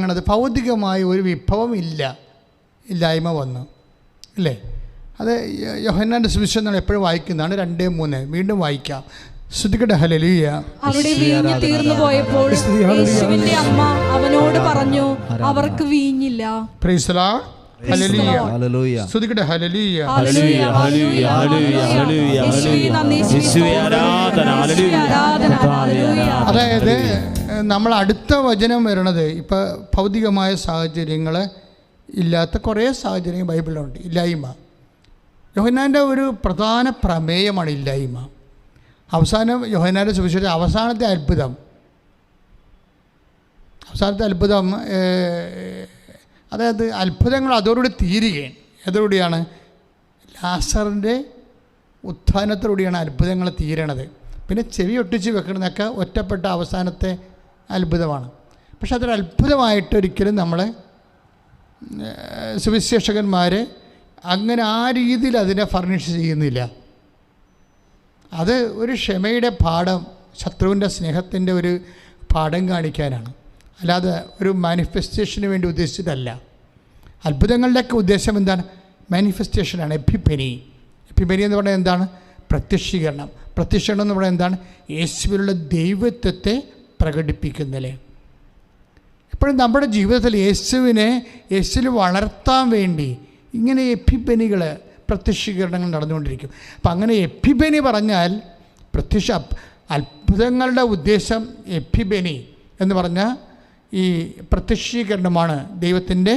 വാങ്ങണത്? ഭൗതികമായ ഒരു വിഭവം ഇല്ലായ്മ വന്നു അല്ലേ? അത് യോഹന്നാൻ്റെ സുവിശേഷം നമ്മൾ എപ്പോഴും വായിക്കുന്നതാണ്. 2:3 വീണ്ടും വായിക്കാം. ശ്രുതിക്കട്ടെ. ഹല്ലേലൂയ. അവിടെ വീഞ്ഞ് തീർന്നു പോയപ്പോൾ യേശുവിന്റെ അമ്മ അവനോട് പറഞ്ഞു, അവർക്ക് വീഞ്ഞില്ല. Praise the Lord. ഹല്ലേലൂയ. ഹല്ലേലൂയ. ശ്രുതിക്കട്ടെ. ഹല്ലേലൂയ. ഹല്ലേലൂയ. ഹല്ലേലൂയ. ഹല്ലേലൂയ. യേശുവേ ആരാധന. ഹല്ലേലൂയ. ഹല്ലേലൂയ. അതായത് നമ്മൾ അടുത്ത വചനം വരണത് ഇപ്പോൾ ഭൗതികമായ സാഹചര്യങ്ങൾ ഇല്ലാത്ത കുറേ സാഹചര്യങ്ങൾ ബൈബിളിലുണ്ട്. ഇല്ലായ്മ. യോഹന്നാൻ്റെ ഒരു പ്രധാന പ്രമേയമാണ് ഇല്ലായ്മ. അവസാനം യോഹന്നാൻ്റെ സുവിശേഷം അവസാനത്തെ അത്ഭുതം അതായത് അത്ഭുതങ്ങൾ അതോടുകൂടി തീരുകയാണ്. അതോടുകൂടിയാണ് ലാസറിൻ്റെ ഉത്ഥാനത്തോടുകൂടിയാണ് അത്ഭുതങ്ങൾ തീരണത്. പിന്നെ ചെവി ഒട്ടിച്ച് വെക്കണമെന്നൊക്കെ ഒറ്റപ്പെട്ട അവസാനത്തെ അത്ഭുതമാണ്. പക്ഷെ അതൊരു അത്ഭുതമായിട്ടൊരിക്കലും നമ്മൾ സുവിശേഷകന്മാർ അങ്ങനെ ആ രീതിയിൽ അതിനെ ഫർണിഷ് ചെയ്യുന്നില്ല. അത് ഒരു ക്ഷമയുടെ പാഠം, ശത്രുവിൻ്റെ സ്നേഹത്തിൻ്റെ ഒരു പാഠം കാണിക്കാനാണ്, അല്ലാതെ ഒരു മാനിഫെസ്റ്റേഷന് വേണ്ടി ഉദ്ദേശിച്ചിട്ടല്ല. അത്ഭുതങ്ങളുടെയൊക്കെ ഉദ്ദേശം എന്താണ്? മാനിഫെസ്റ്റേഷനാണ്. എപ്പിഫനി എന്ന് പറഞ്ഞാൽ എന്താണ്? പ്രത്യക്ഷീകരണം എന്ന് പറഞ്ഞാൽ എന്താണ്? യേശുവിലുള്ള ദൈവത്വത്തെ പ്രകടിപ്പിക്കുന്നല്ലേ. എപ്പോഴും നമ്മുടെ ജീവിതത്തിൽ യേശുവിൽ വളർത്താൻ വേണ്ടി ഇങ്ങനെ എപ്പിഫനികൾ, പ്രത്യക്ഷീകരണങ്ങൾ നടന്നുകൊണ്ടിരിക്കും. അപ്പം അങ്ങനെ എപ്പിഫനി പറഞ്ഞാൽ അത്ഭുതങ്ങളുടെ ഉദ്ദേശം എപ്പിഫനി എന്ന് പറഞ്ഞാൽ ഈ പ്രത്യക്ഷീകരണമാണ്, ദൈവത്തിൻ്റെ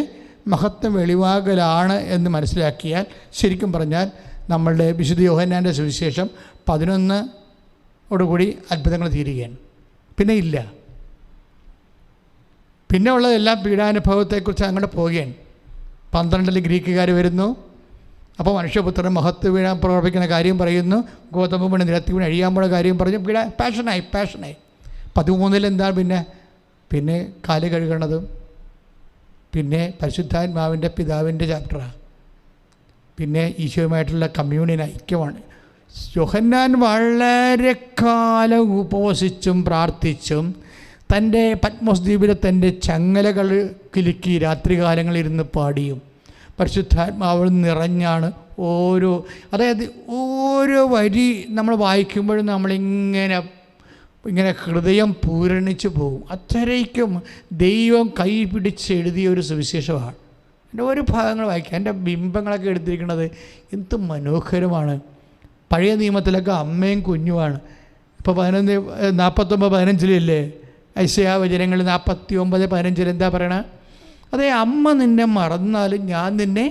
മഹത്വം വെളിവാകലാണ് എന്ന് മനസ്സിലാക്കിയാൽ ശരിക്കും പറഞ്ഞാൽ നമ്മളുടെ വിശുദ്ധ യോഹന്നാൻ്റെ സുവിശേഷം 11 അത്ഭുതങ്ങൾ തീരുകയാണ്. പിന്നെ ഇല്ല. പിന്നെ ഉള്ളതെല്ലാം പീഡാനുഭവത്തെക്കുറിച്ച് അങ്ങോട്ട് പോവുകയാണ്. 12 ഗ്രീക്കുകാർ വരുന്നു. അപ്പോൾ മനുഷ്യപുത്രൻ മഹത്വ വീഴാൻ പ്രവർത്തിക്കുന്ന കാര്യം പറയുന്നു. ഗോതമ്പ് മണി നിരത്തി വീണ് അഴിയാൻ കാര്യം പറഞ്ഞു. പാഷനായി 13 എന്താ? പിന്നെ കാല് കഴുകണതും, പിന്നെ പരിശുദ്ധാത്മാവിൻ്റെ പിതാവിൻ്റെ ചാപ്റ്ററാണ്, പിന്നെ ഈശോയുമായിട്ടുള്ള കമ്മ്യൂണിയൻ ഐക്യമാണ്. യോഹന്നാൻ വളരെ കാലം ഉപവസിച്ചും പ്രാർത്ഥിച്ചും തൻ്റെ പത്മോസ് ദ്വീപിലെ തൻ്റെ ചങ്ങലകൾ കിലുക്കി രാത്രികാലങ്ങളിരുന്ന് പാടിയും പരിശുദ്ധാത്മാവിൽ നിറഞ്ഞാണ് അതായത് ഓരോ വരി നമ്മൾ വായിക്കുമ്പോഴും നമ്മളിങ്ങനെ ഹൃദയം പൂരണിച്ച് പോകും. അത്രയ്ക്കും ദൈവം കൈ പിടിച്ച് എഴുതിയ ഒരു സുവിശേഷമാണ്. എൻ്റെ ഓരോ ഭാഗങ്ങൾ വായിക്കാം. എൻ്റെ ബിംബങ്ങളൊക്കെ എടുത്തിരിക്കുന്നത് എന്ത് മനോഹരമാണ്. പഴയ നിയമത്തിലൊക്കെ അമ്മയും കുഞ്ഞുമാണ്. ഇപ്പോൾ 49:15 ഐശയ്യാ വചനങ്ങളിൽ 49:15 എന്താ പറയണ? അതേ, അമ്മ നിന്നെ മറന്നാലും ഞാൻ നിന്നെ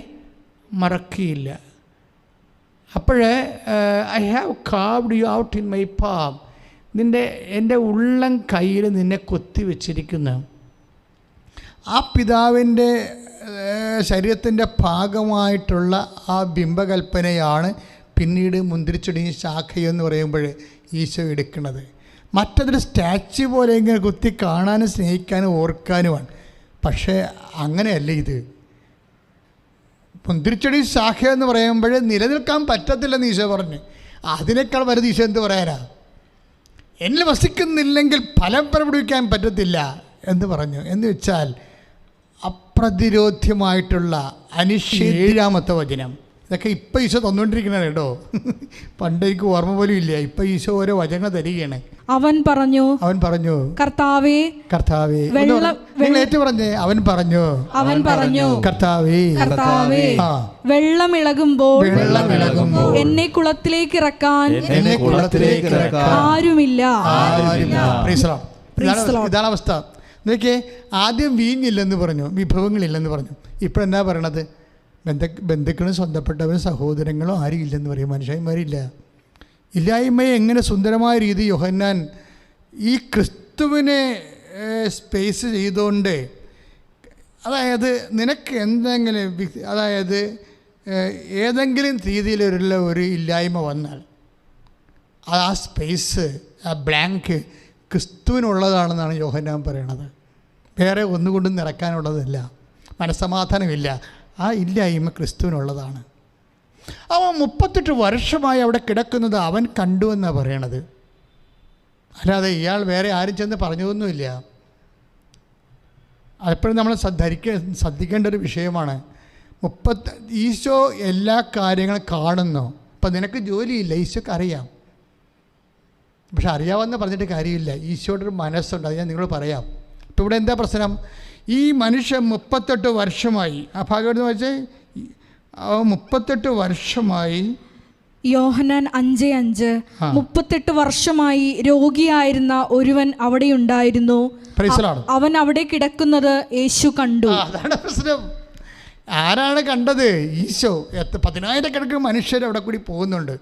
മറക്കിയില്ല. അപ്പോഴേ I have carved you out in my palm, എൻ്റെ ഉള്ളം കയ്യിൽ നിന്നെ കൊത്തി വച്ചിരിക്കുന്ന ആ പിതാവിൻ്റെ ശരീരത്തിൻ്റെ ഭാഗമായിട്ടുള്ള ആ ബിംബകൽപ്പനയാണ് പിന്നീട് മുന്തിരിച്ചെടിയും ശാഖയെന്ന് പറയുമ്പോൾ ഈശോ എടുക്കുന്നത്. മറ്റതൊരു സ്റ്റാച്യു പോലെ ഇങ്ങനെ കുത്തി കാണാനും സ്നേഹിക്കാനും ഓർക്കാനുമാണ്. പക്ഷേ അങ്ങനെയല്ല ഇത്. മുന്തിരിച്ചെടി ശാഖ എന്ന് പറയുമ്പോൾ നിലനിൽക്കാൻ പറ്റത്തില്ലെന്ന് ഈശോ പറഞ്ഞു. അതിനേക്കാൾ വലുത് ഈശോ എന്ത് പറയാനാ? എന്നിൽ വസിക്കുന്നില്ലെങ്കിൽ ഫലം പ്രകടിപ്പിക്കാൻ പറ്റത്തില്ല എന്ന് പറഞ്ഞു. എന്ന് വെച്ചാൽ അപ്രതിരോധ്യമായിട്ടുള്ള അനിശ്ചിതമത്തെ വചനം. ഇതൊക്കെ ഇപ്പം ഈശോ തന്നുകൊണ്ടിരിക്കണേ കേട്ടോ. പണ്ട് എനിക്ക് ഓർമ്മ പോലും ഇല്ല. ഇപ്പം ഈശോ ഓരോ വചനങ്ങൾ തരികയാണ്. അവൻ പറഞ്ഞു കർത്താവേ നിങ്ങൾ ഏറ്റു പറഞ്ഞേ. അവൻ പറഞ്ഞു കർത്താവേ വെള്ളം ഇളകുമ്പോൾ എന്നെ കുളത്തിലേക്ക് ഇറക്കാൻ ആരുമില്ല. ഇതാണ് അവസ്ഥ. നോക്കിയേ, ആദ്യം വീഞ്ഞില്ലെന്ന് പറഞ്ഞു, വിഭവങ്ങളില്ലെന്ന് പറഞ്ഞു. ഇപ്പോഴെന്താ പറയണത്? ബന്ധുക്കളും സ്വന്തപ്പെട്ടവരും സഹോദരങ്ങളും ആരും ഇല്ലെന്ന് പറയും. മനുഷ്യന്മാരില്ല. ഇല്ലായ്മയെ എങ്ങനെ സുന്ദരമായ രീതി യോഹന്നാൻ ഈ ക്രിസ്തുവിനെ സ്പേസ് ചെയ്തുകൊണ്ട്, അതായത് നിനക്ക് എന്തെങ്കിലും ഏതെങ്കിലും രീതിയിലുള്ള ഒരു ഇല്ലായ്മ വന്നാൽ ആ സ്പേസ്, ആ ബ്ലാങ്ക് ക്രിസ്തുവിനുള്ളതാണെന്നാണ് യോഹന്നാൻ പറയണത്. വേറെ ഒന്നുകൊണ്ടും നിറക്കാനുള്ളതല്ല, മനസ്സമാധാനമില്ല. ആ ഇല്ലായ്മ ക്രിസ്തുവിനുള്ളതാണ്. അവൻ 38 വർഷമായി അവിടെ കിടക്കുന്നത് അവൻ കണ്ടു എന്നാണ് പറയണത്. അല്ലാതെ ഇയാൾ വേറെ ആരും ചെന്ന് പറഞ്ഞതൊന്നുമില്ല. അതെപ്പോഴും നമ്മൾ ശ്രദ്ധിക്കേണ്ട ഒരു വിഷയമാണ്. ഈശോ എല്ലാ കാര്യങ്ങളും കാണുന്നു. ഇപ്പം നിനക്ക് ജോലിയില്ല, ഈശോക്ക് അറിയാം. പക്ഷെ അറിയാമെന്ന് പറഞ്ഞിട്ട് കാര്യമില്ല. ഈശോയുടെ ഒരു മനസ്സുണ്ട്, അത് ഞാൻ നിങ്ങളോട് പറയാം. ഇപ്പം ഇവിടെ എന്താ പ്രശ്നം? ഈ മനുഷ്യൻ 38 വർഷമായി, ആ ഭാഗം എന്ന് വെച്ചാൽ 38 വർഷമായി. യോഹന്നാൻ 5:5 38 വർഷമായി രോഗിയായിരുന്ന ഒരുവൻ അവിടെ ഉണ്ടായിരുന്നു. അവൻ അവിടെ കിടക്കുന്നത് യേശു കണ്ടു. അതാണ് പ്രശ്നം. ആരാണ് കണ്ടത്? ഈശോ. 10,000 മനുഷ്യർ അവിടെ കൂടി പോകുന്നുണ്ട്.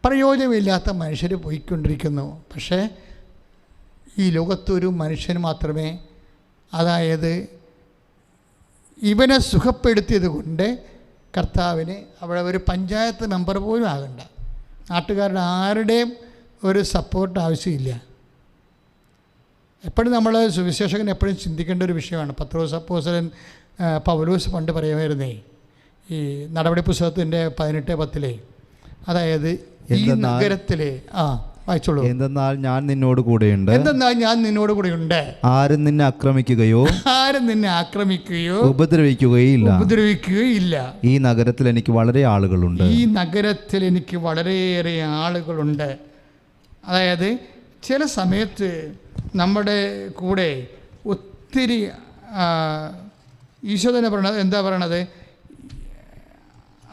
പ്രയോജനമില്ലാത്ത മനുഷ്യർ പോയിക്കൊണ്ടിരിക്കുന്നു. പക്ഷേ ഈ ലോകത്തൊരു മനുഷ്യന് മാത്രമേ, അതായത് ഇവനെ സുഖപ്പെടുത്തിയത് കൊണ്ട് കർത്താവിന് അവിടെ ഒരു പഞ്ചായത്ത് മെമ്പർ പോലും ആകണ്ട, നാട്ടുകാരുടെ ആരുടെയും ഒരു സപ്പോർട്ട് ആവശ്യമില്ല. എപ്പോഴും നമ്മൾ സുവിശേഷകൻ എപ്പോഴും ചിന്തിക്കേണ്ട ഒരു വിഷയമാണ്. പത്രോസ് അപ്പോസ്തലൻ പൗലോസ് പണ്ട് പറയുമായിരുന്നേ, ഈ നടപടി പുസ്തകത്തിൻ്റെ 18:10, അതായത് ഈ നഗരത്തിലെ വായിച്ചോളൂ. എന്തെന്നാൽ ഞാൻ നിന്നോട് കൂടെയുണ്ട്. എന്തെന്നാൽ ഞാൻ നിന്നോട് കൂടെയുണ്ട്. ആരും നിന്നെ ആക്രമിക്കുകയോ ഉപദ്രവിക്കുകയില്ല. ഈ നഗരത്തിൽ എനിക്ക് വളരെ ആളുകളുണ്ട്. അതായത് ചില സമയത്ത് നമ്മുടെ കൂടെ ഒത്തിരി ഈശോ തന്നെ പറയണത് എന്താ പറയണത്?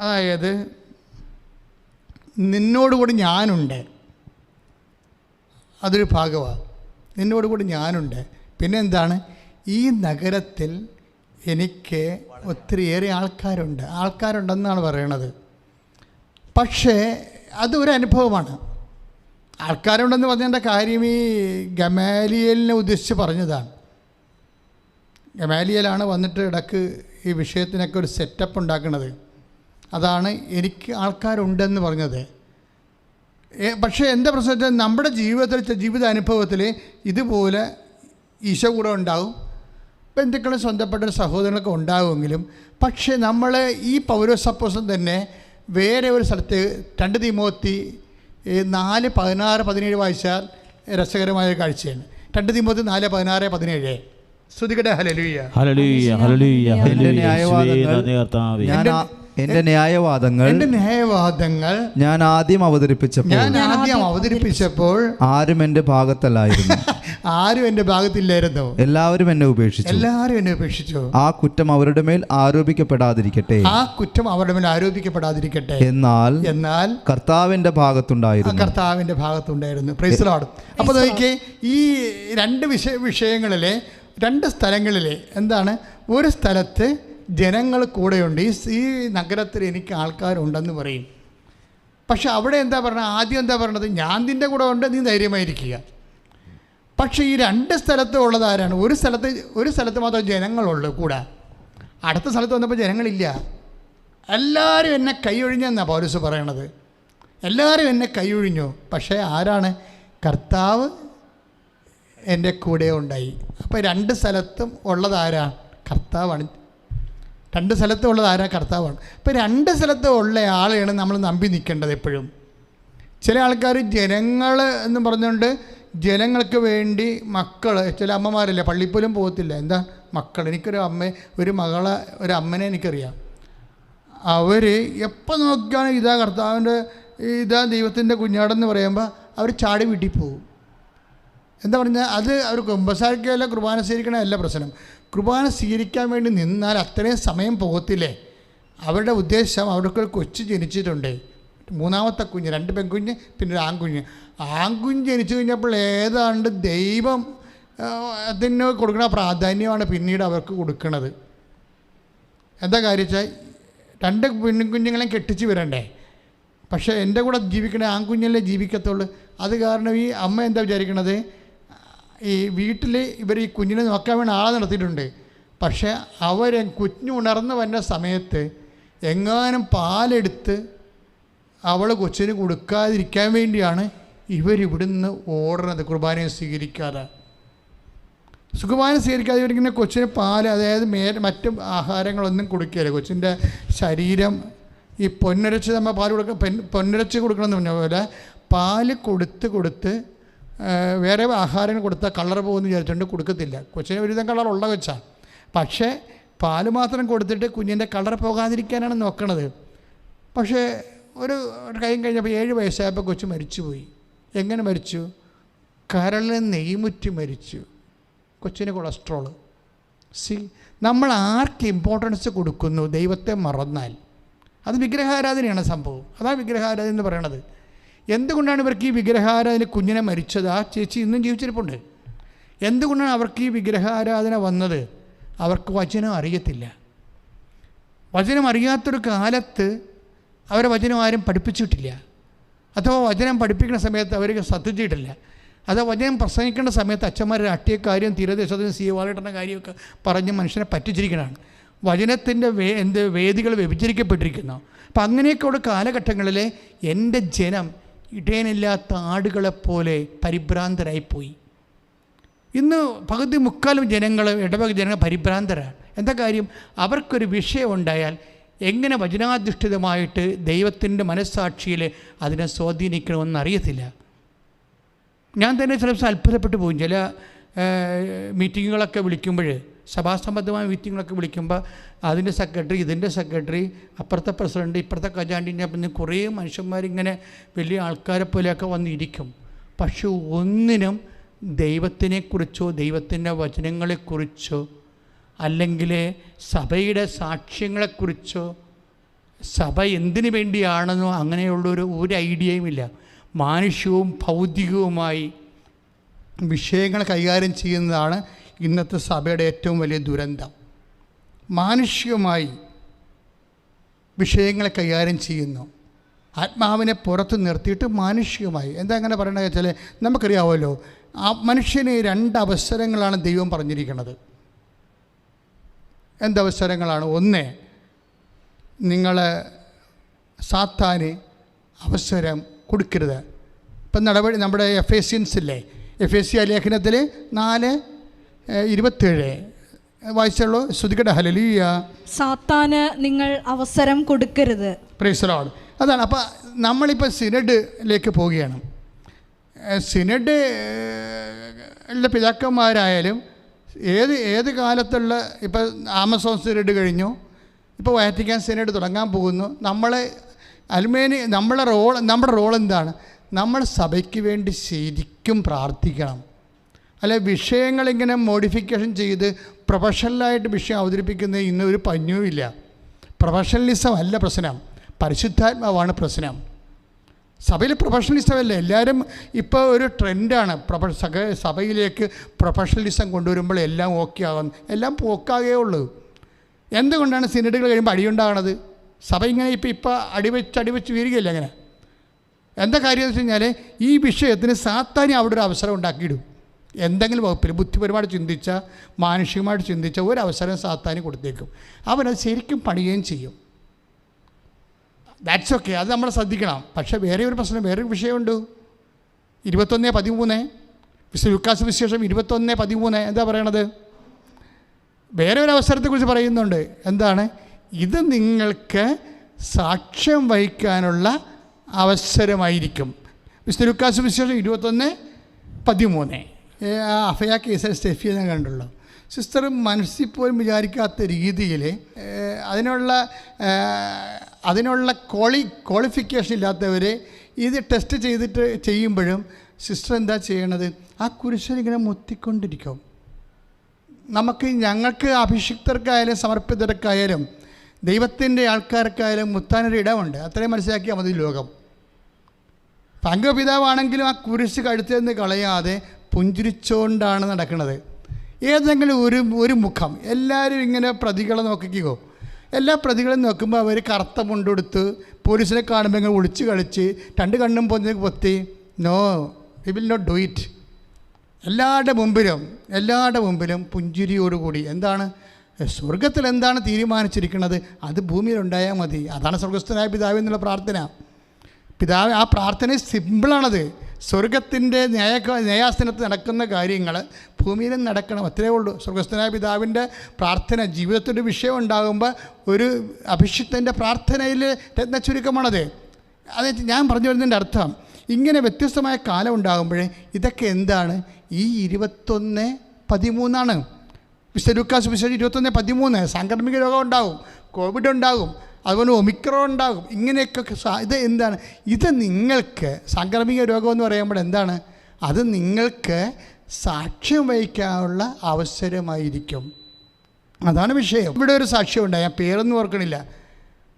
അതായത് നിന്നോടുകൂടി ഞാനുണ്ട്. അതൊരു ഭാഗമാണ്. നിന്നോടുകൂടി ഞാനുണ്ട്. പിന്നെ എന്താണ്? ഈ നഗരത്തിൽ എനിക്ക് ഒത്തിരിയേറെ ആൾക്കാരുണ്ടെന്നാണ് പറയണത്. പക്ഷേ അതൊരു അനുഭവമാണ്. ആൾക്കാരുണ്ടെന്ന് പറഞ്ഞതിൻ്റെ കാര്യം ഈ ഗമാലിയേലിനെ ഉദ്ദേശിച്ച് പറഞ്ഞതാണ്. ഗമാലിയേലാണ് വന്നിട്ട് ഇടക്ക് ഈ വിഷയത്തിനൊക്കെ ഒരു സെറ്റപ്പ് ഉണ്ടാക്കുന്നത്. അതാണ് എനിക്ക് ആൾക്കാരുണ്ടെന്ന് പറഞ്ഞത്. പക്ഷേ എൻ്റെ പ്രശ്നത്തിൽ നമ്മുടെ ജീവിതാനുഭവത്തിൽ ഇതുപോലെ ഈശോ കൂടെ ഉണ്ടാവും, ബന്ധുക്കളും സ്വന്തപ്പെട്ട സഹോദരങ്ങളൊക്കെ ഉണ്ടാകുമെങ്കിലും, പക്ഷേ നമ്മൾ ഈ പൗലോസ് അപ്പോസ്തലൻ തന്നെ വേറെ ഒരു സ്ഥലത്ത് 2 തിമോത്തി 4:16-17 വായിച്ചാൽ രസകരമായ കാഴ്ചയാണ്. 2 തിമോത്തി 4:16-17. സ്തുതിക്കട്ടെ. ഹല്ലേലൂയ. എന്റെ ന്യായവാദങ്ങൾ ഞാൻ ആദ്യം അവതരിപ്പിച്ചപ്പോൾ ആരും എന്റെ ഭാഗത്തല്ലായിരുന്നു. ആരും എന്റെ ഭാഗത്തില്ലായിരുന്നു. എല്ലാവരും എന്നെ ഉപേക്ഷിച്ചു. ആ കുറ്റം അവരുടെ മേൽ ആരോപിക്കപ്പെടാതിരിക്കട്ടെ. എന്നാൽ കർത്താവിന്റെ ഭാഗത്തുണ്ടായിരുന്നു. Price the Lord. അപ്പോൾ നോക്കിയേ, ഈ 2 വിഷയങ്ങളിലെ 2 സ്ഥലങ്ങളിലെ എന്താണ്? ഒരു സ്ഥലത്ത് ജനങ്ങൾ കൂടെയുണ്ട്. ഈ നഗരത്തിൽ എനിക്ക് ആൾക്കാരുണ്ടെന്ന് പറയും. പക്ഷെ അവിടെ എന്താ പറഞ്ഞത്? ആദ്യം എന്താ പറഞ്ഞത്? ഞാൻ നിൻ്റെ കൂടെ ഉണ്ട്, നീ ധൈര്യമായിരിക്കുക. പക്ഷേ ഈ 2 സ്ഥലത്ത് ഉള്ളത് ആരാണ്? ഒരു സ്ഥലത്ത് മാത്രമേ ജനങ്ങളുള്ളൂ കൂടെ. അടുത്ത സ്ഥലത്ത് വന്നപ്പോൾ ജനങ്ങളില്ല. എല്ലാവരും എന്നെ കൈയൊഴിഞ്ഞെന്നാണ് പൗലോസ് പറയണത്. എല്ലാവരും എന്നെ കൈയൊഴിഞ്ഞു. പക്ഷേ ആരാണ്? കർത്താവ് എൻ്റെ കൂടെ ഉണ്ടായി. അപ്പോൾ 2 സ്ഥലത്തും ഉള്ളത് ആരാണ്? കർത്താവാണ്. 2 സ്ഥലത്തുള്ളത് ആരാ? കർത്താവാണ്. ഇപ്പോൾ 2 സ്ഥലത്ത് ഉള്ള ആളെയാണ് നമ്മൾ നമ്പി നിൽക്കേണ്ടത് എപ്പോഴും. ചില ആൾക്കാർ ജനങ്ങൾ എന്ന് പറഞ്ഞുകൊണ്ട് ജനങ്ങൾക്ക് വേണ്ടി മക്കൾ, ചില അമ്മമാരല്ലേ പള്ളിപ്പോലും പോകത്തില്ല. എന്താ മക്കൾ? ഒരു അമ്മനെ എനിക്കറിയാം. അവർ എപ്പോൾ നോക്കിയാലും ഇതാ കർത്താവിൻ്റെ, ഇതാ ദൈവത്തിൻ്റെ കുഞ്ഞാടെന്ന് പറയുമ്പോൾ അവർ ചാടി വീട്ടിൽ പോകും. എന്താ പറഞ്ഞാൽ അത് അവർ കുമ്പസാരിക്കുകയല്ല, കുർബാന സ്വീകരിക്കണമല്ല പ്രശ്നം. കുർബാന സ്വീകരിക്കാൻ വേണ്ടി നിന്നാൽ അത്രയും സമയം പോകത്തില്ലേ? അവരുടെ ഉദ്ദേശം, അവർക്കൊരു കൊച്ചു ജനിച്ചിട്ടുണ്ട്, 3ാമത്തെ കുഞ്ഞ്, 2 പെൺകുഞ്ഞ്, പിന്നെ ഒരു ആൺകുഞ്ഞ് ജനിച്ചു കഴിഞ്ഞപ്പോൾ ഏതാണ്ട് ദൈവം അതിന് കൊടുക്കുന്ന പ്രാധാന്യമാണ് പിന്നീട് അവർക്ക് കൊടുക്കുന്നത്. എന്താ കാര്യം വെച്ചാൽ 2 പെൺകുഞ്ഞുങ്ങളെയും കെട്ടിച്ച് വരണ്ടേ? പക്ഷേ എൻ്റെ കൂടെ ജീവിക്കണേ ആൺകുഞ്ഞല്ലേ ജീവിക്കത്തുള്ളൂ. അത് കാരണം ഈ അമ്മ എന്താ വിചാരിക്കണത്? ഈ വീട്ടിൽ ഇവർ ഈ കുഞ്ഞിനെ നോക്കാൻ വേണ്ടി ആളെ നടത്തിയിട്ടുണ്ട്. പക്ഷേ കുഞ്ഞ് ഉണർന്ന് വരുന്ന സമയത്ത് എങ്ങാനും പാലെടുത്ത് അവൾ കൊച്ചിന് കൊടുക്കാതിരിക്കാൻ വേണ്ടിയാണ് ഇവരിവിടുന്ന് ഓടുന്നത്. കുർബാനയെ സ്വീകരിക്കാതെ ഇരിക്കുന്ന കൊച്ചിന് പാൽ, അതായത് മറ്റ് ആഹാരങ്ങളൊന്നും കൊടുക്കുകയില്ല. കൊച്ചിൻ്റെ ശരീരം ഈ പൊന്നരച്ച് നമ്മൾ പാൽ പൊന്നരച്ച് കൊടുക്കണമെന്ന് പറഞ്ഞ പോലെ പാല് കൊടുത്ത് വേറെ ആഹാരങ്ങൾ കൊടുത്താൽ കളർ പോകുമെന്ന് വിചാരിച്ചുകൊണ്ട് കൊടുക്കത്തില്ല. കൊച്ചിന് ഒരുവിധം കളറുള്ള കൊച്ചാണ്. പക്ഷേ പാല് മാത്രം കൊടുത്തിട്ട് കുഞ്ഞിൻ്റെ കളർ പോകാതിരിക്കാനാണ് നോക്കണത്. പക്ഷേ ഒരു കൈയും കഴിഞ്ഞപ്പോൾ 7 വയസ്സായപ്പോൾ കൊച്ചു മരിച്ചുപോയി. എങ്ങനെ മരിച്ചു? കരളിൽ നെയ്മുറ്റി മരിച്ചു. കൊച്ചിന് കൊളസ്ട്രോൾ. നമ്മൾ ആർക്ക് ഇമ്പോർട്ടൻസ് കൊടുക്കുന്നു? ദൈവത്തെ മറന്നാൽ അത് വിഗ്രഹാരാധനയാണ് സംഭവം. അതാണ് വിഗ്രഹാരാധന എന്ന് പറയണത്. എന്തുകൊണ്ടാണ് ഇവർക്ക് ഈ വിഗ്രഹാരാധന കുഞ്ഞിനെ മരിച്ചത്? ആ ചേച്ചി ഇന്നും ജീവിച്ചിരിപ്പുണ്ട്. എന്തുകൊണ്ടാണ് അവർക്ക് ഈ വിഗ്രഹാരാധന വന്നത്? അവർക്ക് വചനം അറിയത്തില്ല. വചനം അറിയാത്തൊരു കാലത്ത് അവരെ വചനം ആരും പഠിപ്പിച്ചിട്ടില്ല. അഥവാ വചനം പഠിപ്പിക്കുന്ന സമയത്ത് അവർക്ക് ശ്രദ്ധിച്ചിട്ടില്ല. അഥവാ വചനം പ്രസംഗിക്കേണ്ട സമയത്ത് അച്ഛന്മാരുടെ അട്ടിയ കാര്യം തീരദേശത്തിന് സീവാളിട്ടുന്ന കാര്യമൊക്കെ പറഞ്ഞ് മനുഷ്യനെ പറ്റിച്ചിരിക്കണതാണ്. വചനത്തിൻ്റെ വേദികൾ വ്യഭിചരിക്കപ്പെട്ടിരിക്കുന്നു. അപ്പം അങ്ങനെയൊക്കെയുള്ള കാലഘട്ടങ്ങളിൽ എൻ്റെ ജനം ഇടയനില്ലാത്ത ആടുകളെപ്പോലെ പരിഭ്രാന്തരായിപ്പോയി. ഇന്ന് പകുതി മുക്കാലും ജനങ്ങൾ, ഇടവക ജനങ്ങൾ പരിഭ്രാന്തരാണ്. എന്താ കാര്യം? അവർക്കൊരു വിഷയം ഉണ്ടായാൽ എങ്ങനെ വചനാധിഷ്ഠിതമായിട്ട് ദൈവത്തിൻ്റെ മനസ്സാക്ഷിയിൽ അതിനെ സ്വാധീനിക്കണമെന്ന് അറിയത്തില്ല. ഞാൻ തന്നെ ചില ദിവസം അത്ഭുതപ്പെട്ടു പോകും. ചില മീറ്റിങ്ങുകളൊക്കെ വിളിക്കുമ്പോൾ, സഭാസംബന്ധമായ മീറ്റിങ്ങുകളൊക്കെ വിളിക്കുമ്പോൾ അതിൻ്റെ സെക്രട്ടറി, ഇതിൻ്റെ സെക്രട്ടറി, അപ്പുറത്തെ പ്രസിഡൻറ്റ്, ഇപ്പുറത്തെ ഖജാൻജിൻ്റെ പിന്നെ കുറേ മനുഷ്യന്മാരിങ്ങനെ വലിയ ആൾക്കാരെ പോലെയൊക്കെ വന്നിരിക്കും. പക്ഷെ ഒന്നിനും ദൈവത്തിനെക്കുറിച്ചോ ദൈവത്തിൻ്റെ വചനങ്ങളെക്കുറിച്ചോ അല്ലെങ്കിൽ സഭയുടെ സാക്ഷ്യങ്ങളെക്കുറിച്ചോ സഭ എന്തിനു വേണ്ടിയാണെന്നോ അങ്ങനെയുള്ളൊരു ഐഡിയയും ഇല്ല. മാനുഷ്യവും ഭൗതികവുമായി വിഷയങ്ങൾ കൈകാര്യം ചെയ്യുന്നതാണ് ഇന്നത്തെ സഭയുടെ ഏറ്റവും വലിയ ദുരന്തം. മാനുഷികമായി വിഷയങ്ങളെ കൈകാര്യം ചെയ്യുന്നു. ആത്മാവിനെ പുറത്ത് നിർത്തിയിട്ട് മാനുഷികമായി. എന്താ അങ്ങനെ പറയണത് വെച്ചാൽ നമുക്കറിയാമല്ലോ, ആ മനുഷ്യന് 2 അവസരങ്ങളാണ് ദൈവം പറഞ്ഞിരിക്കുന്നത്. എന്തവസരങ്ങളാണ്? ഒന്ന്, നിങ്ങൾ സാത്താന് അവസരം കൊടുക്കരുത്. ഇപ്പം നമ്മുടെ എഫേസ്യൻസില്ലേ, എഫേസ്യ ലേഖനത്തിൽ 4:27 വായിച്ചുള്ളൂ. ശ്രുതികട ഹല്ലേലൂയ. സാത്താന് നിങ്ങൾ അവസരം കൊടുക്കരുത്. Price the Lord. അതാണ്. അപ്പോൾ നമ്മളിപ്പോൾ സിനഡിലേക്ക് പോവുകയാണ്. സിനഡിലെ പിതാക്കന്മാരായാലും ഏത് കാലത്തുള്ള, ഇപ്പോൾ ആമസോൺ സിനഡ് കഴിഞ്ഞു, ഇപ്പോൾ വാറ്റിക്കാൻ സിനഡ് തുടങ്ങാൻ പോകുന്നു. നമ്മുടെ റോൾ എന്താണ്? നമ്മൾ സഭയ്ക്ക് വേണ്ടി ശരിക്കും പ്രാർത്ഥിക്കണം. അല്ലെ വിഷയങ്ങളിങ്ങനെ മോഡിഫിക്കേഷൻ ചെയ്ത് പ്രൊഫഷണലായിട്ട് വിഷയം അവതരിപ്പിക്കുന്നത് ഇന്നൊരു പഞ്ഞുമില്ല. പ്രൊഫഷണലിസം അല്ല പ്രശ്നം, പരിശുദ്ധാത്മാവാണ് പ്രശ്നം. സഭയിൽ പ്രൊഫഷണലിസം അല്ല. എല്ലാവരും ഇപ്പോൾ ഒരു ട്രെൻഡാണ് സഭയിലേക്ക് പ്രൊഫഷണലിസം കൊണ്ടുവരുമ്പോൾ എല്ലാം ഓക്കെ ആകുന്നു. എല്ലാം പോക്കാകേ ഉള്ളൂ. എന്തുകൊണ്ടാണ് സിനഡുകൾ കഴിയുമ്പോൾ അടിയുണ്ടാകണത്? സഭ ഇങ്ങനെ ഇപ്പോൾ അടിവെച്ച് വീരുകയില്ല. അങ്ങനെ എന്താ കാര്യം എന്ന് വെച്ച് കഴിഞ്ഞാൽ ഈ വിഷയത്തിന് സാത്താനി അവിടെ ഒരു അവസരം ഉണ്ടാക്കിയിടും. എന്തെങ്കിലും വകുപ്പിൽ ബുദ്ധിപരമായിട്ട് ചിന്തിച്ച, മാനുഷികമായിട്ട് ചിന്തിച്ച ഒരവസരം സാത്താനി കൊടുത്തേക്കും. അവനത് ശരിക്കും പണിയുകയും ചെയ്യും. ദാറ്റ്സ് ഓക്കെ, അത് നമ്മൾ ശ്രദ്ധിക്കണം. പക്ഷേ വേറെ ഒരു പ്രശ്നം, വേറൊരു വിഷയമുണ്ട്. 21:13 ലൂക്കാസ് വിശേഷം 21:13 എന്താ പറയണത്? വേറെ ഒരു അവസരത്തെക്കുറിച്ച് പറയുന്നുണ്ട്. എന്താണ്? ഇത് നിങ്ങൾക്ക് സാക്ഷ്യം വഹിക്കാനുള്ള അവസരമായിരിക്കും. ലൂക്കാസ് വിശേഷം 21:13. അഫയ കേസിൽ സ്റ്റെഫി എന്ന് കണ്ടുള്ളൂ. സിസ്റ്റർ മനസ്സിൽ പോലും വിചാരിക്കാത്ത രീതിയിൽ അതിനുള്ള ക്വാളിഫിക്കേഷൻ ഇല്ലാത്തവർ ഇത് ടെസ്റ്റ് ചെയ്യുമ്പോഴും സിസ്റ്റർ എന്താ ചെയ്യണത്? ആ കുരിശിലിങ്ങനെ മുത്തിക്കൊണ്ടിരിക്കും. ഞങ്ങൾക്ക് അഭിഷിക്തർക്കായാലും സമർപ്പിതർക്കായാലും ദൈവത്തിൻ്റെ ആൾക്കാർക്കായാലും മുത്താനൊരു ഇടമുണ്ട്. അത്രയും മനസ്സിലാക്കിയാൽ മതി ലോകം. പങ്കപിതാവാണെങ്കിലും ആ കുരിശ് കഴുത്തിൽ നിന്ന് കളയാതെ പുഞ്ചിരിച്ചുകൊണ്ടാണ് നടക്കുന്നത്. ഏതെങ്കിലും ഒരു മുഖം, എല്ലാവരും ഇങ്ങനെ പ്രതികളെ നോക്കിക്കോ. എല്ലാ പ്രതികളും നോക്കുമ്പോൾ അവർ കറുത്ത മുണ്ടെടുത്ത് പോലീസിനെ കാണുമ്പോൾ ഇങ്ങനെ ഒളിച്ച് കളിച്ച് 2 കണ്ണും പൊത്തി no, we will not do it. എല്ലാവരുടെ മുമ്പിലും പുഞ്ചിരിയോടുകൂടി. എന്താണ്? സ്വർഗത്തിൽ എന്താണ് തീരുമാനിച്ചിരിക്കുന്നത് അത് ഭൂമിയിലുണ്ടായാൽ മതി. അതാണ് സ്വർഗസ്ഥനായ പിതാവ് എന്നുള്ള പ്രാർത്ഥന. പിതാവ്, ആ പ്രാർത്ഥന സിമ്പിളാണത്. സ്വർഗത്തിൻ്റെ ന്യായാസനത്ത് നടക്കുന്ന കാര്യങ്ങൾ ഭൂമിയിലും നടക്കണം, അത്രേ ഉള്ളൂ. സ്വർഗസ്ഥനായ പിതാവിൻ്റെ പ്രാർത്ഥന ജീവിതത്തിൻ്റെ വിഷയം ഉണ്ടാകുമ്പോൾ ഒരു അഭിഷിക്തൻ്റെ പ്രാർത്ഥനയിൽ രത്ന ചുരുക്കമാണത്. അത് ഞാൻ പറഞ്ഞു വരുന്നതിൻ്റെ അർത്ഥം ഇങ്ങനെ വ്യത്യസ്തമായ കാലം ഉണ്ടാകുമ്പോഴേ ഇതൊക്കെ എന്താണ്? ഈ 21:13 വിശുദ്ധ ലൂക്കാസ് വിശേഷം 21:13 സാംക്രമിക രോഗം ഉണ്ടാകും, കോവിഡ് ഉണ്ടാകും, അതുപോലെ ഒമിക്രോൺ ഉണ്ടാകും. ഇങ്ങനെയൊക്കെ ഇത് എന്താണ്? ഇത് നിങ്ങൾക്ക് സാംക്രമിക രോഗം എന്ന് പറയുമ്പോൾ എന്താണ്? അത് നിങ്ങൾക്ക് സാക്ഷ്യം വഹിക്കാനുള്ള അവസരമായിരിക്കും. അതാണ് വിഷയം. ഇവിടെ ഒരു സാക്ഷ്യം ഉണ്ടായി, ഞാൻ പേരൊന്നും ഓർക്കണില്ല,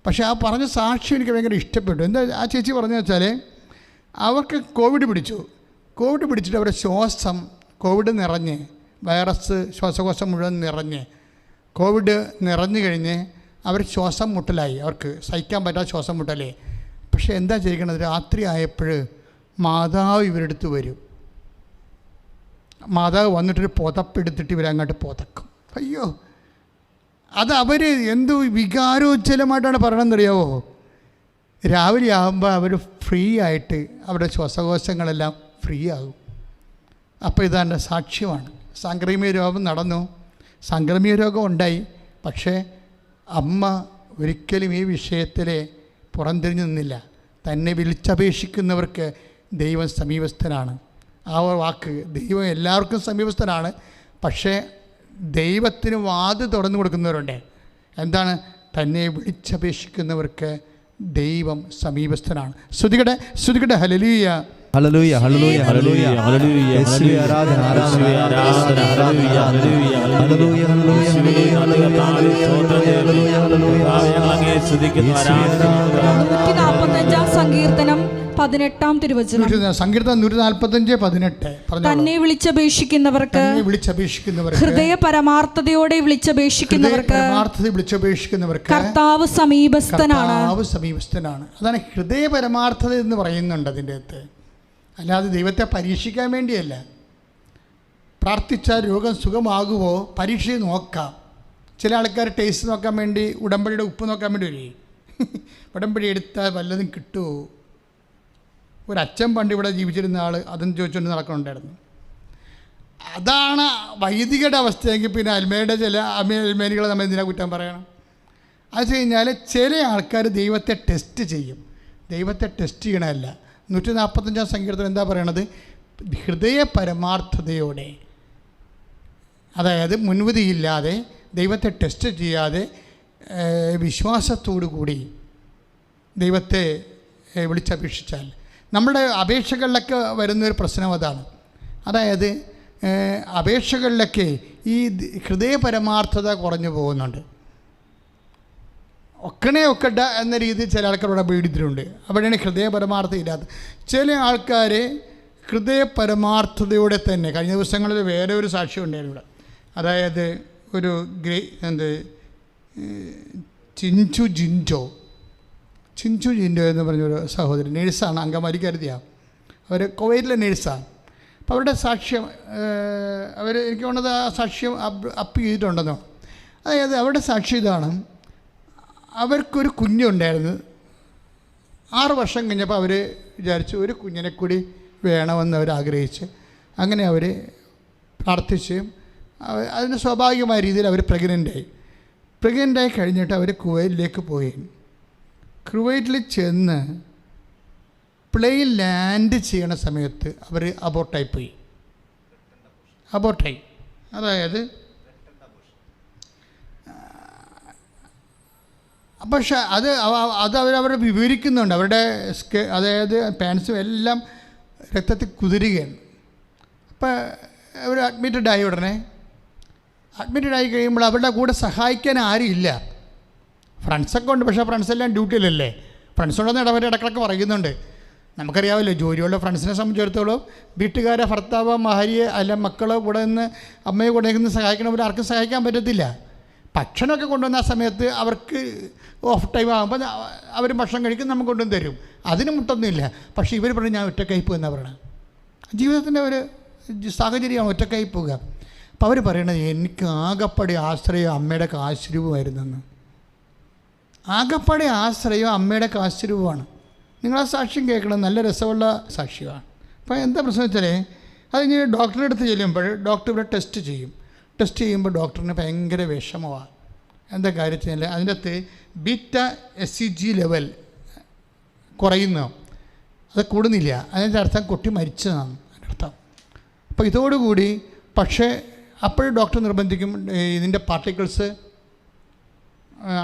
പക്ഷേ ആ പറഞ്ഞ സാക്ഷ്യം എനിക്ക് ഭയങ്കര ഇഷ്ടപ്പെട്ടു. എന്താ ആ ചേച്ചി പറഞ്ഞു വെച്ചാൽ, അവർക്ക് കോവിഡ് പിടിച്ചിട്ട് അവരുടെ ശ്വാസം കോവിഡ് നിറഞ്ഞ്, വൈറസ് ശ്വാസകോശം മുഴുവൻ നിറഞ്ഞ്, കോവിഡ് നിറഞ്ഞു കഴിഞ്ഞ് അവർ ശ്വാസം മുട്ടലായി, അവർക്ക് സഹിക്കാൻ പറ്റാത്ത ശ്വാസം മുട്ടലേ. പക്ഷേ എന്താ ചെയ്യണത്? രാത്രി ആയപ്പോൾ മാതാവ് ഇവരുടെ അടുത്ത് വരും. മാതാവ് വന്നിട്ടൊരു പുതപ്പെടുത്തിട്ട് ഇവരങ്ങോട്ട് പുതക്കും. അയ്യോ, അത് അവർ എന്ത് വികാരോജ്ജലമായിട്ടാണ് പറയണമെന്നറിയാവോ? രാവിലെ ആകുമ്പോൾ അവർ ഫ്രീ ആയിട്ട് അവരുടെ ശ്വാസകോശങ്ങളെല്ലാം ഫ്രീ ആകും. അപ്പോൾ ഇതാണ്ട് സാക്ഷ്യമാണ്. സാംക്രമിക രോഗം നടന്നു, സാംക്രമിക രോഗം ഉണ്ടായി, പക്ഷേ അമ്മ ഒരിക്കലും ഈ വിഷയത്തിൽ പുറംതിരിഞ്ഞു നിന്നില്ല. തന്നെ വിളിച്ചപേക്ഷിക്കുന്നവർക്ക് ദൈവം സമീപസ്ഥനാണ്. ആ വാക്ക്, ദൈവം എല്ലാവർക്കും സമീപസ്ഥനാണ്, പക്ഷേ ദൈവത്തിന് വാതിൽ തുറന്നു കൊടുക്കുന്നവരുണ്ട്. എന്താണ്? തന്നെ വിളിച്ചപേക്ഷിക്കുന്നവർക്ക് ദൈവം സമീപസ്ഥനാണ്. ശ്രുതികട്ടെ ഹല്ലേലൂയ, ഹല്ലേലൂയ, ഹല്ലേലൂയ, ഹല്ലേലൂയ, ഹല്ലേലൂയ, യേശുവേ ആരാധന, ആരാധന, ആരാധന, ഹല്ലേലൂയ, ഹല്ലേലൂയ, ഹല്ലേലൂയ, ഹല്ലേലൂയ, സങ്കീർത്തനം 18 തിരുവചനം. സങ്കീർത്തനം 145:18. തന്നെ വിളിച്ചപേക്ഷിക്കുന്നവർക്ക്, ഹൃദയ പരമാർത്ഥതയോടെ വിളിച്ചപേക്ഷിക്കുന്നവർക്ക് കർത്താവ് സമീപസ്ഥനാണ്. അതാണ് ഹൃദയ പരമാർത്ഥത എന്ന് പറയുന്നുണ്ട് അതിൻ്റെ അകത്ത്. അല്ലാതെ ദൈവത്തെ പരീക്ഷിക്കാൻ വേണ്ടിയല്ല. പ്രാർത്ഥിച്ചാൽ രോഗം സുഖമാകുമോ പരീക്ഷ നോക്കാം. ചില ആൾക്കാർ ടേസ്റ്റ് നോക്കാൻ വേണ്ടി ഉടമ്പടിയുടെ ഉപ്പ് നോക്കാൻ വേണ്ടി വരും. ഉടമ്പടി എടുത്താൽ വല്ലതും കിട്ടുമോ? ഒരച്ഛൻ പണ്ട് ഇവിടെ ജീവിച്ചിരുന്ന ആൾ അതും ചോദിച്ചുകൊണ്ട് നടക്കുന്നുണ്ടായിരുന്നു. അതാണ് വൈദികയുടെ അവസ്ഥയെങ്കിൽ പിന്നെ അൽമേയുടെ ചില അൽമേനികളെ നമ്മൾ എന്തിനാ കുറ്റം പറയണം? അത് വെച്ച് കഴിഞ്ഞാൽ ചില ആൾക്കാർ ദൈവത്തെ ടെസ്റ്റ് ചെയ്യും. ദൈവത്തെ ടെസ്റ്റ് ചെയ്യണമല്ല. 145 സങ്കീർത്തനം എന്താ പറയണത്? ഹൃദയ പരമാർത്ഥതയോടെ, അതായത് മുൻവിധിയില്ലാതെ, ദൈവത്തെ ടെസ്റ്റ് ചെയ്യാതെ, വിശ്വാസത്തോടു കൂടി ദൈവത്തെ വിളിച്ചപേക്ഷിച്ചാൽ. നമ്മുടെ അപേക്ഷകളിലൊക്കെ വരുന്നൊരു പ്രശ്നം അതാണ്. അതായത് അപേക്ഷകളിലൊക്കെ ഈ ഹൃദയ പരമാർത്ഥത കുറഞ്ഞു പോകുന്നുണ്ട്. ഒക്കട എന്ന രീതിയിൽ ചില ആൾക്കാരുടെ പേടിത്തിലുണ്ട്. അവിടെയാണ് ഹൃദയ പരമാർത്ഥത ഇല്ലാത്ത ചില ആൾക്കാർ ഹൃദയ പരമാർത്ഥതയോടെ തന്നെ. കഴിഞ്ഞ ദിവസങ്ങളിൽ വേറെ ഒരു സാക്ഷ്യം ഉണ്ടായിരുന്നു ഇവിടെ. അതായത് ഒരു ചിഞ്ചു ജിൻജോ എന്ന് പറഞ്ഞൊരു സഹോദരി, നേഴ്സാണ്, അങ്കമാലിക്കാരുതിയാണ്. അവർ കുവൈറ്റിലെ നേഴ്സാണ്. അപ്പോൾ അവരുടെ സാക്ഷ്യം എനിക്ക് തോന്നുന്നത് ആ സാക്ഷ്യം അപ്പ് ചെയ്തിട്ടുണ്ടെന്നോ. അതായത് അവരുടെ സാക്ഷ്യം ഇതാണ്: അവർക്കൊരു കുഞ്ഞുണ്ടായിരുന്നു. 6 വർഷം കഴിഞ്ഞപ്പോൾ അവർ വിചാരിച്ചു ഒരു കുഞ്ഞിനെ കൂടി വേണമെന്ന് അവർ ആഗ്രഹിച്ച്, അങ്ങനെ അവർ പ്രാർത്ഥിച്ച് അതിന് സ്വാഭാവികമായ രീതിയിൽ അവർ പ്രഗ്നൻ്റായി കഴിഞ്ഞിട്ട് അവർ കുവൈറ്റിലേക്ക് പോയി. കുവൈറ്റിൽ ചെന്ന് പ്ലെയിൻ ലാൻഡ് ചെയ്യണ സമയത്ത് അവർ അബോർട്ടായി. അതായത് പക്ഷേ അത് അവരവരെ വിവരിക്കുന്നുണ്ട്. അവരുടെ അതായത് പാൻസും എല്ലാം രക്തത്തിൽ കുതിരുകയാണ്. അപ്പോൾ അവർ അഡ്മിറ്റഡായി. ഉടനെ അഡ്മിറ്റഡായി കഴിയുമ്പോൾ അവരുടെ കൂടെ സഹായിക്കാൻ ആരും ഇല്ല. ഫ്രണ്ട്സൊക്കെ ഉണ്ട്, പക്ഷേ ഫ്രണ്ട്സെല്ലാം ഡ്യൂട്ടിയിലല്ലേ. ഫ്രണ്ട്സുണ്ടെന്ന് ഇടയ്ക്കിടയ്ക്ക് പറയുന്നുണ്ട്. നമുക്കറിയാമല്ലോ, ജോലിയുള്ള ഫ്രണ്ട്സിനെ സംബന്ധിച്ചിടത്തോളം വീട്ടുകാരെ, ഭർത്താവ്, ഭാര്യയെ അല്ല മക്കളോ കൂടെ നിന്ന് അമ്മയെ കൂടെ നിന്ന് സഹായിക്കണവർ ആർക്കും സഹായിക്കാൻ പറ്റത്തില്ല. ഭക്ഷണമൊക്കെ കൊണ്ടുവന്ന ആ സമയത്ത് അവർക്ക് ഓഫ് ടൈം ആകുമ്പോൾ അവർ ഭക്ഷണം കഴിക്കും, നമുക്ക് കൊണ്ടുവന്ന് തരും. അതിന് മുട്ടൊന്നുമില്ല. പക്ഷേ ഇവർ പറഞ്ഞു ഞാൻ ഒറ്റക്കായി പോകുമെന്നാണ് പറയണത്. ജീവിതത്തിൻ്റെ ഒരു സാഹചര്യമാണ് ഒറ്റക്കായി പോവുക. അപ്പോൾ അവർ പറയണത് എനിക്ക് ആകപ്പാടെ ആശ്രയം അമ്മയുടെ കാശുരൂപമായിരുന്നെന്ന്. ആകപ്പാടെ ആശ്രയം അമ്മയുടെ കാശുരൂപമാണ്. നിങ്ങളാ സാക്ഷ്യം കേൾക്കണം, നല്ല രസമുള്ള സാക്ഷ്യമാണ്. അപ്പോൾ എന്താ പ്രശ്നം വെച്ചാൽ അത് കഴിഞ്ഞ് ഡോക്ടറുടെ അടുത്ത് ചെല്ലുമ്പോൾ ഡോക്ടർ ഇവിടെ ടെസ്റ്റ് ചെയ്യുമ്പോൾ ഡോക്ടറിന് ഭയങ്കര വിഷമമാണ്. എന്താ കാര്യത്തിൽ അതിൻ്റെ അകത്ത് ബീറ്റ SEG ലെവൽ കുറയുന്നു, അത് കൂടുന്നില്ല. അതിൻ്റെ അർത്ഥം കുട്ടി മരിച്ചതാണ് അതിൻ്റെ അർത്ഥം. അപ്പോൾ ഇതോടുകൂടി പക്ഷേ അപ്പോഴും ഡോക്ടർ നിർബന്ധിക്കും ഇതിൻ്റെ പാർട്ടിക്കിൾസ്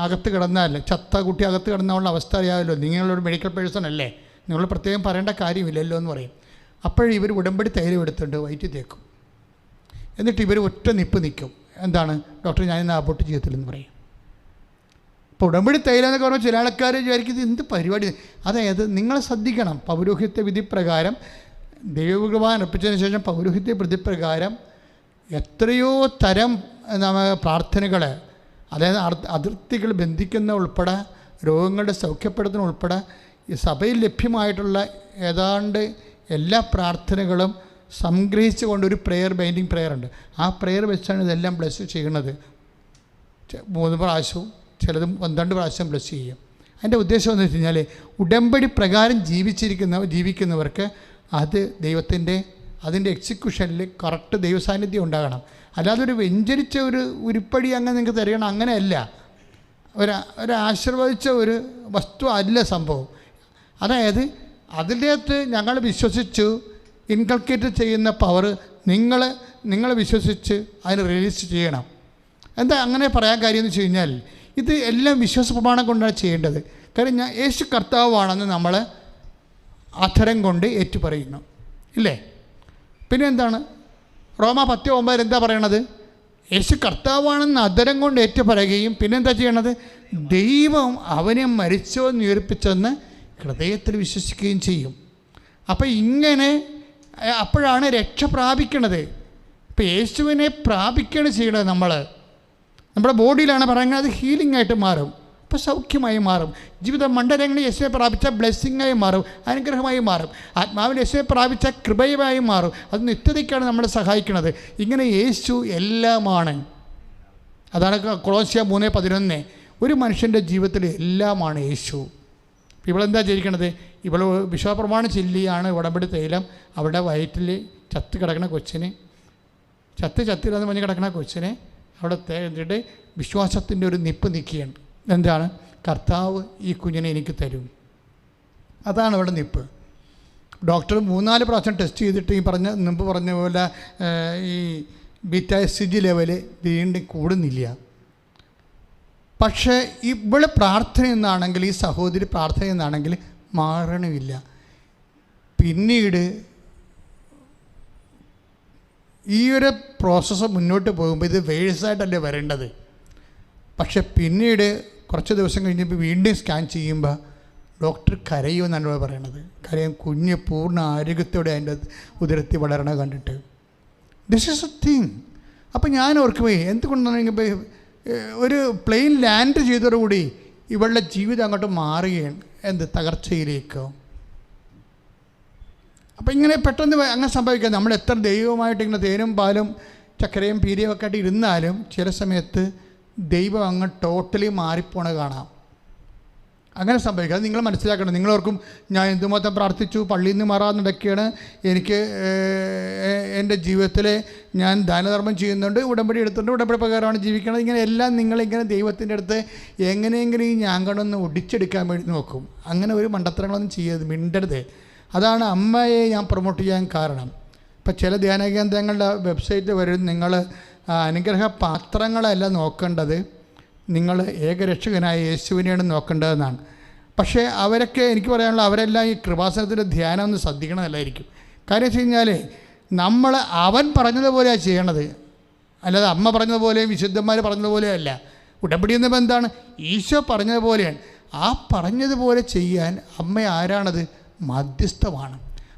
അകത്ത് കിടന്നാൽ, ചത്ത കുട്ടി അകത്ത് കിടന്നുള്ള അവസ്ഥ അറിയാമല്ലോ, നിങ്ങളൊരു മെഡിക്കൽ പേഴ്സൺ അല്ലേ, നിങ്ങൾ പ്രത്യേകം പറയേണ്ട കാര്യമില്ലല്ലോ എന്ന് പറയും. അപ്പോഴും ഇവർ ഉടമ്പടി തൈലം എടുത്തുകൊണ്ട് വയറ്റിൽ തേക്കും. എന്നിട്ട് ഇവർ ഒറ്റ നിപ്പ് നിൽക്കും. എന്താണ് ഡോക്ടർ, ഞാനിന്ന് അബോർട്ട് ചെയ്യത്തില്ലെന്ന് പറയും. ഇപ്പോൾ ഉടമ്പടി തൈലം എന്നൊക്കെ പറയുമ്പോൾ ചില ആൾക്കാർ വിചാരിക്കുന്നത് എന്ത് പരിപാടി. അതായത് നിങ്ങൾ ശ്രദ്ധിക്കണം, പൗരോഹിത്യ വിധി പ്രകാരം ദൈവകുർബാന അർപ്പിച്ചതിന് ശേഷം പൗരോഹിത്യ വിധിപ്രകാരം എത്രയോ തരം പ്രാർത്ഥനകൾ, അതായത് അതിർത്തികൾ ബന്ധിക്കുന്ന ഉൾപ്പെടെ രോഗങ്ങളുടെ സൗഖ്യപ്പെടുത്തുന്ന ഉൾപ്പെടെ ഈ സഭയിൽ ലഭ്യമായിട്ടുള്ള ഏതാണ്ട് എല്ലാ പ്രാർത്ഥനകളും സംഗ്രഹിച്ചു കൊണ്ടൊരു പ്രെയർ, ബൈൻഡിങ് പ്രെയർ ഉണ്ട്. ആ പ്രെയർ വെച്ചാണ് ഇതെല്ലാം ബ്ലെസ് ചെയ്യുന്നത്. 3 പ്രാവശ്യവും ചിലത് 12 പ്രാവശ്യം ബ്ലെസ് ചെയ്യും. അതിൻ്റെ ഉദ്ദേശം എന്ന് വെച്ച് കഴിഞ്ഞാൽ ഉടമ്പടി പ്രകാരം ജീവിക്കുന്നവർക്ക് അത് ദൈവത്തിൻ്റെ അതിൻ്റെ എക്സിക്യൂഷനിൽ കറക്റ്റ് ദൈവസാന്നിധ്യം ഉണ്ടാകണം. അല്ലാതെ ഒരു വ്യഞ്ചരിച്ച ഒരു ഉരുപ്പടി അങ്ങനെ നിങ്ങൾക്ക് തരികണം, അങ്ങനെയല്ല. ആശീർവദിച്ച ഒരു വസ്തു അല്ല സംഭവം. അതായത് അതിൻ്റെകത്ത് ഞങ്ങൾ വിശ്വസിച്ചു ഇൻകൾക്കേറ്റ് ചെയ്യുന്ന പവർ നിങ്ങൾ വിശ്വസിച്ച് അതിന് റിലീസ് ചെയ്യണം. എന്താ അങ്ങനെ പറയാൻ കാര്യം എന്ന് വെച്ച് കഴിഞ്ഞാൽ ഇത് എല്ലാം വിശ്വാസ പ്രമാണം കൊണ്ടാണ് ചെയ്യേണ്ടത്. കാര്യം യേശു കർത്താവാണെന്ന് നമ്മൾ അധരം കൊണ്ട് ഏറ്റുപറയുന്നു, ഇല്ലേ? പിന്നെ എന്താണ് റോമ 10:9 എന്താ പറയണത്? യേശു കർത്താവാണെന്ന് അധരം കൊണ്ട് ഏറ്റുപറയുകയും പിന്നെന്താ ചെയ്യണത്? ദൈവം അവനെ മരിച്ചോന്ന് ഉയർപ്പിച്ചെന്ന് ഹൃദയത്തിൽ വിശ്വസിക്കുകയും ചെയ്യും. അപ്പം ഇങ്ങനെ അപ്പോഴാണ് രക്ഷ പ്രാപിക്കണത്. ഇപ്പം യേശുവിനെ പ്രാപിക്കുകയാണ് ചെയ്യണത്. നമ്മുടെ ബോഡിയിലാണ് പറയുന്നത്, അത് ഹീലിംഗ് ആയിട്ട് മാറും, അപ്പോൾ സൗഖ്യമായി മാറും. ജീവിത മണ്ഡലങ്ങളിൽ യേശുവെ പ്രാപിച്ച ബ്ലെസ്സിങ്ങായി മാറും, അനുഗ്രഹമായി മാറും. ആത്മാവിൽ യേശുവെ പ്രാപിച്ച കൃപയുമായി മാറും. അത് നിത്യതയ്ക്കാണ് നമ്മളെ സഹായിക്കുന്നത്. ഇങ്ങനെ യേശു എല്ലാമാണ്. അതാണ് കൊളോസ്യ 3:11. ഒരു മനുഷ്യൻ്റെ ജീവിതത്തിൽ എല്ലാമാണ് യേശു. ഇവളെന്താ ചെയ്യിക്കണത്? ഇവൾ വിശ്വാസപ്രമാണം ചൊല്ലിയാണ് ഉടമ്പടി തൈലം അവിടെ വയറ്റിൽ ചത്ത് കിടക്കുന്ന കൊച്ചിനെ, ചത്തില്ലെന്ന് പറഞ്ഞ് കിടക്കുന്ന കൊച്ചിനെ അവിടെ തേടിയിട്ട് വിശ്വാസത്തിൻ്റെ ഒരു നിപ്പ് നിൽക്കുകയാണ്. എന്താണ്? കർത്താവ് ഈ കുഞ്ഞിനെ എനിക്ക് തരും. അതാണ് അവിടെ നിപ്പ്. ഡോക്ടർ 3-4 പ്രാവശ്യം ടെസ്റ്റ് ചെയ്തിട്ട് മുമ്പ് പറഞ്ഞ പോലെ ഈ ബീറ്റ SG ലെവല് വീണ്ടും കൂടുന്നില്ല. പക്ഷേ ഇവിടെ പ്രാർത്ഥന എന്നാണെങ്കിൽ, ഈ സഹോദരി പ്രാർത്ഥന എന്നാണെങ്കിൽ മാറണമില്ല. പിന്നീട് ഈ ഒരു പ്രോസസ്സ് മുന്നോട്ട് പോകുമ്പോൾ ഇത് വേഴ്സായിട്ടല്ലേ വരേണ്ടത്. പക്ഷെ പിന്നീട് കുറച്ച് ദിവസം കഴിഞ്ഞപ്പോൾ വീണ്ടും സ്കാൻ ചെയ്യുമ്പോൾ ഡോക്ടർ കരയുമെന്നാണ് പറയണത്. കാര്യം കുഞ്ഞ് പൂർണ്ണ ആരോഗ്യത്തോടെ അതിൻ്റെ ഉദരത്തിൽ വളരണ കണ്ടിട്ട്. This is A thing. അപ്പോൾ ഞാൻ ഓർക്കുമേ എന്തുകൊണ്ടാണെങ്കിൽ ഒരു പ്ലെയിൻ ലാൻഡ് ചെയ്തതോടുകൂടി ഇവളുടെ ജീവിതം അങ്ങോട്ട് മാറുകയാണ്, തകർച്ചയിലേക്കോ. അപ്പോൾ ഇങ്ങനെ പെട്ടെന്ന് അങ്ങനെ സംഭവിക്കാം. നമ്മൾ എത്ര ദൈവമായിട്ട് ഇങ്ങനെ തേനും പാലും ചക്കരയും പീരിയും ഒക്കെ ആയിട്ട് ഇരുന്നാലും ചില സമയത്ത് ദൈവം അങ്ങ് ടോട്ടലി മാറിപ്പോണ കാണാം. അങ്ങനെ സംഭവിക്കുക. അത് നിങ്ങൾ മനസ്സിലാക്കണം. നിങ്ങളോർക്കും ഞാൻ എന്തുമാത്രം പ്രാർത്ഥിച്ചു, പള്ളിയിൽ നിന്ന് മാറാന്നിടയ്ക്കാണ്, എനിക്ക് എൻ്റെ ജീവിതത്തിൽ ഞാൻ ദാനധർമ്മം ചെയ്യുന്നുണ്ട്, ഉടമ്പടി എടുത്തിട്ടുണ്ട്, ഉടമ്പടി പ്രകാരമാണ് ജീവിക്കുന്നത്. ഇങ്ങനെ എല്ലാം നിങ്ങളിങ്ങനെ ദൈവത്തിൻ്റെ അടുത്ത് എങ്ങനെയെങ്കിലും ഈ ഞാങ്കണൊന്ന് ഒടിച്ചെടുക്കാൻ വേണ്ടി നോക്കും. അങ്ങനെ ഒരു മണ്ടത്തരങ്ങളൊന്നും ചെയ്യരുത്, മിണ്ടരുത്. അതാണ് അമ്മയെ ഞാൻ പ്രൊമോട്ട് ചെയ്യാൻ കാരണം. ഇപ്പം ചില ധ്യാന കേന്ദ്രങ്ങളുടെ വെബ്സൈറ്റിൽ വരും, നിങ്ങൾ അനുഗ്രഹ പാത്രങ്ങളല്ല നോക്കേണ്ടത്, നിങ്ങൾ ഏകരക്ഷകനായ യേശുവിനെയാണ് നോക്കേണ്ടതെന്നാണ്. പക്ഷേ അവരൊക്കെ എനിക്ക് പറയാനുള്ള അവരെല്ലാം ഈ കൃപാസനത്തിൻ്റെ ധ്യാനം ഒന്ന് ശ്രദ്ധിക്കണമല്ലായിരിക്കും. കാര്യം വെച്ച് കഴിഞ്ഞാൽ നമ്മൾ അവൻ പറഞ്ഞതുപോലെയാണ് ചെയ്യണത്, അല്ലാതെ അമ്മ പറഞ്ഞതുപോലെയും വിശുദ്ധന്മാർ പറഞ്ഞതുപോലെയും അല്ല. ഉടമ്പടി എന്ന എന്താണ്? ഈശോ പറഞ്ഞതുപോലെയാണ്. ആ പറഞ്ഞതുപോലെ ചെയ്യാൻ അമ്മ ആരാണത്? മധ്യസ്ഥമാണ്.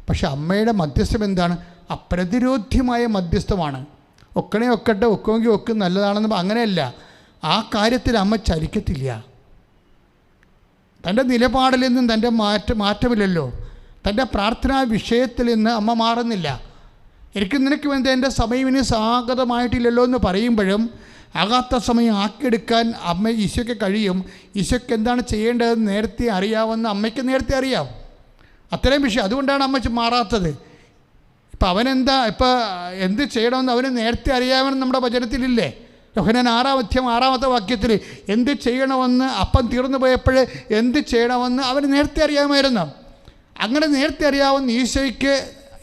പക്ഷെ അമ്മയുടെ മധ്യസ്ഥം എന്താണ്? അപ്രതിരോധ്യമായ മധ്യസ്ഥമാണ്. ഒക്കണേ ഒക്കട്ടെ, ഒക്കുമെങ്കിൽ ഒക്കും, നല്ലതാണെന്ന് അങ്ങനെയല്ല. ആ കാര്യത്തിൽ അമ്മ ചലിക്കത്തില്ല. തൻ്റെ നിലപാടിൽ നിന്നും തൻ്റെ മാറ്റമില്ലല്ലോ. തൻ്റെ പ്രാർത്ഥനാ വിഷയത്തിൽ നിന്ന് അമ്മ മാറുന്നില്ല. എനിക്ക് നിനക്ക് വേണ്ടി എൻ്റെ സമയം ഇനി സ്വാഗതമായിട്ടില്ലല്ലോ എന്ന് പറയുമ്പോഴും ആകാത്ത സമയം ആക്കിയെടുക്കാൻ അമ്മ ഈശോയ്ക്ക് കഴിയും. ഈശോയ്ക്ക് എന്താണ് ചെയ്യേണ്ടതെന്ന് നേരത്തെ അറിയാമെന്ന് അമ്മയ്ക്ക് നേരത്തെ അറിയാം. അത്രയും വിഷയം. അതുകൊണ്ടാണ് അമ്മ മാറാത്തത്. ഇപ്പം അവനെന്താ എന്ത് ചെയ്യണമെന്ന് അവന് നേരത്തെ അറിയാമെന്ന് നമ്മുടെ വചനത്തിലില്ലേ? യോഹന്നാൻ 6-ാമത്തെ വാക്യത്തിൽ എന്ത് ചെയ്യണമെന്ന്, അപ്പം തീർന്നു പോയപ്പോൾ എന്ത് ചെയ്യണമെന്ന് അവന് നേരത്തെ അറിയാമായിരുന്നു. അങ്ങനെ നേരത്തെ അറിയാവുന്ന ഈശോയ്ക്ക്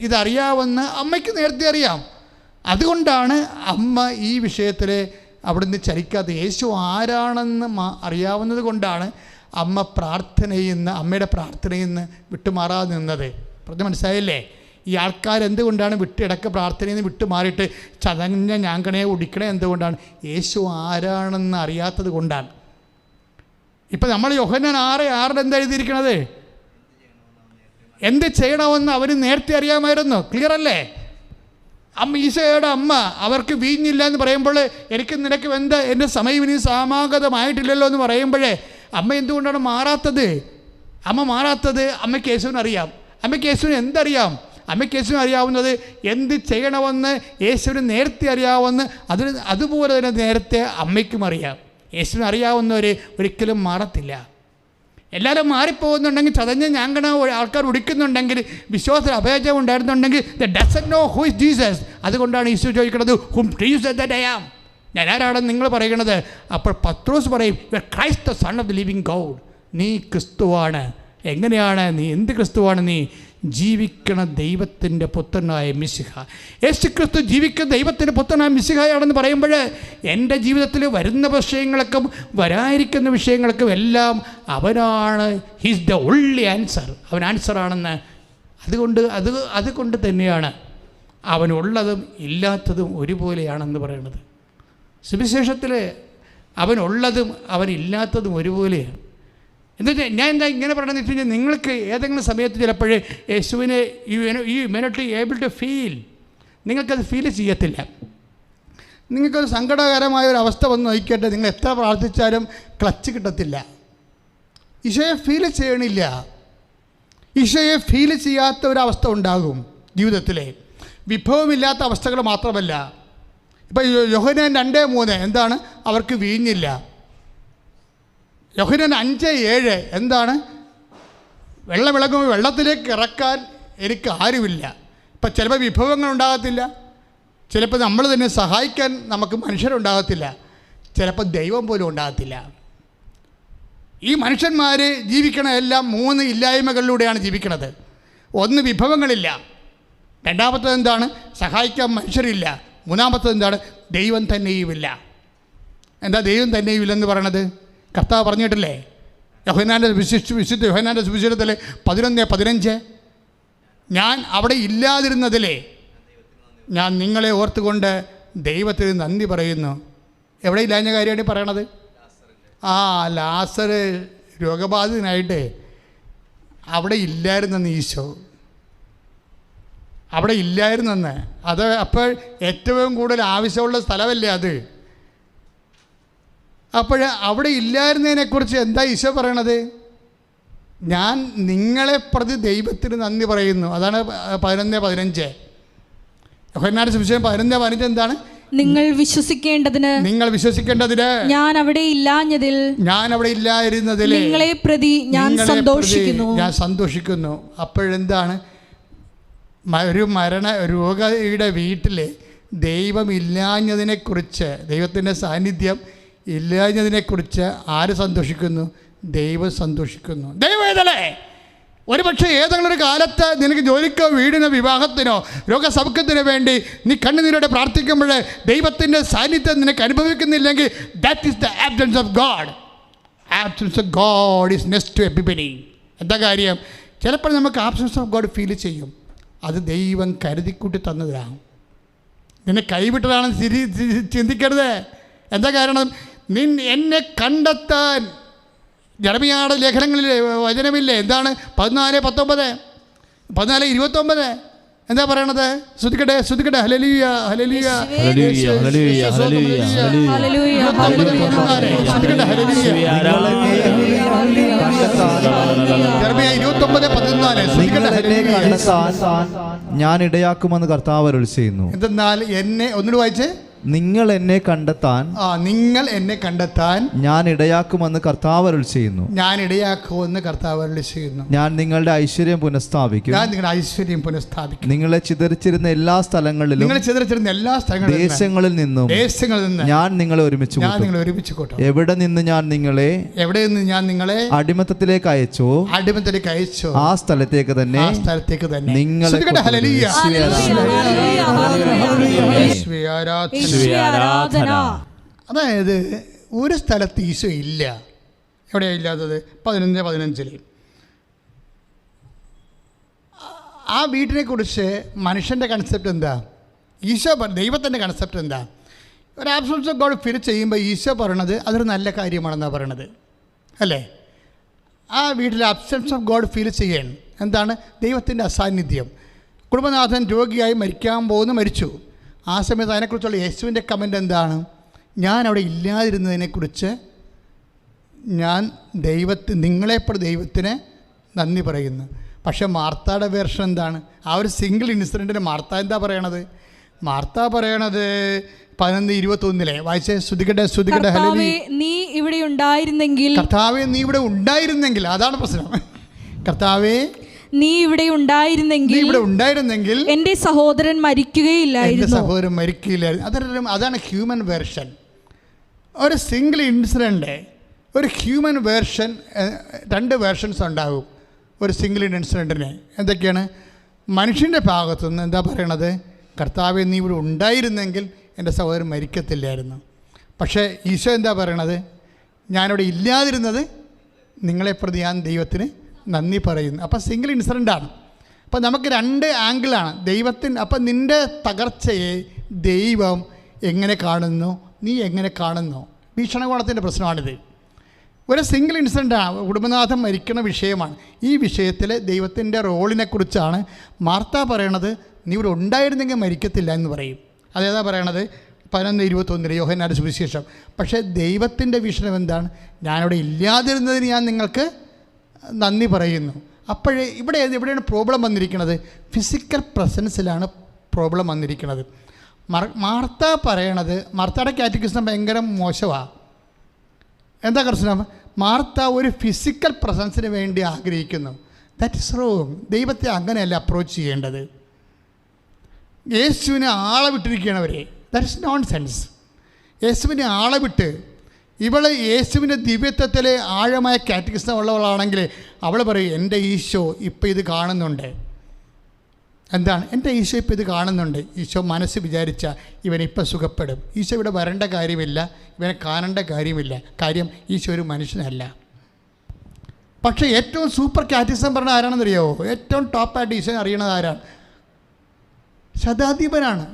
ഇതറിയാവുന്ന അമ്മയ്ക്ക് നേരത്തെ അറിയാം. അതുകൊണ്ടാണ് അമ്മ ഈ വിഷയത്തിൽ അവിടുന്ന് ചലിക്കാതെ. യേശു ആരാണെന്ന് അറിയാവുന്നത് കൊണ്ടാണ് അമ്മ അമ്മയുടെ പ്രാർത്ഥനയിൽ നിന്ന് വിട്ടുമാറാതെ നിന്നത്. പറഞ്ഞ് മനസ്സിലായില്ലേ? ഈ ആൾക്കാരെന്തുകൊണ്ടാണ് ഇടയ്ക്ക് പ്രാർത്ഥനയിൽ നിന്ന് വിട്ടുമാറിയിട്ട് ചതഞ്ഞ ഞാങ്കണയെ ഒടിക്കണേ? എന്തുകൊണ്ടാണ്? യേശു ആരാണെന്ന് അറിയാത്തത് കൊണ്ടാണ്. ഇപ്പം നമ്മൾ യോഹന്നാൻ 6:6 എന്താ എഴുതിയിരിക്കണത്? എന്ത് ചെയ്യണമെന്ന് അവന് നേരത്തെ അറിയാമായിരുന്നു. ക്ലിയർ അല്ലേ? ഈശോയുടെ അമ്മ അവർക്ക് വീഞ്ഞില്ല എന്ന് പറയുമ്പോൾ എനിക്ക് നിനക്ക് എന്താ, എൻ്റെ സമയം ഇനി സമാഗതമായിട്ടില്ലല്ലോ എന്ന് പറയുമ്പോഴേ അമ്മ എന്തുകൊണ്ടാണ് മാറാത്തത്? അമ്മയ്ക്ക് യേശുവിന് അറിയാം. അമ്മയ്ക്ക് യേശുവിന് എന്തറിയാം? അമ്മയ്ക്ക് യേശുവിന് അറിയാവുന്നത് എന്ത് ചെയ്യണമെന്ന് യേശുവിന് നേരത്തെ അറിയാവുന്ന അതുപോലെ തന്നെ നേരത്തെ അമ്മയ്ക്കും അറിയാം. യേശുവിന് അറിയാവുന്നവർ ഒരിക്കലും മാറത്തില്ല. എല്ലാവരും മാറിപ്പോകുന്നുണ്ടെങ്കിൽ, ചതഞ്ഞ ഞാങ്കണ ആൾക്കാർ ഉടിക്കുന്നുണ്ടെങ്കിൽ, വിശ്വാസത്തിൽ അപേക്ഷ ഉണ്ടായിരുന്നുണ്ടെങ്കിൽ doesn't know who is Jesus. അതുകൊണ്ടാണ് ഈശോ ചോദിക്കുന്നത്, whom do you say that I am? ഞാൻ ആരാണെന്ന് നിങ്ങൾ പറയുന്നത്? അപ്പോൾ പത്രോസ് പറയും, you are Christ the son of the living God. നീ ക്രിസ്തുവാണ്. എങ്ങനെയാണ് നീ? എന്ത് ക്രിസ്തുവാണ് നീ? ജീവിക്കണ ദൈവത്തിൻ്റെ പുത്രനായ മിശിഹ. യേശു ക്രിസ്തു ജീവിക്കുന്ന ദൈവത്തിൻ്റെ പുത്രനായ മിശിഹയാണെന്ന് പറയുമ്പോൾ എൻ്റെ ജീവിതത്തിൽ വരുന്ന വിഷയങ്ങൾക്കും വരാതിരിക്കുന്ന വിഷയങ്ങൾക്കും എല്ലാം അവനാണ്. He's the only answer. അവൻ ആൻസറാണെന്ന്. അതുകൊണ്ട് തന്നെയാണ് അവനുള്ളതും ഇല്ലാത്തതും ഒരുപോലെയാണെന്ന് പറയുന്നത്. സുവിശേഷത്തിൽ അവനുള്ളതും അവനില്ലാത്തതും ഒരുപോലെയാണ്. എന്നുവെച്ചാൽ ഞാൻ എന്താ ഇങ്ങനെ പറയണമെന്ന് വെച്ച് കഴിഞ്ഞാൽ, നിങ്ങൾക്ക് ഏതെങ്കിലും സമയത്ത് ചിലപ്പോൾ യേശുവിനെ you may not able to feel, നിങ്ങൾക്കത് ഫീൽ ചെയ്യത്തില്ല. നിങ്ങൾക്കൊരു സങ്കടകരമായ ഒരു അവസ്ഥ വന്ന് നോക്കിയിട്ട് നിങ്ങൾ എത്ര പ്രാർത്ഥിച്ചാലും ക്ലച്ച് കിട്ടത്തില്ല. ഈശോയെ ഫീൽ ചെയ്യണില്ല. ഈശോയെ ഫീൽ ചെയ്യാത്ത ഒരവസ്ഥ ഉണ്ടാകും ജീവിതത്തിൽ. വിഭവമില്ലാത്ത അവസ്ഥകൾ മാത്രമല്ല. ഇപ്പോൾ യോഹന്നാൻ 2:3 എന്താണ്? അവർക്ക് വീഞ്ഞില്ല. യോഹന്നാൻ 5:7 എന്താണ്? വെള്ളമിളകുമ്പോൾ വെള്ളത്തിലേക്ക് ഇറക്കാൻ എനിക്ക് ആരുമില്ല. ഇപ്പം ചിലപ്പോൾ വിഭവങ്ങൾ ഉണ്ടാകത്തില്ല, ചിലപ്പോൾ നമ്മൾ തന്നെ സഹായിക്കാൻ നമുക്ക് മനുഷ്യരുണ്ടാകത്തില്ല, ചിലപ്പോൾ ദൈവം പോലും ഉണ്ടാകത്തില്ല. ഈ മനുഷ്യന്മാർ ജീവിക്കണ എല്ലാം 3 ഇല്ലായ്മകളിലൂടെയാണ് ജീവിക്കുന്നത്. ഒന്ന്, വിഭവങ്ങളില്ല. രണ്ടാമത്തത് എന്താണ്? സഹായിക്കാൻ മനുഷ്യരില്ല. മൂന്നാമത്തത് എന്താണ്? ദൈവം തന്നെയുമില്ല. എന്താ ദൈവം തന്നെയുമില്ലെന്ന് പറയണത്? കർത്താവ് പറഞ്ഞിട്ടില്ലേ? വിശുദ്ധ യോഹന്നാൻ്റെ സുവിശേഷത്തിൽ 11:15 ഞാൻ അവിടെ ഇല്ലാതിരുന്നതിലേ ഞാൻ നിങ്ങളെ ഓർത്തുകൊണ്ട് ദൈവത്തിന് നന്ദി പറയുന്നു. എവിടെ ഇല്ലാഞ്ഞ കാര്യമാണ് പറയണത്? ലാസർ രോഗബാധിതനായിട്ട് അവിടെ ഇല്ലായിരുന്നെന്ന് ഈശോ, അവിടെ ഇല്ലായിരുന്നെന്ന്. അത് അപ്പോൾ ഏറ്റവും കൂടുതൽ ആവശ്യമുള്ള സ്ഥലമല്ലേ അത്? അപ്പോൾ അവിടെ ഇല്ലായിരുന്നതിനെക്കുറിച്ച് എന്താ ഈശോ പറയണത്? ഞാൻ നിങ്ങളെ പ്രതി ദൈവത്തിന് നന്ദി പറയുന്നു. അതാണ് 11:15. യോഹന്നാന്റെ സുവിശേഷം 11:15 എന്താണ്? നിങ്ങൾ വിശ്വസിക്കേണ്ടതിന് ഞാൻ അവിടെ ഇല്ലായിരുന്നതിൽ നിങ്ങളെ പ്രതി ഞാൻ സന്തോഷിക്കുന്നു. അപ്പോഴെന്താണ്? ഒരു രോഗിയുടെ വീട്ടിൽ ദൈവമില്ലാഞ്ഞതിനെക്കുറിച്ച്, ദൈവത്തിൻ്റെ സാന്നിധ്യം ഇല്ലാഞ്ഞതിനെക്കുറിച്ച് ആര് സന്തോഷിക്കുന്നു? ദൈവം സന്തോഷിക്കുന്നു. ദൈവം ഏതല്ലേ? ഒരുപക്ഷെ ഏതെങ്കിലും ഒരു കാലത്ത് നിനക്ക് ജോലിക്കോ വീടിനോ വിവാഹത്തിനോ രോഗസൗഖ്യത്തിനോ വേണ്ടി നീ കണ്ണുനീരോടെ പ്രാർത്ഥിക്കുമ്പോൾ ദൈവത്തിൻ്റെ സാന്നിധ്യം നിനക്ക് അനുഭവിക്കുന്നില്ലെങ്കിൽ that is the absence of God. Absence of God is next to epiphany. എന്താ കാര്യം? ചിലപ്പോൾ നമുക്ക് ആബ്സെൻസ് ഓഫ് ഗോഡ് ഫീൽ ചെയ്യും. അത് ദൈവം കരുതിക്കൂട്ടി തന്നതാണ്. നിന്നെ കൈവിട്ടതാണെന്ന് ചിന്തിക്കരുത്. എന്താ കാരണം? എന്നെ കണ്ടെത്താൻ ജെറമിയായുടെ ലേഖനങ്ങളിൽ വചനമില്ലേ? എന്താണ്? 14:29 എന്താ പറയണത്? ശ്രദ്ധിക്കട്ടെ. ഹല്ലേലൂയ, ഹല്ലേലൂയ, ഹല്ലേലൂയ, ഹല്ലേലൂയ, ഹല്ലേലൂയ, ഹല്ലേലൂയ. ജെറമിയ 29:14 ഞാൻ ഇടയാക്കുമെന്ന് കർത്താവ് അരുളി ചെയ്യുന്നു. എന്തെന്നാൽ എന്നെ ഒന്നുകൂടി വായിച്ചേ. നിങ്ങൾ എന്നെ കണ്ടെത്താൻ നിങ്ങൾ എന്നെ കണ്ടെത്താൻ ഞാൻ ഇടയാക്കുമെന്ന് കർത്താവ് അരുൾ ചെയ്യുന്നു. ഞാൻ ഇടയാക്കുമെന്ന് കർത്താവ് അരുൾ ചെയ്യുന്നു. ഞാൻ നിങ്ങളുടെ ഐശ്വര്യം പുനഃസ്ഥാപിക്കും. ഞാൻ നിങ്ങളുടെ ഐശ്വര്യം പുനഃസ്ഥാപിക്കും. നിങ്ങളെ ചിതറിച്ചിരുന്ന എല്ലാ സ്ഥലങ്ങളിലും ദേശങ്ങളിൽ നിന്നും ഞാൻ നിങ്ങളെ ഒരുമിച്ച് കൂട്ടും. എവിടെ നിന്ന് ഞാൻ നിങ്ങളെ അടിമത്തത്തിലേക്ക് അയച്ചോ ആ സ്ഥലത്തേക്ക് തന്നെ നിങ്ങളെ. അതായത് ഒരു സ്ഥലത്ത് ഈശോ ഇല്ല. എവിടെയാണ് ഇല്ലാത്തത്? 15:15 ആ വീട്ടിനെ കുറിച്ച് മനുഷ്യൻ്റെ കൺസെപ്റ്റ് എന്താ? ഈശോ ദൈവത്തിൻ്റെ കൺസെപ്റ്റ് എന്താ? ഒരു ആബ്സൻസ് ഓഫ് ഗോഡ് ഫീൽ ചെയ്യുമ്പോൾ ഈശോ പറയണത് അതൊരു നല്ല കാര്യമാണെന്നാണ് പറയണത്, അല്ലേ? ആ വീട്ടിൽ അബ്സെൻസ് ഓഫ് ഗോഡ് ഫീൽ ചെയ്യണം. എന്താണ്? ദൈവത്തിൻ്റെ അസാന്നിധ്യം. കുടുംബനാഥൻ രോഗിയായി മരിച്ചു. ആ സമയത്ത് അതിനെക്കുറിച്ചുള്ള യേശുവിൻ്റെ കമൻ്റ് എന്താണ്? ഞാൻ അവിടെ ഇല്ലാതിരുന്നതിനെക്കുറിച്ച് ഞാൻ നിങ്ങളെപ്പോഴും ദൈവത്തിന് നന്ദി പറയുന്നു. പക്ഷേ മാർത്തായുടെ വേർഷൻ എന്താണ്? ആ ഒരു സിംഗിൾ ഇൻസിഡൻറ്റിന് മാർത്ത എന്താ പറയണത്? മാർത്ത പറയണത് 11:21 വായിച്ചേ. ശ്രുതിക്കട്ടെ. കർത്താവേ നീ ഇവിടെ ഉണ്ടായിരുന്നെങ്കിൽ. അതാണ് പ്രശ്നം. കർത്താവേ നീ ഇവിടെ ഉണ്ടായിരുന്നെങ്കിൽ എൻ്റെ സഹോദരൻ മരിക്കുകയില്ലായിരുന്നു. അതാണ് ഹ്യൂമൻ വേർഷൻ. ഒരു സിംഗിൾ ഇൻസിഡൻ്റ്, ഒരു ഹ്യൂമൻ വേർഷൻ, 2 വേർഷൻസ് ഉണ്ടാകും ഒരു സിംഗിൾ ഇൻസിഡൻറ്റിന്. എന്തൊക്കെയാണ്? മനുഷ്യൻ്റെ ഭാഗത്തുനിന്ന് എന്താ പറയണത്? കർത്താവേ നീ ഇവിടെ ഉണ്ടായിരുന്നെങ്കിൽ എൻ്റെ സഹോദരൻ മരിക്കത്തില്ലായിരുന്നു. പക്ഷേ ഈശോ എന്താ പറയണത്? ഞാനിവിടെ ഇല്ലാതിരുന്നത് നിങ്ങളെ പ്രതി ഞാൻ ദൈവത്തിന് നന്ദി പറയുന്നു. അപ്പം സിംഗിൾ ഇൻസിഡൻ്റാണ്. അപ്പം നമുക്ക് 2 ആംഗിളാണ് ദൈവത്തിന്. അപ്പം നിൻ്റെ തകർച്ചയെ ദൈവം എങ്ങനെ കാണുന്നു, നീ എങ്ങനെ കാണുന്നു? വീക്ഷണകോണത്തിൻ്റെ പ്രശ്നമാണിത്. ഒരു സിംഗിൾ ഇൻസിഡൻ്റാണ്. കുടുംബനാഥൻ മരിക്കുന്ന വിഷയമാണ്. ഈ വിഷയത്തിൽ ദൈവത്തിൻ്റെ റോളിനെക്കുറിച്ചാണ് മാർത്ത പറയണത്. നീ ഇവിടെ ഉണ്ടായിരുന്നെങ്കിൽ മരിക്കത്തില്ല എന്ന് പറയും. അതേതാ പറയണത്? 11:21 യോഹന്നാന്റെ സുവിശേഷം. പക്ഷേ ദൈവത്തിൻ്റെ വീക്ഷണം എന്താണ്? ഞാനിവിടെ ഇല്ലാതിരുന്നതിന് ഞാൻ നിങ്ങൾക്ക് നന്ദി പറയുന്നു. അപ്പോഴേ എവിടെയാണ് പ്രോബ്ലം വന്നിരിക്കുന്നത്? ഫിസിക്കൽ പ്രസൻസിലാണ് പ്രോബ്ലം വന്നിരിക്കുന്നത്. മാർത്ത പറയണത്, മാർത്തയുടെ കാറ്റഗിസം ഭയങ്കര മോശമാണ്. എന്താ പ്രശ്നം? മാർത്ത ഒരു ഫിസിക്കൽ പ്രസൻസിന് വേണ്ടി ആഗ്രഹിക്കുന്നു. That is wrong. ദൈവത്തെ അങ്ങനെയല്ല അപ്രോച്ച് ചെയ്യേണ്ടത്. യേശുവിനെ ആളെ വിട്ടിരിക്കുകയാണ് അവർ. That is nonsense. യേശുവിനെ ആളെ വിട്ട് യേശുവിൻ്റെ ദിവ്യത്വത്തിലെ ആഴമായ കാറ്റഗിസം ഉള്ളവളാണെങ്കിൽ അവൾ പറയും, എൻ്റെ ഈശോ ഇപ്പോൾ ഇത് കാണുന്നുണ്ട്. എന്താണ്? എൻ്റെ ഈശോ ഇപ്പോൾ ഇത് കാണുന്നുണ്ട്. ഈശോ മനസ്സ് വിചാരിച്ച ഇവനിപ്പോൾ സുഖപ്പെടും. ഈശോ ഇവിടെ വരേണ്ട കാര്യമില്ല, ഇവനെ കാണേണ്ട കാര്യമില്ല. കാര്യം ഈശോ ഒരു മനുഷ്യനല്ല. പക്ഷേ ഏറ്റവും സൂപ്പർ കാറ്റഗിസം പറഞ്ഞ ആരാണെന്നറിയാമോ? ഏറ്റവും ടോപ്പായിട്ട് ഈശോ അറിയണത് ആരാണ്? ശതാധിപനാണ്.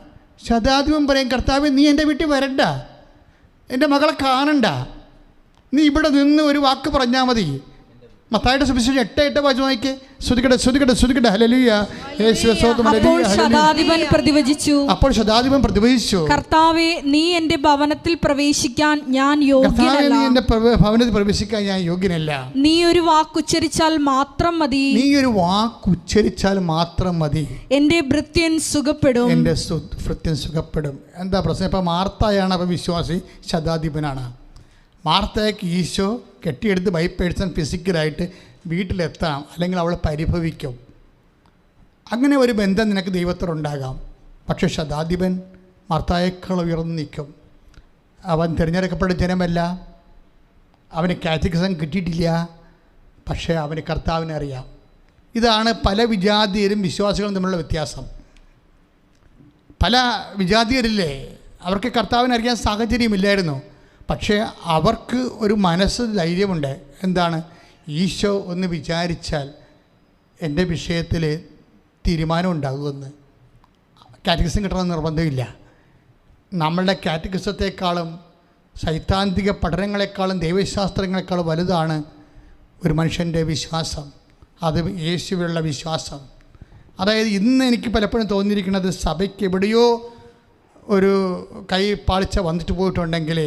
ശതാധിപൻ പറയും, കർത്താവേ നീ എൻ്റെ വീട്ടിൽ വരണ്ട, എൻ്റെ മകളെ കാണണ്ട, നീ ഇവിടെ നിന്ന് ഒരു വാക്ക് പറഞ്ഞാൽ മതി. മത്തായിയുടെ സുവിശേഷം 8:8 വായിച്ചു നോക്കിക്കേ. ശ്രുതിക്കട്ടെ ഹല്ലേലൂയ. അപ്പോൾ ശതാധിപൻ പ്രതിവചിച്ചു, കർത്താവേ നീ എൻ്റെ ഭവനത്തിൽ പ്രവേശിക്കാൻ ഞാൻ യോഗ്യനല്ല. നീ ഒരു വാക്കുച്ചരിച്ചാൽ മാത്രം മതി. എൻ്റെ ഭൃത്യൻ സുഖപ്പെടും. എന്താ പ്രശ്നം? ഇപ്പം മാർത്തയാണ് അപ്പം വിശ്വാസി, ശതാധിപനാണ്. മാർത്തയ്ക്ക് ഈശോ കെട്ടിയെടുത്ത് ബൈ പേഴ്സൺ ഫിസിക്കലായിട്ട് വീട്ടിലെത്താം, അല്ലെങ്കിൽ അവളെ പരിഭവിക്കും. അങ്ങനെ ഒരു ബന്ധം നിനക്ക് ദൈവത്തോടുണ്ടാകാം. പക്ഷേ ശതാധിപൻ മാർത്തയേക്കാൾ ഉയർന്നു നിൽക്കും. അവൻ തിരഞ്ഞെടുക്കപ്പെട്ട ജനമല്ല, അവന് കാറ്റഗിസം കിട്ടിയിട്ടില്ല, പക്ഷേ അവന് കർത്താവിനെ അറിയാം. ഇതാണ് പല വിജാതീയരും വിശ്വാസികളും തമ്മിലുള്ള വ്യത്യാസം. പല വിജാതീയരില്ലേ, അവർക്ക് കർത്താവിനെ അറിയാൻ സാഹചര്യമില്ലായിരുന്നു, പക്ഷേ അവർക്ക് ഒരു മനസ്സ് ധൈര്യമുണ്ട്. എന്താണ്? ഈശോ ഒന്ന് വിചാരിച്ചാൽ എൻ്റെ വിഷയത്തിൽ തീരുമാനം ഉണ്ടാകുമെന്ന്. കാറ്റഗിസം കിട്ടണമെന്ന് നിർബന്ധമില്ല. നമ്മളുടെ കാറ്റഗിസത്തെക്കാളും സൈദ്ധാന്തിക പഠനങ്ങളെക്കാളും ദൈവശാസ്ത്രങ്ങളെക്കാളും വലുതാണ് ഒരു മനുഷ്യൻ്റെ വിശ്വാസം. അത് യേശുവിലുള്ള വിശ്വാസം. അതായത് ഇന്ന് എനിക്ക് പലപ്പോഴും തോന്നിയിരിക്കുന്നത്, സഭയ്ക്ക് എവിടെയോ ഒരു കൈ പാളിച്ച വന്നിട്ട് പോയിട്ടുണ്ടെങ്കിൽ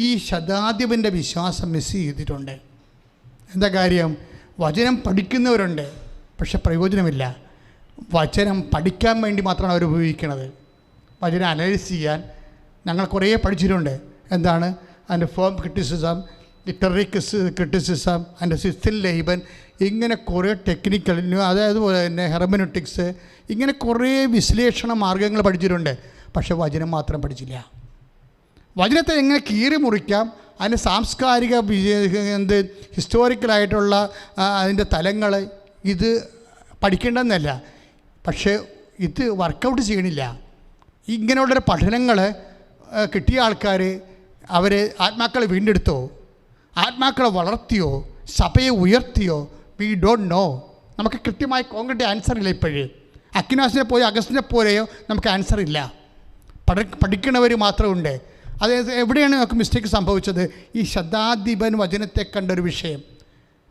ഈ ശതാധിപൻ്റെ വിശ്വാസം മിസ് ചെയ്തിട്ടുണ്ട്. എന്താ കാര്യം? വചനം പഠിക്കുന്നവരുണ്ട്, പക്ഷെ പ്രയോജനമില്ല. വചനം പഠിക്കാൻ വേണ്ടി മാത്രമാണ് അവർ ഉപയോഗിക്കുന്നത്. വചനം അനലൈസ് ചെയ്യാൻ ഞങ്ങൾ കുറേ പഠിച്ചിട്ടുണ്ട്. എന്താണ് അതിൻ്റെ ഫോം ക്രിറ്റിസിസം, ലിറ്റററി ക്രിറ്റിസിസം, അതിൻ്റെ സിസ്റ്റിൻ ലൈബൻ, ഇങ്ങനെ കുറേ ടെക്നിക്കൽ, അതുപോലെ തന്നെ ഹെർമനോട്ടിക്സ്, ഇങ്ങനെ കുറേ വിശ്ലേഷണ മാർഗ്ഗങ്ങൾ പഠിച്ചിട്ടുണ്ട്. പക്ഷേ വചനം മാത്രം പഠിച്ചില്ല. വചനത്തെ എങ്ങനെ കീറി മുറിക്കാം, അതിൻ്റെ സാംസ്കാരിക ഹിസ്റ്റോറിക്കലായിട്ടുള്ള അതിൻ്റെ തലങ്ങൾ ഇത് പഠിക്കേണ്ടതെന്നല്ല, പക്ഷേ ഇത് വർക്കൗട്ട് ചെയ്യണില്ല. ഇങ്ങനെയുള്ളൊരു പഠനങ്ങൾ കിട്ടിയ ആൾക്കാർ അവർ ആത്മാക്കളെ വീണ്ടെടുത്തോ, ആത്മാക്കളെ വളർത്തിയോ, സഭയെ ഉയർത്തിയോ, വി ഡോണ്ട് നോ. നമുക്ക് കൃത്യമായി കോൺക്രീറ്റ് ആൻസർ ഇല്ല. ഇപ്പോഴും അക്വിനാസിനെ പോലെ അഗസ്റ്റിനെ പോലെയോ നമുക്ക് ആൻസർ ഇല്ല. പഠിക്കണവർ മാത്രമുണ്ട്. അതായത് എവിടെയാണ് നമുക്ക് മിസ്റ്റേക്ക് സംഭവിച്ചത്? ഈ ശതാധിപൻ വചനത്തെ കണ്ടൊരു വിഷയം.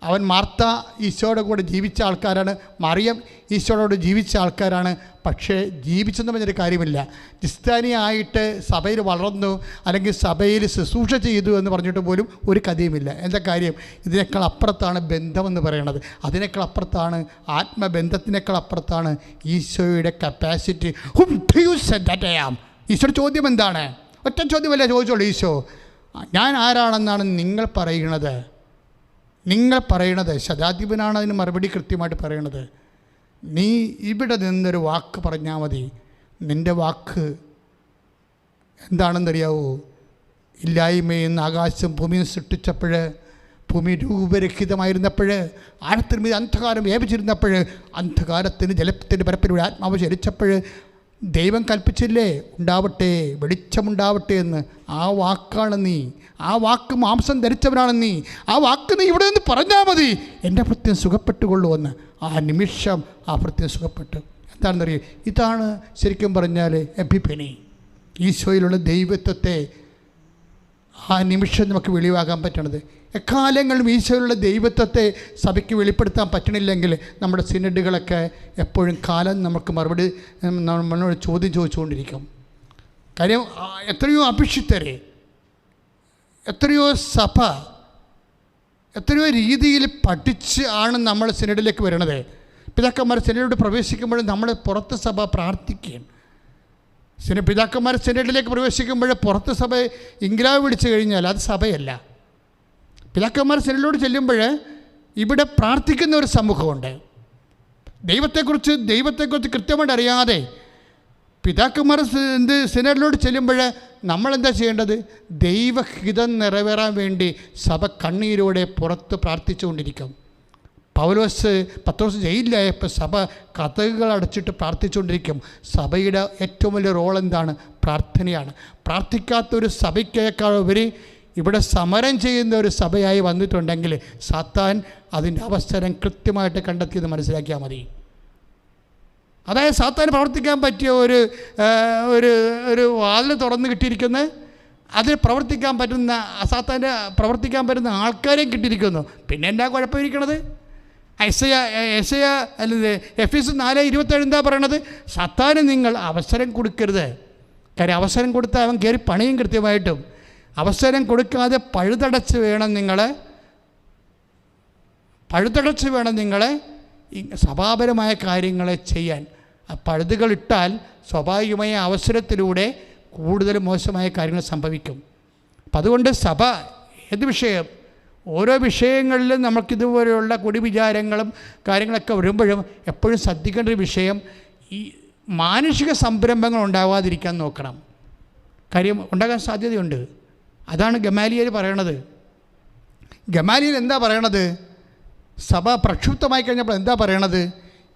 അവൻ മാർത്ത ഈശോയുടെ കൂടെ ജീവിച്ച ആൾക്കാരാണ്, മറിയം ഈശോയോട് ജീവിച്ച ആൾക്കാരാണ്. പക്ഷേ ജീവിച്ചെന്ന് പറഞ്ഞൊരു കാര്യമില്ല. ക്രിസ്ത്യാനിയായിട്ട് സഭയിൽ വളർന്നു അല്ലെങ്കിൽ സഭയിൽ ശുശ്രൂഷ ചെയ്തു എന്ന് പറഞ്ഞിട്ട് പോലും ഒരു കഥയുമില്ല. എന്താ കാര്യം? ഇതിനേക്കാൾ അപ്പുറത്താണ് ബന്ധമെന്ന് പറയുന്നത്. അതിനേക്കാൾ അപ്പുറത്താണ് ആത്മബന്ധത്തിനേക്കാൾ അപ്പുറത്താണ് ഈശോയുടെ capacity. Whom do you say that I am? ഈശോയുടെ ചോദ്യം എന്താണ്? ഒറ്റ ചോദ്യമല്ല ചോദിച്ചോളൂ. ഈശോ, ഞാൻ ആരാണെന്നാണ് നിങ്ങൾ പറയണത്? ശതാധിപനാണ് അതിന് മറുപടി കൃത്യമായിട്ട് പറയണത്. നീ ഇവിടെ നിന്നൊരു വാക്ക് പറഞ്ഞാൽ മതി. നിൻ്റെ വാക്ക് എന്താണെന്നറിയാവോ? ഇല്ലായ്മയിൽ നിന്ന് ആകാശം ഭൂമിയെ സൃഷ്ടിച്ചപ്പോൾ, ഭൂമി രൂപരഹിതമായിരുന്നപ്പോൾ, ആഴത്തിന് മീത് അന്ധകാരം വ്യാപിച്ചിരുന്നപ്പോൾ, അന്ധകാരത്തിന് ജലത്തിൻ്റെ പരപ്പിലൂടെ ആത്മാവ് ചലിച്ചപ്പോൾ ദൈവം കൽപ്പിച്ചില്ലേ ഉണ്ടാവട്ടെ, വെളിച്ചമുണ്ടാവട്ടെ എന്ന്. ആ വാക്കാണ് നീ. ആ വാക്ക് മാംസം ധരിച്ചവനാണ് നീ. ആ വാക്ക് നീ ഇവിടെ നിന്ന് പറഞ്ഞാൽ മതി, എൻ്റെ ഭൃത്യം സുഖപ്പെട്ടുകൊള്ളുവെന്ന്. ആ നിമിഷം ആ ഭൃത്യം സുഖപ്പെട്ടു. എന്താണെന്നറിയാം? ഇതാണ് ശരിക്കും പറഞ്ഞാൽ എപ്പിഫനി. ഈശോയിലുള്ള ദൈവത്വത്തെ ആ നിമിഷം നമുക്ക് വെളിവാകാൻ പറ്റണത്. എക്കാലങ്ങളിലും ഈശോയിലുള്ള ദൈവത്വത്തെ സഭയ്ക്ക് വെളിപ്പെടുത്താൻ പറ്റണില്ലെങ്കിൽ നമ്മുടെ സിനഡുകളൊക്കെ എപ്പോഴും കാലം നമുക്ക് മറുപടി നമ്മളോട് ചോദ്യം ചോദിച്ചുകൊണ്ടിരിക്കും. കാര്യം എത്രയോ അഭിഷിക്തരെ, എത്രയോ സഭ, എത്രയോ രീതിയിൽ പഠിച്ച് ആണ് നമ്മൾ സിനഡിലേക്ക് വരണത്. പിതാക്കന്മാർ സിനഡിലോട്ട് പ്രവേശിക്കുമ്പോൾ നമ്മൾ പുറത്ത് സഭ പ്രാർത്ഥിക്കുകയാണ്. പിതാക്കന്മാർ സിനഡിലേക്ക് പ്രവേശിക്കുമ്പോൾ പുറത്ത് സഭ ഇംഗ്ലാവ് വിളിച്ചു കഴിഞ്ഞാൽ അത് സഭയല്ല. പിതാക്കന്മാർ സിനഡിലോട്ട് ചെല്ലുമ്പോൾ ഇവിടെ പ്രാർത്ഥിക്കുന്ന ഒരു സമൂഹമുണ്ട്. ദൈവത്തെക്കുറിച്ച് കൃത്യമായിട്ട് അറിയാതെ പിതാക്കന്മാർ സിനഡിലോട്ട് ചെല്ലുമ്പോൾ നമ്മളെന്താ ചെയ്യേണ്ടത്? ദൈവഹിതം നിറവേറാൻ വേണ്ടി സഭ കണ്ണീരോടെ പുറത്ത് പ്രാർത്ഥിച്ചുകൊണ്ടിരിക്കും. പത്രോസ് ജയിലിലായപ്പോൾ സഭ കതകുകൾ അടച്ചിട്ട് പ്രാർത്ഥിച്ചുകൊണ്ടിരിക്കും. സഭയുടെ ഏറ്റവും വലിയ റോൾ എന്താണ്? പ്രാർത്ഥനയാണ്. പ്രാർത്ഥിക്കാത്തൊരു സഭയ്ക്കേക്കാൾ ഉപരി ഇവിടെ സമരം ചെയ്യുന്ന ഒരു സഭയായി വന്നിട്ടുണ്ടെങ്കിൽ സാത്താൻ അതിൻ്റെ അവസരം കൃത്യമായിട്ട് കണ്ടെത്തിയത് മനസ്സിലാക്കിയാൽ മതി. അതായത് സാത്താൻ പ്രവർത്തിക്കാൻ പറ്റിയ ഒരു വാതിൽ തുറന്ന് കിട്ടിയിരിക്കുന്നത്, അതിൽ സാത്താൻ്റെ പ്രവർത്തിക്കാൻ പറ്റുന്ന ആൾക്കാരെയും കിട്ടിയിരിക്കുന്നു. പിന്നെ എന്താ കുഴപ്പമിരിക്കണത്? എഫീസ് 4:27 എന്താ പറയണത്? സാത്താന് നിങ്ങൾ അവസരം കൊടുക്കരുത്. കാര്യം അവസരം കൊടുത്താൽ അവൻ കയറി പണിയും കൃത്യമായിട്ടും. അവസരം കൊടുക്കാതെ പഴുതടച്ച് വേണം നിങ്ങളെ സഭാപരമായ കാര്യങ്ങളെ ചെയ്യാൻ. ആ പഴുതുകളിട്ടാൽ സ്വാഭാവികമായ അവസരത്തിലൂടെ കൂടുതൽ മോശമായ കാര്യങ്ങൾ സംഭവിക്കും. അപ്പം അതുകൊണ്ട് സഭ ഓരോ വിഷയങ്ങളിലും നമുക്കിതുപോലെയുള്ള കുടിവിചാരങ്ങളും കാര്യങ്ങളൊക്കെ വരുമ്പോഴും എപ്പോഴും ശ്രദ്ധിക്കേണ്ട ഒരു വിഷയം, ഈ മാനുഷിക സംരംഭങ്ങൾ ഉണ്ടാകാതിരിക്കാൻ നോക്കണം. കാര്യം ഉണ്ടാകാൻ സാധ്യതയുണ്ട്. അതാണ് ഗമാലിയേൽ പറയണത്. ഗമാലിയേൽ എന്താ പറയണത്? സഭ പ്രക്ഷുബ്ധമായി കഴിഞ്ഞപ്പോൾ എന്താ പറയണത്?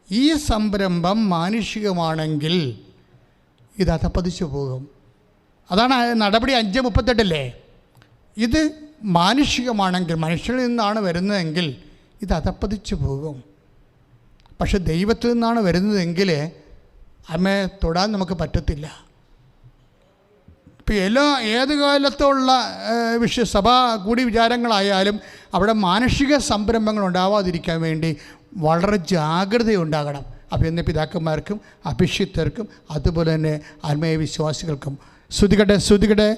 ഈ സംരംഭം മാനുഷികമാണെങ്കിൽ ഇത് അധപ്പതിച്ചു പോകും. അതാണ് നടപടി 5:38. ഇത് മാനുഷികമാണെങ്കിൽ, മനുഷ്യരിൽ നിന്നാണ് വരുന്നതെങ്കിൽ ഇത് അധപ്പതിച്ചു പോകും. പക്ഷെ ദൈവത്തിൽ നിന്നാണ് വരുന്നതെങ്കിൽ അമ്മയെ തൊടാൻ നമുക്ക് പറ്റത്തില്ല. ഇപ്പോൾ ഏത് കാലത്തുള്ള സഭാ കൂടി വിചാരങ്ങളായാലും അവിടെ മാനുഷിക സംരംഭങ്ങൾ ഉണ്ടാവാതിരിക്കാൻ വേണ്ടി വളരെ ജാഗ്രതയുണ്ടാകണം. അപ്പോൾ ഇന്ന് പിതാക്കന്മാർക്കും അഭിഷിക്തർക്കും അതുപോലെ തന്നെ ആത്മീയ വിശ്വാസികൾക്കും സ്തുതികട്ടെ.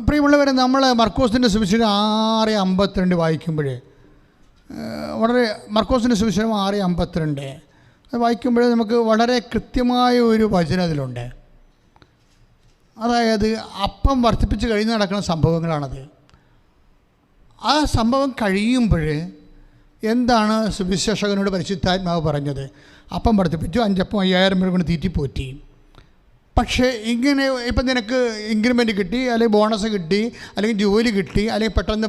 പ്രിയമുള്ളവരെ, നമ്മൾ മർക്കോസിൻ്റെ സുവിശേഷം 6:52 വായിക്കുമ്പോൾ വളരെ മർക്കോസിൻ്റെ സുവിശേഷം 6:52 അത് വായിക്കുമ്പോൾ നമുക്ക് വളരെ കൃത്യമായ ഒരു വചനം അതിലുണ്ട്. അതായത് അപ്പം വർദ്ധിപ്പിച്ച് കഴിഞ്ഞ് നടക്കുന്ന സംഭവങ്ങളാണത്. ആ സംഭവം കഴിയുമ്പോൾ എന്താണ് സുവിശേഷകനോട് പരിശുദ്ധാത്മാവ് പറഞ്ഞത്? അപ്പം വർദ്ധിപ്പിച്ചു, 5 അപ്പം 5000 പേർ കൊണ്ട് തീറ്റിപ്പോറ്റി. പക്ഷേ ഇങ്ങനെ ഇപ്പം നിനക്ക് ഇൻക്രിമെൻറ്റ് കിട്ടി, അല്ലെങ്കിൽ ബോണസ് കിട്ടി, അല്ലെങ്കിൽ ജോലി കിട്ടി, അല്ലെങ്കിൽ പെട്ടെന്ന്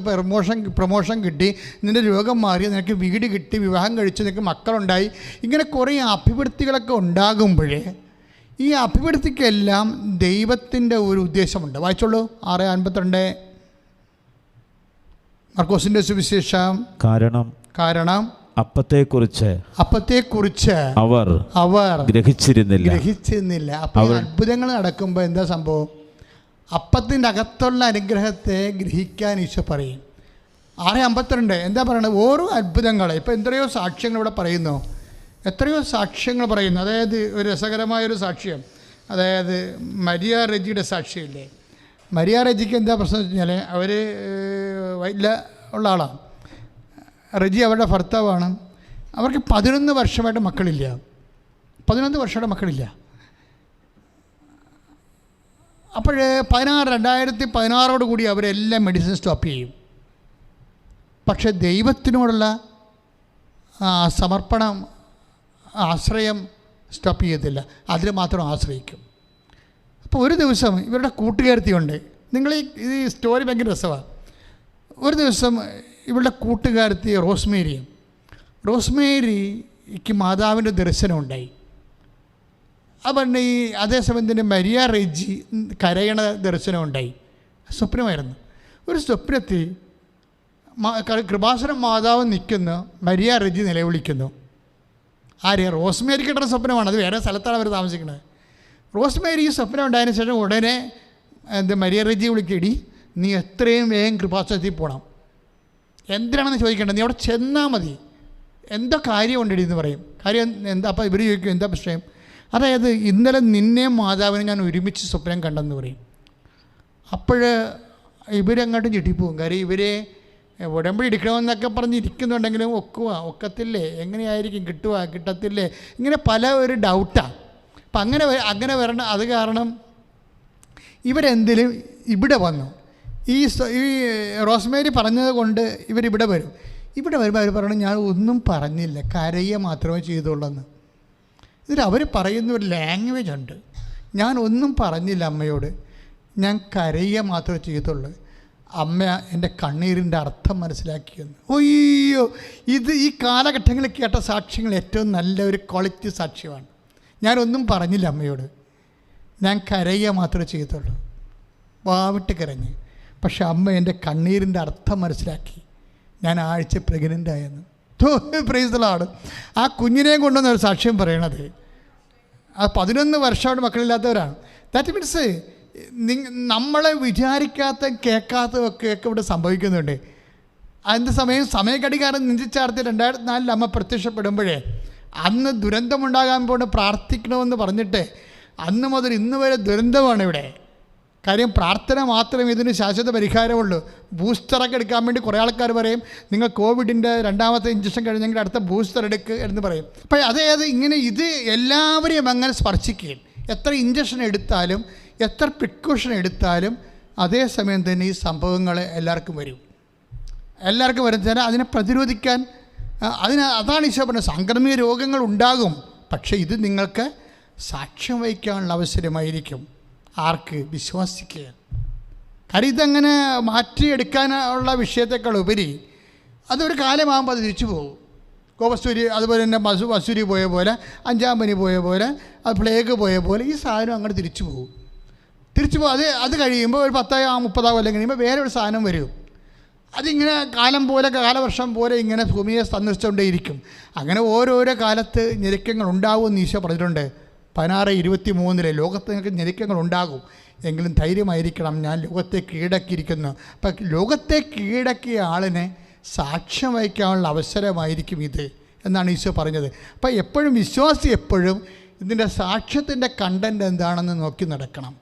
പ്രൊമോഷൻ കിട്ടി, നിൻ്റെ രോഗം മാറി, നിനക്ക് വീട് കിട്ടി, വിവാഹം കഴിച്ച് നിനക്ക് മക്കളുണ്ടായി, ഇങ്ങനെ കുറേ അഭിവൃദ്ധികളൊക്കെ ഉണ്ടാകുമ്പോൾ ഈ അഭിവൃദ്ധിക്കെല്ലാം ദൈവത്തിൻ്റെ ഒരു ഉദ്ദേശമുണ്ട്. വായിച്ചോളൂ 6:52 മർക്കോസിൻ്റെ സുവിശേഷം. കാരണം അപ്പത്തെക്കുറിച്ച് അവർ ഗ്രഹിച്ചിരുന്നില്ല. അപ്പോൾ അത്ഭുതങ്ങൾ നടക്കുമ്പോൾ എന്താ സംഭവം? അപ്പത്തിൻ്റെ അകത്തുള്ള അനുഗ്രഹത്തെ ഗ്രഹിക്കാൻ ഈശോ പറയും. 6:52 എന്താ പറയുന്നത്? ഓരോ അത്ഭുതങ്ങൾ. ഇപ്പോൾ എത്രയോ സാക്ഷ്യങ്ങൾ ഇവിടെ പറയുന്നു, അതായത് ഒരു രസകരമായൊരു സാക്ഷ്യം, അതായത് മരിയ റെജിയുടെ സാക്ഷ്യമില്ലേ? മരിയ റെജിക്ക് എന്താ പ്രശ്നം വെച്ച് കഴിഞ്ഞാൽ, അവർ വയറ്റിൽ ഉള്ള ആളാണ്. റെജി അവരുടെ ഭർത്താവാണ്. അവർക്ക് 11 വർഷമായിട്ട് മക്കളില്ല. 11 വർഷമായിട്ട് മക്കളില്ല. അപ്പോൾ 2016 കൂടി അവരെല്ലാം മെഡിസിൻ സ്റ്റോപ്പ് ചെയ്യും. പക്ഷേ ദൈവത്തിനോടുള്ള സമർപ്പണം, ആശ്രയം സ്റ്റോപ്പ് ചെയ്യത്തില്ല. അതിൽ മാത്രം ആശ്രയിക്കും. അപ്പോൾ ഒരു ദിവസം ഇവരുടെ കൂട്ടുകാരത്തിയുണ്ട്. നിങ്ങൾ ഈ സ്റ്റോറി ഭയങ്കര രസമാണ്. ഒരു ദിവസം ഇവളുടെ കൂട്ടുകാരത്തി റോസ്മേരിക്ക് മാതാവിൻ്റെ ദർശനം ഉണ്ടായി. അപ്പം ഈ അതേസമയം തന്നെ മരിയ റെജി കരയണ ദർശനം ഉണ്ടായി. സ്വപ്നമായിരുന്നു. ഒരു സ്വപ്നത്തിൽ കൃപാസനം മാതാവ് നിൽക്കുന്നു, മരിയ റെജി നിലവിളിക്കുന്നു. ആര്? റോസ്മേരിക്ക് കിട്ടുന്ന സ്വപ്നമാണ്. അത് വേറെ സ്ഥലത്താണ് അവർ താമസിക്കുന്നത്. റോസ്മേരി ഈ സ്വപ്നം ഉണ്ടായതിനു ശേഷം ഉടനെ മരിയ റെജി വിളിക്കടി, നീ എത്രയും വേഗം കൃപാസനത്തിൽ പോകണം. എന്തിനാണെന്ന് ചോദിക്കേണ്ടത്, നീ അവിടെ ചെന്നാൽ മതി, എന്തോ കാര്യമുണ്ടടി എന്ന് പറയും. കാര്യം എന്താ? അപ്പോൾ ഇവർ ചോദിക്കും എന്താ പ്രശ്നം? അതായത് ഇന്നലെ നിന്നെയും മാതാവിനെ ഞാൻ ഒരുമിച്ച് സ്വപ്നം കണ്ടെന്ന് പറയും. അപ്പോൾ ഇവരങ്ങോട്ടും ചുറ്റിപ്പോവും. കാര്യം ഇവരെ ഉടമ്പടി എടുക്കണമെന്നൊക്കെ പറഞ്ഞിരിക്കുന്നുണ്ടെങ്കിലും ഒക്കത്തില്ലേ, എങ്ങനെയായിരിക്കും, കിട്ടത്തില്ലേ, ഇങ്ങനെ പല ഒരു ഡൗട്ടാണ്. അപ്പം അങ്ങനെ വരണം. അത് കാരണം ഇവരെന്തിലും ഇവിടെ വന്നു. ഈ റോസ്മേരി പറഞ്ഞത് കൊണ്ട് ഇവരിവിടെ വരും. ഇവിടെ വരുമ്പോൾ അവർ പറഞ്ഞു, ഞാൻ ഒന്നും പറഞ്ഞില്ല, കരയുക മാത്രമേ ചെയ്തുള്ളൂ. എന്നിട്ട് അവർ പറയുന്ന ഒരു ലാംഗ്വേജ് ഉണ്ട്, ഞാൻ ഒന്നും പറഞ്ഞില്ല അമ്മയോട്, ഞാൻ കരയുക മാത്രമേ ചെയ്തുള്ളൂ. അമ്മ എൻ്റെ കണ്ണീരിൻ്റെ അർത്ഥം മനസ്സിലാക്കിയെന്ന്. ഒയ്യോ, ഈ കാലഘട്ടങ്ങളിൽ കേട്ട സാക്ഷ്യങ്ങൾ ഏറ്റവും നല്ല ഒരു ക്വാളിറ്റി സാക്ഷ്യമാണ്. ഞാനൊന്നും പറഞ്ഞില്ല അമ്മയോട്, ഞാൻ കരയുക മാത്രമേ ചെയ്തുള്ളൂ. വാവിട്ട് കരഞ്ഞ്. പക്ഷെ അമ്മ എൻ്റെ കണ്ണീരിൻ്റെ അർത്ഥം മനസ്സിലാക്കി. ഞാൻ ആഴ്ച പ്രഗ്നൻ്റ് ആയെന്ന്. Price the Lord. ആ കുഞ്ഞിനെയും കൊണ്ടുവന്ന ഒരു സാക്ഷ്യം പറയണത്, ആ 11 വർഷമായിട്ട് മക്കളില്ലാത്തവരാണ്. ദാറ്റ് മീൻസ് നമ്മളെ വിചാരിക്കാത്ത കേൾക്കാത്തതൊക്കെ ഇവിടെ സംഭവിക്കുന്നുണ്ട്. അതിൻ്റെ സമയഘടികാരം നിശ്ചയിച്ചാർത്തി 2004 അമ്മ പ്രത്യക്ഷപ്പെടുമ്പോഴേ അന്ന് ദുരന്തമുണ്ടാകാൻ പോണ്ട് പ്രാർത്ഥിക്കണമെന്ന് പറഞ്ഞിട്ട് അന്ന് മുതൽ ഇന്ന് വരെ ദുരന്തമാണ് ഇവിടെ. കാര്യം പ്രാർത്ഥന മാത്രമേ ഇതിന് ശാശ്വത പരിഹാരമുള്ളൂ. ബൂസ്റ്ററൊക്കെ എടുക്കാൻ വേണ്ടി കുറേ ആൾക്കാർ പറയും, നിങ്ങൾ കോവിഡിൻ്റെ 2ാമത്തെ ഇഞ്ചക്ഷൻ കഴിഞ്ഞെങ്കിൽ അടുത്ത ബൂസ്റ്റർ എടുക്കുക എന്ന് പറയും. അപ്പോൾ അതായത് ഇങ്ങനെ ഇത് എല്ലാവരെയും അങ്ങനെ സ്പർശിക്കുകയും എത്ര ഇഞ്ചക്ഷൻ എടുത്താലും എത്ര പ്രിക്കോഷൻ എടുത്താലും അതേസമയം തന്നെ ഈ സംഭവങ്ങൾ എല്ലാവർക്കും വരും. അതിനെ പ്രതിരോധിക്കാൻ അതാണ് ഈശോ പറഞ്ഞത്, സാംക്രമിക രോഗങ്ങൾ ഉണ്ടാകും, പക്ഷേ ഇത് നിങ്ങൾക്ക് സാക്ഷ്യം വഹിക്കാനുള്ള അവസരമായിരിക്കും. ആർക്ക്? വിശ്വാസിക്കുക. കാര്യം ഇതങ്ങനെ മാറ്റിയെടുക്കാനുള്ള വിഷയത്തെക്കാൾ ഉപരി അതൊരു കാലമാകുമ്പോൾ അത് തിരിച്ചു പോകും. കോപസ്തൂരി അതുപോലെ തന്നെ വസൂരി പോയ പോലെ, 5-ാം പനി പോയ പോലെ, അത് പ്ലേഗ് പോയ പോലെ ഈ സാധനം അങ്ങോട്ട് തിരിച്ചു പോകും. അത് കഴിയുമ്പോൾ ഒരു 10-30 കൊല്ലം കഴിയുമ്പോൾ വേറെ ഒരു സാധനം വരും. അതിങ്ങനെ കാലവർഷം പോലെ ഇങ്ങനെ ഭൂമിയെ സന്ദർശിച്ചുകൊണ്ടേയിരിക്കും. അങ്ങനെ ഓരോരോ കാലത്ത് ഞെരുക്കങ്ങൾ ഉണ്ടാകുമെന്ന് ഈശോ പറഞ്ഞിട്ടുണ്ട്. 16:23 ലോകത്ത് നിങ്ങൾക്ക് ഞെരുക്കങ്ങൾ ഉണ്ടാകും, എങ്കിലും ധൈര്യമായിരിക്കണം, ഞാൻ ലോകത്തെ കീഴടക്കിയിരിക്കുന്നു. അപ്പം ലോകത്തെ കീഴടക്കിയ ആളിനെ സാക്ഷ്യം വഹിക്കാനുള്ള അവസരമായിരിക്കും ഇത് എന്നാണ് ഈശോ പറഞ്ഞത്. അപ്പം എപ്പോഴും വിശ്വാസി എപ്പോഴും ഇതിൻ്റെ സാക്ഷ്യത്തിൻ്റെ കണ്ടൻറ്റ് എന്താണെന്ന് നോക്കി നടക്കണം.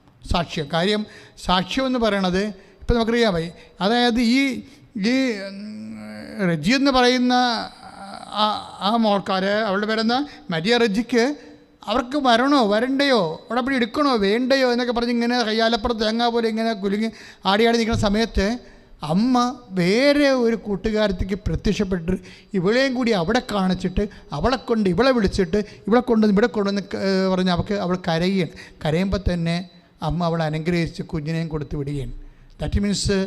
കാര്യം സാക്ഷ്യം എന്ന് പറയണത് ഇപ്പം നമുക്കറിയാമേ, അതായത് ഈ റെജി എന്ന് പറയുന്ന ആ മോൾക്കാർ, അവളുടെ പേരെന്ന മരിയ റെജിക്ക്, അവർക്ക് വരണോ വരണ്ടയോ ഉടമ്പടി എടുക്കണോ വേണ്ടയോ എന്നൊക്കെ പറഞ്ഞ് ഇങ്ങനെ കയ്യാലപ്പുറത്ത് തേങ്ങാ പോലെ ഇങ്ങനെ കുലുങ്ങി ആടി നിൽക്കുന്ന സമയത്ത് അമ്മ വേറെ ഒരു കൂട്ടുകാരത്തേക്ക് പ്രത്യക്ഷപ്പെട്ട് ഇവളെയും കൂടി അവിടെ കാണിച്ചിട്ട് അവളെ കൊണ്ട് ഇവളെ വിളിച്ചിട്ട് ഇവിടെ കൊണ്ടുവന്ന് പറഞ്ഞ് അവൾ കരയുമ്പോൾ തന്നെ അമ്മ അവളെ അനുഗ്രഹിച്ച് കുഞ്ഞിനെയും കൊടുത്ത് വിടുകയാണ്. ദാറ്റ് മീൻസ്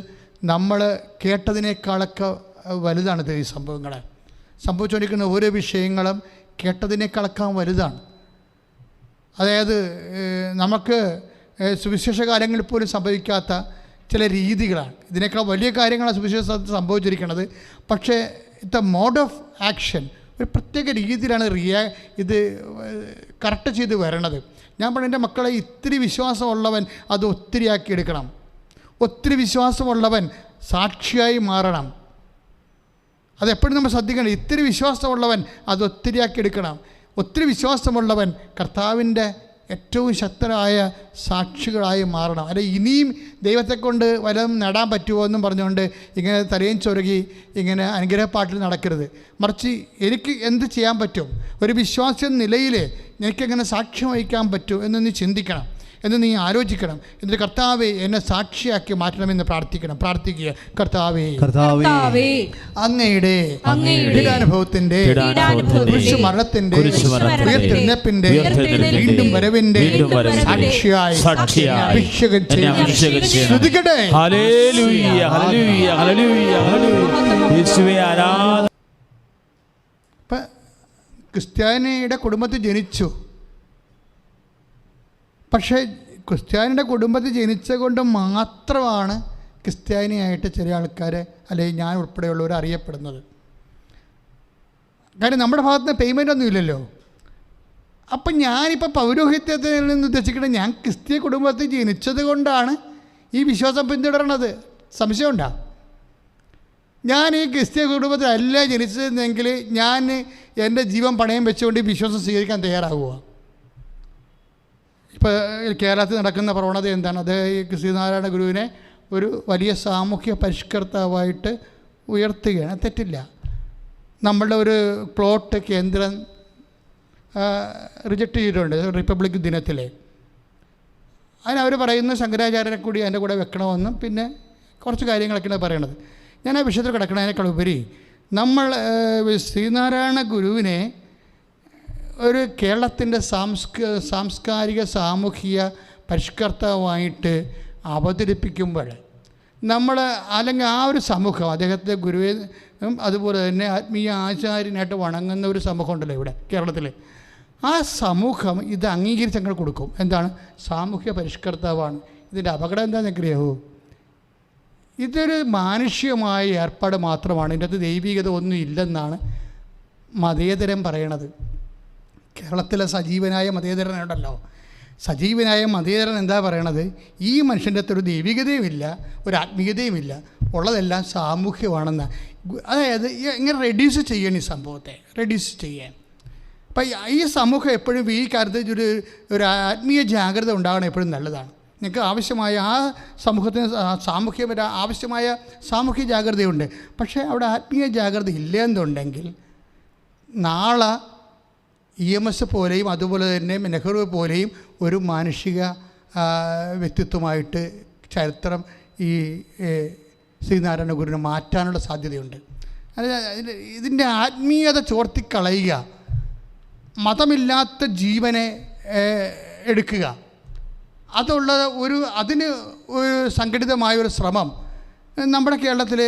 നമ്മൾ കേട്ടതിനേക്കാളൊക്കെ വലുതാണിത്. ഈ സംഭവങ്ങൾ സംഭവിച്ചുകൊണ്ടിരിക്കുന്ന ഓരോ വിഷയങ്ങളും കേട്ടതിനേക്കാളൊക്കെ വലുതാണ്. അതായത് നമുക്ക് സുവിശേഷ കാര്യങ്ങളിൽ പോലും സംഭവിക്കാത്ത ചില രീതികളാണ്. ഇതിനേക്കാൾ വലിയ കാര്യങ്ങളാണ് സുവിശേഷത്തിൽ സംഭവിച്ചിരിക്കുന്നത്. പക്ഷേ ദ മോഡ് ഓഫ് ആക്ഷൻ ഒരു പ്രത്യേക രീതിയിലാണ് ഇത് കറക്റ്റ് ചെയ്ത് വരണത്. ഞാൻ പറഞ്ഞു, എൻ്റെ മക്കളെ ഇത്തിരി വിശ്വാസമുള്ളവൻ അത് ഒത്തിരിയാക്കി എടുക്കണം. ഒത്തിരി വിശ്വാസമുള്ളവൻ സാക്ഷിയായി മാറണം. അതെപ്പോഴും നമ്മൾ ശ്രദ്ധിക്കണം. ഇത്തിരി വിശ്വാസമുള്ളവൻ അത് ഒത്തിരിയാക്കി എടുക്കണം. ഒത്തിരി വിശ്വാസമുള്ളവൻ കർത്താവിൻ്റെ ഏറ്റവും ശക്തരായ സാക്ഷികളായി മാറണം. അല്ലെ ഇനിയും ദൈവത്തെ കൊണ്ട് വല്ലതും നേടാൻ പറ്റുമോ എന്നും പറഞ്ഞുകൊണ്ട് ഇങ്ങനെ തലയും ചൊരുകി ഇങ്ങനെ അനുഗ്രഹപ്പാട്ടിൽ നടക്കരുത്. മറിച്ച് എനിക്ക് എന്ത് ചെയ്യാൻ പറ്റും, ഒരു വിശ്വാസ നിലയിൽ എനിക്കെങ്ങനെ സാക്ഷ്യം വഹിക്കാൻ പറ്റും എന്ന് നീ ചിന്തിക്കണം, എന്ന് നീ ആലോചിക്കണം. എന്നിട്ട് കർത്താവേ എന്നെ സാക്ഷിയാക്കി മാറ്റണമെന്ന് പ്രാർത്ഥിക്കുക. കർത്താവേ അങ്ങയുടെ പീഡാനുഭവത്തിന്റെ കുരിശുമരണത്തിന്റെ ഉയർത്തെഴുന്നേൽപ്പിന്റെ വീണ്ടും വരവിന്റെ സാക്ഷിയായി അഭിഷേകം ചെയ്യട്ടെ. ക്രിസ്ത്യാനിയുടെ കുടുംബത്തിൽ ജനിച്ചു. പക്ഷേ ക്രിസ്ത്യാനിയുടെ കുടുംബത്തിൽ ജനിച്ച കൊണ്ട് മാത്രമാണ് ക്രിസ്ത്യാനിയായിട്ട് ചില ആൾക്കാർ, അല്ലെങ്കിൽ ഞാൻ ഉൾപ്പെടെയുള്ളവർ അറിയപ്പെടുന്നത്. കാര്യം നമ്മുടെ ഭാഗത്ത് നിന്ന് പേയ്മെൻ്റ് ഒന്നും ഇല്ലല്ലോ. അപ്പം ഞാനിപ്പോൾ പൗരോഹിത്യത്തിൽ നിന്ന് ഉദ്ദേശിക്കുന്നത് ഞാൻ ക്രിസ്തീയ കുടുംബത്തിൽ ജനിച്ചത് കൊണ്ടാണ് ഈ വിശ്വാസം പിന്തുടരണത്. സംശയമുണ്ടോ? ഞാൻ ഈ ക്രിസ്തീയ കുടുംബത്തിലല്ല ജനിച്ചതെങ്കിൽ ഞാൻ എൻ്റെ ജീവൻ പണയം വെച്ചുകൊണ്ട് ഈ വിശ്വാസം സ്വീകരിക്കാൻ തയ്യാറാവുക? ഇപ്പോൾ കേരളത്തിൽ നടക്കുന്ന പ്രവണത എന്താണ്? അത് ഈ ശ്രീനാരായണ ഗുരുവിനെ ഒരു വലിയ സാമൂഹ്യ പരിഷ്കർത്താവായിട്ട് ഉയർത്തുകയാണ്. തെറ്റില്ല. നമ്മളുടെ ഒരു പ്ലോട്ട് കേന്ദ്രം റിജക്റ്റ് ചെയ്തിട്ടുണ്ട് റിപ്പബ്ലിക് ദിനത്തിൽ. അതിനവർ പറയുന്ന ശങ്കരാചാര്യനെ കൂടി അതിൻ്റെ കൂടെ വെക്കണമെന്നും പിന്നെ കുറച്ച് കാര്യങ്ങളൊക്കെയാണ് പറയണത്. ഞാൻ ആ വിഷയത്തിൽ കിടക്കണതിനേക്കാൾ ഉപരി നമ്മൾ ശ്രീനാരായണ ഗുരുവിനെ ഒരു കേരളത്തിൻ്റെ സാംസ്കാരിക സാമൂഹിക പരിഷ്കർത്താവായിട്ട് അവതരിപ്പിക്കുമ്പോൾ നമ്മൾ അല്ലെങ്കിൽ ആ ഒരു സമൂഹം അദ്ദേഹത്തെ ഗുരുവെ അതുപോലെ തന്നെ ആത്മീയ ആചാര്യനായിട്ട് വണങ്ങുന്ന ഒരു സമൂഹം ഉണ്ടല്ലോ ഇവിടെ കേരളത്തിൽ, ആ സമൂഹം ഇത് അംഗീകരിച്ച് അങ്ങോട്ട് കൊടുക്കും. എന്താണ്? സാമൂഹ്യ പരിഷ്കർത്താവാണ്. ഇതിൻ്റെ അപകടം എന്താണെന്ന് അറിയാമോ? ഇതൊരു മാനുഷികമായ ഏർപ്പാട് മാത്രമാണ്. ഇതിൻ്റെ അകത്ത് ദൈവികത ഒന്നും ഇല്ലെന്നാണ് മതേതരം പറയണത്. കേരളത്തിലെ സജീവനായ മതേതരനുണ്ടല്ലോ, സജീവനായ മതേതരൻ എന്താ പറയണത്? ഈ മനുഷ്യൻ്റെ അകത്ത് ഒരു ദൈവികതയുമില്ല, ഒരു ആത്മീയതയുമില്ല, ഉള്ളതെല്ലാം സാമൂഹ്യമാണെന്ന്. അതായത് ഇങ്ങനെ റെഡ്യൂസ് ചെയ്യണം ഈ സംഭവത്തെ, റെഡ്യൂസ് ചെയ്യാൻ. അപ്പം ഈ സമൂഹം എപ്പോഴും ഈ കാര്യത്തിൽ ഒരു ആത്മീയ ജാഗ്രത ഉണ്ടാകണം, എപ്പോഴും നല്ലതാണ്. നിങ്ങൾക്ക് ആവശ്യമായ ആ സമൂഹത്തിന് ആവശ്യമായ സാമൂഹ്യ ജാഗ്രതയുണ്ട്. പക്ഷേ അവിടെ ആത്മീയ ജാഗ്രത ഇല്ലെന്നുണ്ടെങ്കിൽ നാളെ EMS പോലെയും അതുപോലെ തന്നെ നെഹ്റു പോലെയും ഒരു മാനുഷിക വ്യക്തിത്വമായിട്ട് ചരിത്രം ഈ ശ്രീനാരായണ ഗുരുവിനെ മാറ്റാനുള്ള സാധ്യതയുണ്ട്. അതായത് ഇതിൻ്റെ ആത്മീയത ചോർത്തിക്കളയുക, മതമില്ലാത്ത ജീവനെ എടുക്കുക, അതുള്ള അതിന് ഒരു സംഘടിതമായൊരു ശ്രമം നമ്മുടെ കേരളത്തിൽ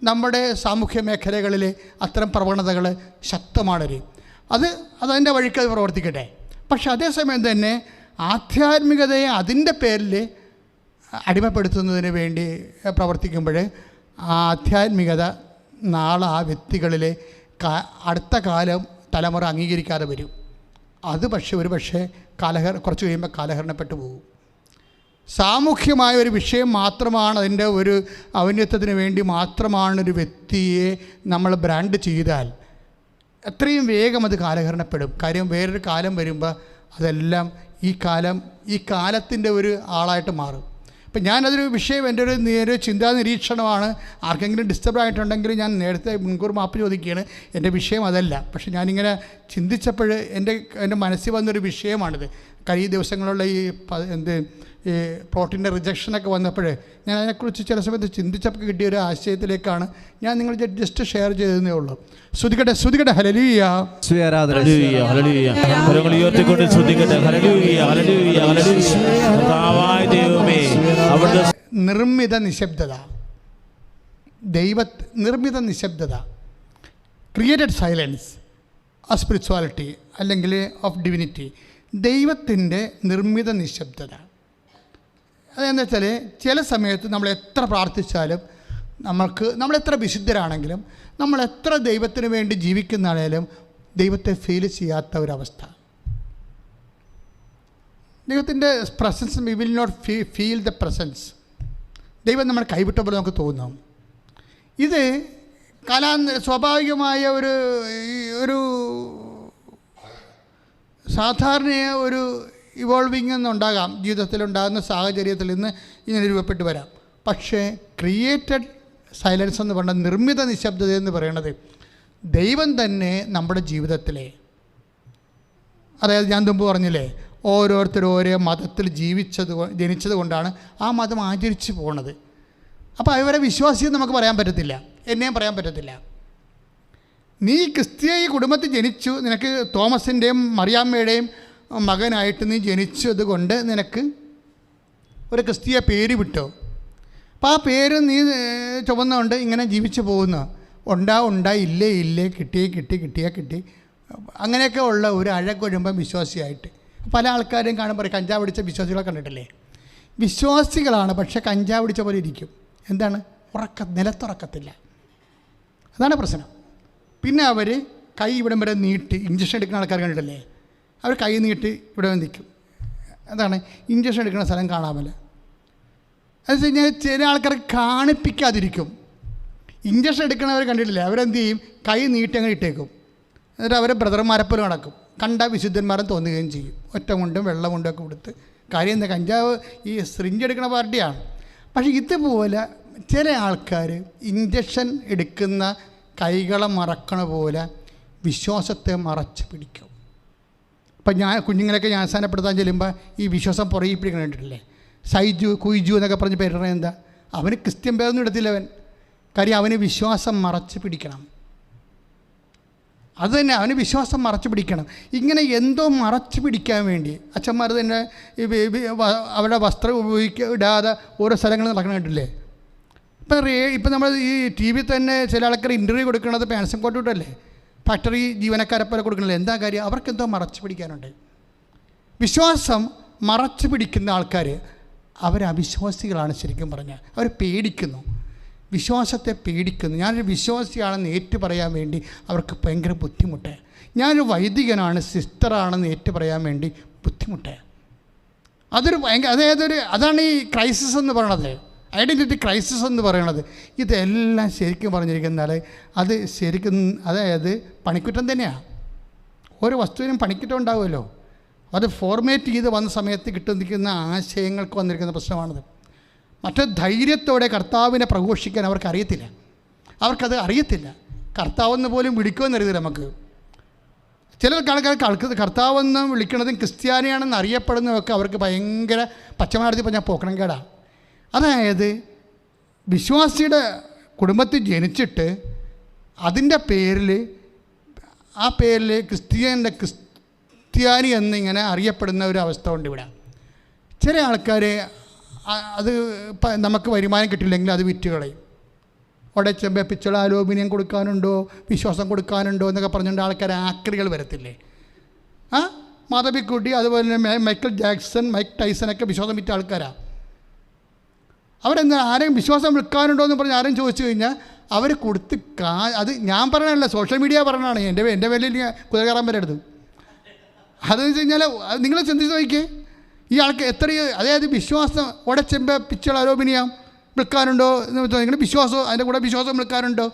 നമ്മുടെ സാമൂഹ്യ മേഖലകളിൽ അത്തരം പ്രവണതകൾ ശക്തമാണ്. അതതിൻ്റെ വഴിക്ക് അത് പ്രവർത്തിക്കട്ടെ. പക്ഷെ അതേസമയം തന്നെ ആധ്യാത്മികതയെ അതിൻ്റെ പേരിൽ അടിമപ്പെടുത്തുന്നതിന് വേണ്ടി പ്രവർത്തിക്കുമ്പോൾ ആ ആധ്യാത്മികത നാളെ ആ വ്യക്തികളിൽ അടുത്ത തലമുറ അംഗീകരിക്കാതെ വരും. അത് പക്ഷേ കുറച്ച് കഴിയുമ്പോൾ കാലഹരണപ്പെട്ടു പോകും. സാമൂഹ്യമായ ഒരു വിഷയം മാത്രമാണ്, അതിൻ്റെ ഒരു ഔന്നത്യത്തിന് വേണ്ടി മാത്രമാണ് ഒരു വ്യക്തിയെ നമ്മൾ ബ്രാൻഡ് ചെയ്താൽ എത്രയും വേഗം അത് കാലഹരണപ്പെടും. കാര്യം വേറൊരു കാലം വരുമ്പോൾ അതെല്ലാം ഈ കാലത്തിൻ്റെ ഒരു ആളായിട്ട് മാറും. അപ്പം ഞാനതൊരു വിഷയം എൻ്റെ ഒരു ചിന്താ നിരീക്ഷണമാണ്. ആർക്കെങ്കിലും ഡിസ്റ്റർബ് ആയിട്ടുണ്ടെങ്കിൽ ഞാൻ നേരത്തെ മുൻകൂർ മാപ്പ് ചോദിക്കുകയാണ്. എൻ്റെ വിഷയം അതല്ല. പക്ഷെ ഞാനിങ്ങനെ ചിന്തിച്ചപ്പോൾ എൻ്റെ മനസ്സിൽ വന്നൊരു വിഷയമാണിത്. കഴിഞ്ഞ ദിവസങ്ങളുള്ള ഈ പ്രോട്ടീൻ്റെ റിജക്ഷനൊക്കെ വന്നപ്പോൾ ഞാൻ അതിനെക്കുറിച്ച് ചില സമയത്ത് ചിന്തിച്ചപ്പോൾ കിട്ടിയ ഒരു ആശയത്തിലേക്കാണ് ഞാൻ നിങ്ങൾ ജസ്റ്റ് ഷെയർ ചെയ്തതേ ഉള്ളൂ. ശ്രുതികട്ടെ ഹല്ലേലൂയ. നിർമ്മിത നിശബ്ദത, നിർമ്മിത നിശബ്ദത, ക്രിയേറ്റഡ് സൈലൻസ് ഓഫ് സ്പിരിച്വാലിറ്റി അല്ലെങ്കിൽ ഓഫ് ഡിവിനിറ്റി. ദൈവത്തിൻ്റെ നിർമ്മിത നിശബ്ദത അതെന്താ വെച്ചാൽ ചില സമയത്ത് നമ്മൾ എത്ര പ്രാർത്ഥിച്ചാലും നമ്മളെത്ര വിശുദ്ധരാണെങ്കിലും നമ്മളെത്ര ദൈവത്തിന് വേണ്ടി ജീവിക്കുന്നതാണേലും ദൈവത്തെ ഫീൽ ചെയ്യാത്ത ഒരവസ്ഥ. ദൈവത്തിൻ്റെ presence we will not feel the presence. ദൈവം നമ്മൾ കൈവിട്ട പോലെ നമുക്ക് തോന്നും. ഇത് സ്വാഭാവികമായ ഒരു സാധാരണ ഒരു ഇവോൾവിങ് എന്നുണ്ടാകാം, ജീവിതത്തിലുണ്ടാകുന്ന സാഹചര്യത്തിൽ നിന്ന് ഇങ്ങനെ രൂപപ്പെട്ട് വരാം. പക്ഷേ ക്രിയേറ്റഡ് സൈലൻസ് എന്ന് പറഞ്ഞ നിർമ്മിത നിശബ്ദത എന്ന് പറയുന്നത് ദൈവം തന്നെ നമ്മുടെ ജീവിതത്തിലെ, അതായത് ഞാൻ മുമ്പ് പറഞ്ഞില്ലേ, ഓരോരുത്തരും ഓരോ മതത്തിൽ ജനിച്ചത് കൊണ്ടാണ് ആ മതം ആചരിച്ചു പോണത്. അപ്പോൾ അവരെ വിശ്വാസിയെന്ന് നമുക്ക് പറയാൻ പറ്റത്തില്ല, എന്നെയും പറയാൻ പറ്റത്തില്ല. നീ ക്രിസ്തീയ കുടുംബത്തിൽ ജനിച്ചു, നിനക്ക് തോമസിൻ്റെയും മറിയാമ്മയുടെയും മകനായിട്ട് നീ ജനിച്ചത് കൊണ്ട് നിനക്ക് ഒരു ക്രിസ്തീയ പേര് വിട്ടോ. അപ്പോൾ ആ പേര് നീ ചുമന്നുകൊണ്ട് ഇങ്ങനെ ജീവിച്ചു പോകുന്നു. ഇല്ലേ കിട്ടി അങ്ങനെയൊക്കെ ഉള്ള ഒരു അഴകൊഴുമ്പം വിശ്വാസിയായിട്ട് പല ആൾക്കാരെയും കാണുമ്പോൾ കഞ്ചാവ് പിടിച്ച വിശ്വാസികളെ കണ്ടിട്ടില്ലേ? വിശ്വാസികളാണ്, പക്ഷേ കഞ്ചാവ് പിടിച്ച പോലെ ഇരിക്കും. എന്താണ്? നിലത്തുറക്കത്തില്ല. അതാണ് പ്രശ്നം. പിന്നെ അവർ കൈ ഇവിടം വരെ നീട്ടി, ഇഞ്ചക്ഷൻ എടുക്കുന്ന ആൾക്കാർ കണ്ടിട്ടില്ലേ? അവർ കൈ നീട്ടി ഇവിടെ നിൽക്കും. അതാണ് ഇഞ്ചക്ഷൻ എടുക്കുന്ന സ്ഥലം കാണാമല്ലോ. അത് വെച്ച് കഴിഞ്ഞാൽ ചില ആൾക്കാർ കാണിപ്പിക്കാതിരിക്കും. ഇഞ്ചക്ഷൻ എടുക്കണവർ കണ്ടിട്ടില്ലേ? അവരെന്ത് ചെയ്യും? കൈ നീട്ടി അങ്ങനെ ഇട്ടേക്കും. എന്നിട്ട് അവരെ ബ്രദർമാരെപ്പോലും നടക്കും. കണ്ട വിശുദ്ധന്മാരും തോന്നുകയും ചെയ്യും. ഒറ്റ മുണ്ടും വെള്ള മുണ്ടൊക്കെ കൊടുത്ത്. കാര്യം എന്താ? കഞ്ചാവ് ഈ സിറിഞ്ച് എടുക്കുന്ന പാർട്ടിയാണ്. പക്ഷേ ഇതുപോലെ ചില ആൾക്കാർ ഇഞ്ചക്ഷൻ എടുക്കുന്ന കൈകളെ മറക്കണ പോലെ വിശ്വാസത്തെ മറച്ച് പിടിക്കും. ഇപ്പം കുഞ്ഞുങ്ങളൊക്കെ ജ്ഞാനസ്നാനപ്പെടുത്താൻ ചെല്ലുമ്പോൾ ഈ വിശ്വാസം പുറകെ പിടിക്കണം കണ്ടിട്ടില്ലേ? കുയ്ജു എന്നൊക്കെ പറഞ്ഞ് പേരുടെ എന്താ? അവന് ക്രിസ്ത്യൻ പേരൊന്നും എടുത്തില്ല അവൻ. കാര്യം അവന് വിശ്വാസം മറച്ച് പിടിക്കണം. അതുതന്നെ, അവന് വിശ്വാസം മറച്ച് പിടിക്കണം. ഇങ്ങനെ എന്തോ മറച്ച് പിടിക്കാൻ വേണ്ടി അച്ഛന്മാർ തന്നെ അവരുടെ വസ്ത്രം ഇടാതെ ഓരോ സ്ഥലങ്ങളിൽ നടക്കണം കണ്ടില്ലേ? ഇപ്പം നമ്മൾ ഈ ടി വി തന്നെ ചില ആൾക്കാർ ഇൻ്റർവ്യൂ കൊടുക്കുന്നത് പാൻസും കോട്ട് ഇട്ടല്ലേ? ഫാക്ടറി ജീവനക്കാരെ പോലെ കൊടുക്കണില്ല. എന്താ കാര്യം? അവർക്കെന്തോ മറച്ച് പിടിക്കാനുണ്ട്. വിശ്വാസം മറച്ച് പിടിക്കുന്ന ആൾക്കാർ അവരവിശ്വാസികളാണ്. ശരിക്കും പറഞ്ഞാൽ അവർ പേടിക്കുന്നു, വിശ്വാസത്തെ പേടിക്കുന്നു. ഞാനൊരു വിശ്വാസിയാണെന്ന് ഏറ്റു പറയാൻ വേണ്ടി അവർക്ക് ഭയങ്കര ബുദ്ധിമുട്ട്. ഞാനൊരു വൈദികനാണ്, സിസ്റ്ററാണെന്ന് ഏറ്റു പറയാൻ വേണ്ടി ബുദ്ധിമുട്ട്. അതാണ് ഈ ക്രൈസിസ് എന്ന് പറയണത്, ഐഡൻറ്റിറ്റി ക്രൈസിസ് എന്ന് പറയണത്. ഇതെല്ലാം ശരിക്കും പറഞ്ഞിരിക്കുന്നാൽ അത് ശരിക്കും അതായത് പണിക്കുറ്റം തന്നെയാണ്. ഓരോ വസ്തുവിനും പണിക്കുറ്റം ഉണ്ടാവുമല്ലോ. അത് ഫോർമേറ്റ് ചെയ്ത് വന്ന സമയത്ത് കിട്ടുന്നിരിക്കുന്ന ആശയങ്ങൾക്ക് വന്നിരിക്കുന്ന പ്രശ്നമാണത്. മറ്റു ധൈര്യത്തോടെ കർത്താവിനെ പ്രഘോഷിക്കാൻ അവർക്കറിയത്തില്ല. അവർക്കത് അറിയത്തില്ല. കർത്താവെന്ന് പോലും വിളിക്കുമെന്നറിയില്ല. നമുക്ക് ചില ആൾക്കാർ കർത്താവെന്ന് വിളിക്കുന്നതും ക്രിസ്ത്യാനിയാണെന്ന് അറിയപ്പെടുന്നതൊക്കെ അവർക്ക് ഭയങ്കര പച്ചമലയാളത്തിൽ പറഞ്ഞാൽ പോക്കണം കേടാണ്. അതായത് വിശ്വാസിയുടെ കുടുംബത്തിൽ ജനിച്ചിട്ട് അതിൻ്റെ പേരിൽ ആ പേരിൽ ക്രിസ്ത്യാനി എന്നിങ്ങനെ അറിയപ്പെടുന്ന ഒരു അവസ്ഥ ഉണ്ട് ഇവിടെ. ചില ആൾക്കാർ അത് നമുക്ക് വരുമാനം കിട്ടില്ലെങ്കിൽ അത് വിറ്റ് കളയും. ഉടച്ചെമ്പ പിച്ചള അലൂമിനിയം കൊടുക്കാനുണ്ടോ, വിശ്വാസം കൊടുക്കാനുണ്ടോ എന്നൊക്കെ പറഞ്ഞുകൊണ്ട് ആൾക്കാർ ആക്രികൾ വരത്തില്ലേ? മാധവിക്കുട്ടി, അതുപോലെ തന്നെ മൈക്കിൾ ജാക്സൺ, മൈക്ക് ടൈസനൊക്കെ വിശ്വാസം വിറ്റ ആൾക്കാരാണ്. അവരെന്താ ആരെയും വിശ്വാസം വിൽക്കാനുണ്ടോ എന്ന് പറഞ്ഞ് ആരും ചോദിച്ചു കഴിഞ്ഞാൽ അവർ കൊടുത്ത് അത് ഞാൻ പറയണല്ല, സോഷ്യൽ മീഡിയ പറയണതാണ്. എൻ്റെ പേരിൽ കുതിര കയറാൻ വരരുത്. അതെന്ന് വെച്ച് കഴിഞ്ഞാൽ നിങ്ങൾ ചിന്തിച്ച് നോക്കിയേ, ഈ ആൾക്ക് എത്രയോ, അതായത് വിശ്വാസം ഉടച്ചെമ്പ പിച്ചള അലൂമിനിയം വിൽക്കാനുണ്ടോ എന്ന് നിങ്ങൾ വിശ്വാസം, അതിൻ്റെ കൂടെ വിശ്വാസം വിൽക്കാനുണ്ടോ?